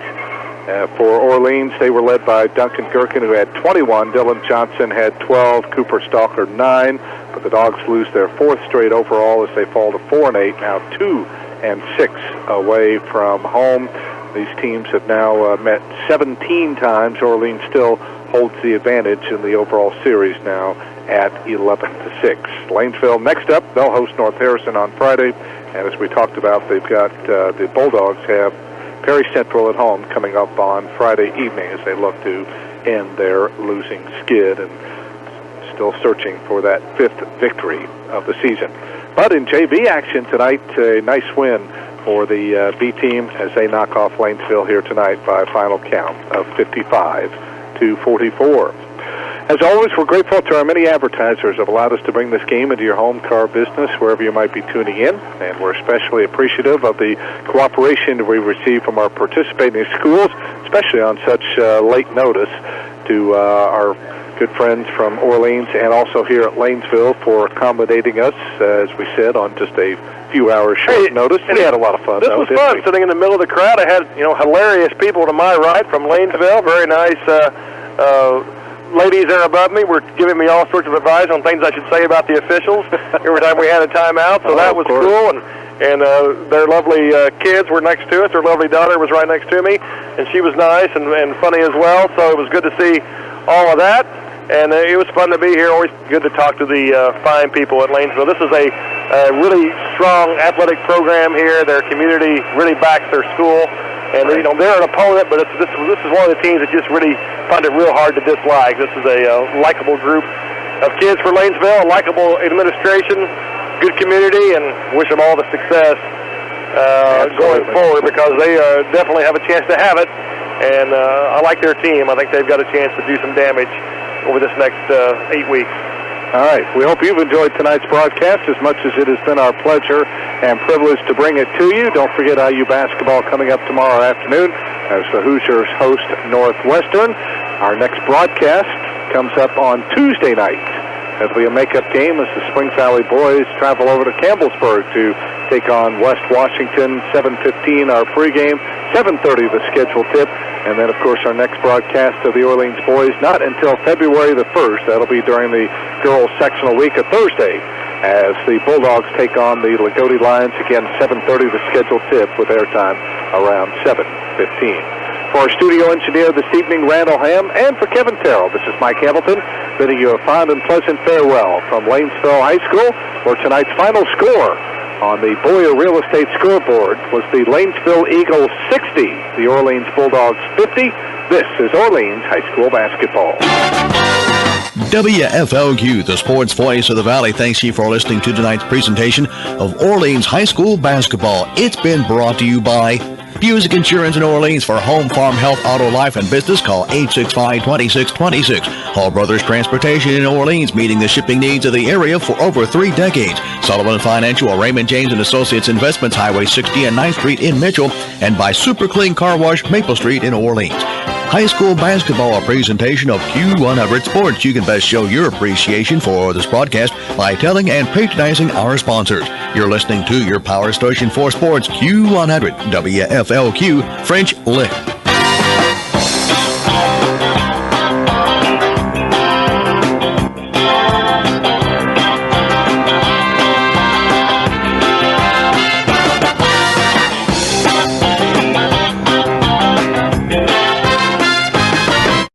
For Orleans, they were led by Duncan Gherkin, who had 21. Dylan Johnson had 12. Cooper Stalker 9. But the Dogs lose their 4th straight overall as they fall to 4-8, now 2-6 away from home. These teams have now met 17 times. Orleans still holds the advantage in the overall series now at 11-6. Lanesville next up. They'll host North Harrison on Friday. And as we talked about, they've got the Bulldogs have Perry Central at home coming up on Friday evening as they look to end their losing skid and still searching for that 5th victory of the season. But in JV action tonight, a nice win for the B team as they knock off Lanesville here tonight by a final count of 55-44. As always, we're grateful to our many advertisers who have allowed us to bring this game into your home car business wherever you might be tuning in, and we're especially appreciative of the cooperation we receive from our participating schools, especially on such late notice, to our good friends from Orleans and also here at Lanesville for accommodating us, as we said, on just a few hours short notice. We had a lot of fun. This was fun, sitting in the middle of the crowd. I had, hilarious people to my right from Lanesville, very nice ladies there above me were giving me all sorts of advice on things I should say about the officials every time we had a timeout, so that was cool. And their lovely kids were next to us. Their lovely daughter was right next to me, and she was nice and funny as well, so it was good to see all of that. And it was fun to be here. Always good to talk to the fine people at Lanesville. This is a really strong athletic program here. Their community really backs their school. And, they're an opponent, but this is one of the teams that just really find it real hard to dislike. This is a likable group of kids for Lanesville, a likable administration, good community, and wish them all the success going forward because they definitely have a chance to have it. And I like their team. I think they've got a chance to do some damage over this next 8 weeks. All right. We hope you've enjoyed tonight's broadcast as much as it has been our pleasure and privilege to bring it to you. Don't forget IU basketball coming up tomorrow afternoon as the Hoosiers host Northwestern. Our next broadcast comes up on Tuesday night. It'll be a makeup game as the Springs Valley boys travel over to Campbellsburg to take on West Washington. 7:15 our pregame, 7:30 the scheduled tip, and then of course our next broadcast of the Orleans boys not until February the 1st. That'll be during the girls sectional week of Thursday as the Bulldogs take on the Lagodi Lions. Again, 7:30 the scheduled tip with airtime around 7:15. For our studio engineer this evening, Randall Ham, and for Kevin Terrell, this is Mike Hamilton, bidding you a fond and pleasant farewell from Lanesville High School, where tonight's final score on the Boyer Real Estate scoreboard was the Lanesville Eagles 60, the Orleans Bulldogs 50. This is Orleans High School basketball. WFLQ, the sports voice of the Valley, thanks you for listening to tonight's presentation of Orleans High School basketball. It's been brought to you by Busick Insurance in Orleans. For home, farm, health, auto, life, and business, call 865-2626. Hall Brothers Transportation in Orleans, meeting the shipping needs of the area for over 3 decades. Sullivan Financial, Raymond James and Associates Investments, Highway 60 and 9th Street in Mitchell, and by Super Clean Car Wash, Maple Street in Orleans. High school basketball, a presentation of Q100 Sports. You can best show your appreciation for this broadcast by telling and patronizing our sponsors. You're listening to your power station for sports, Q100, WFLQ, French Lick.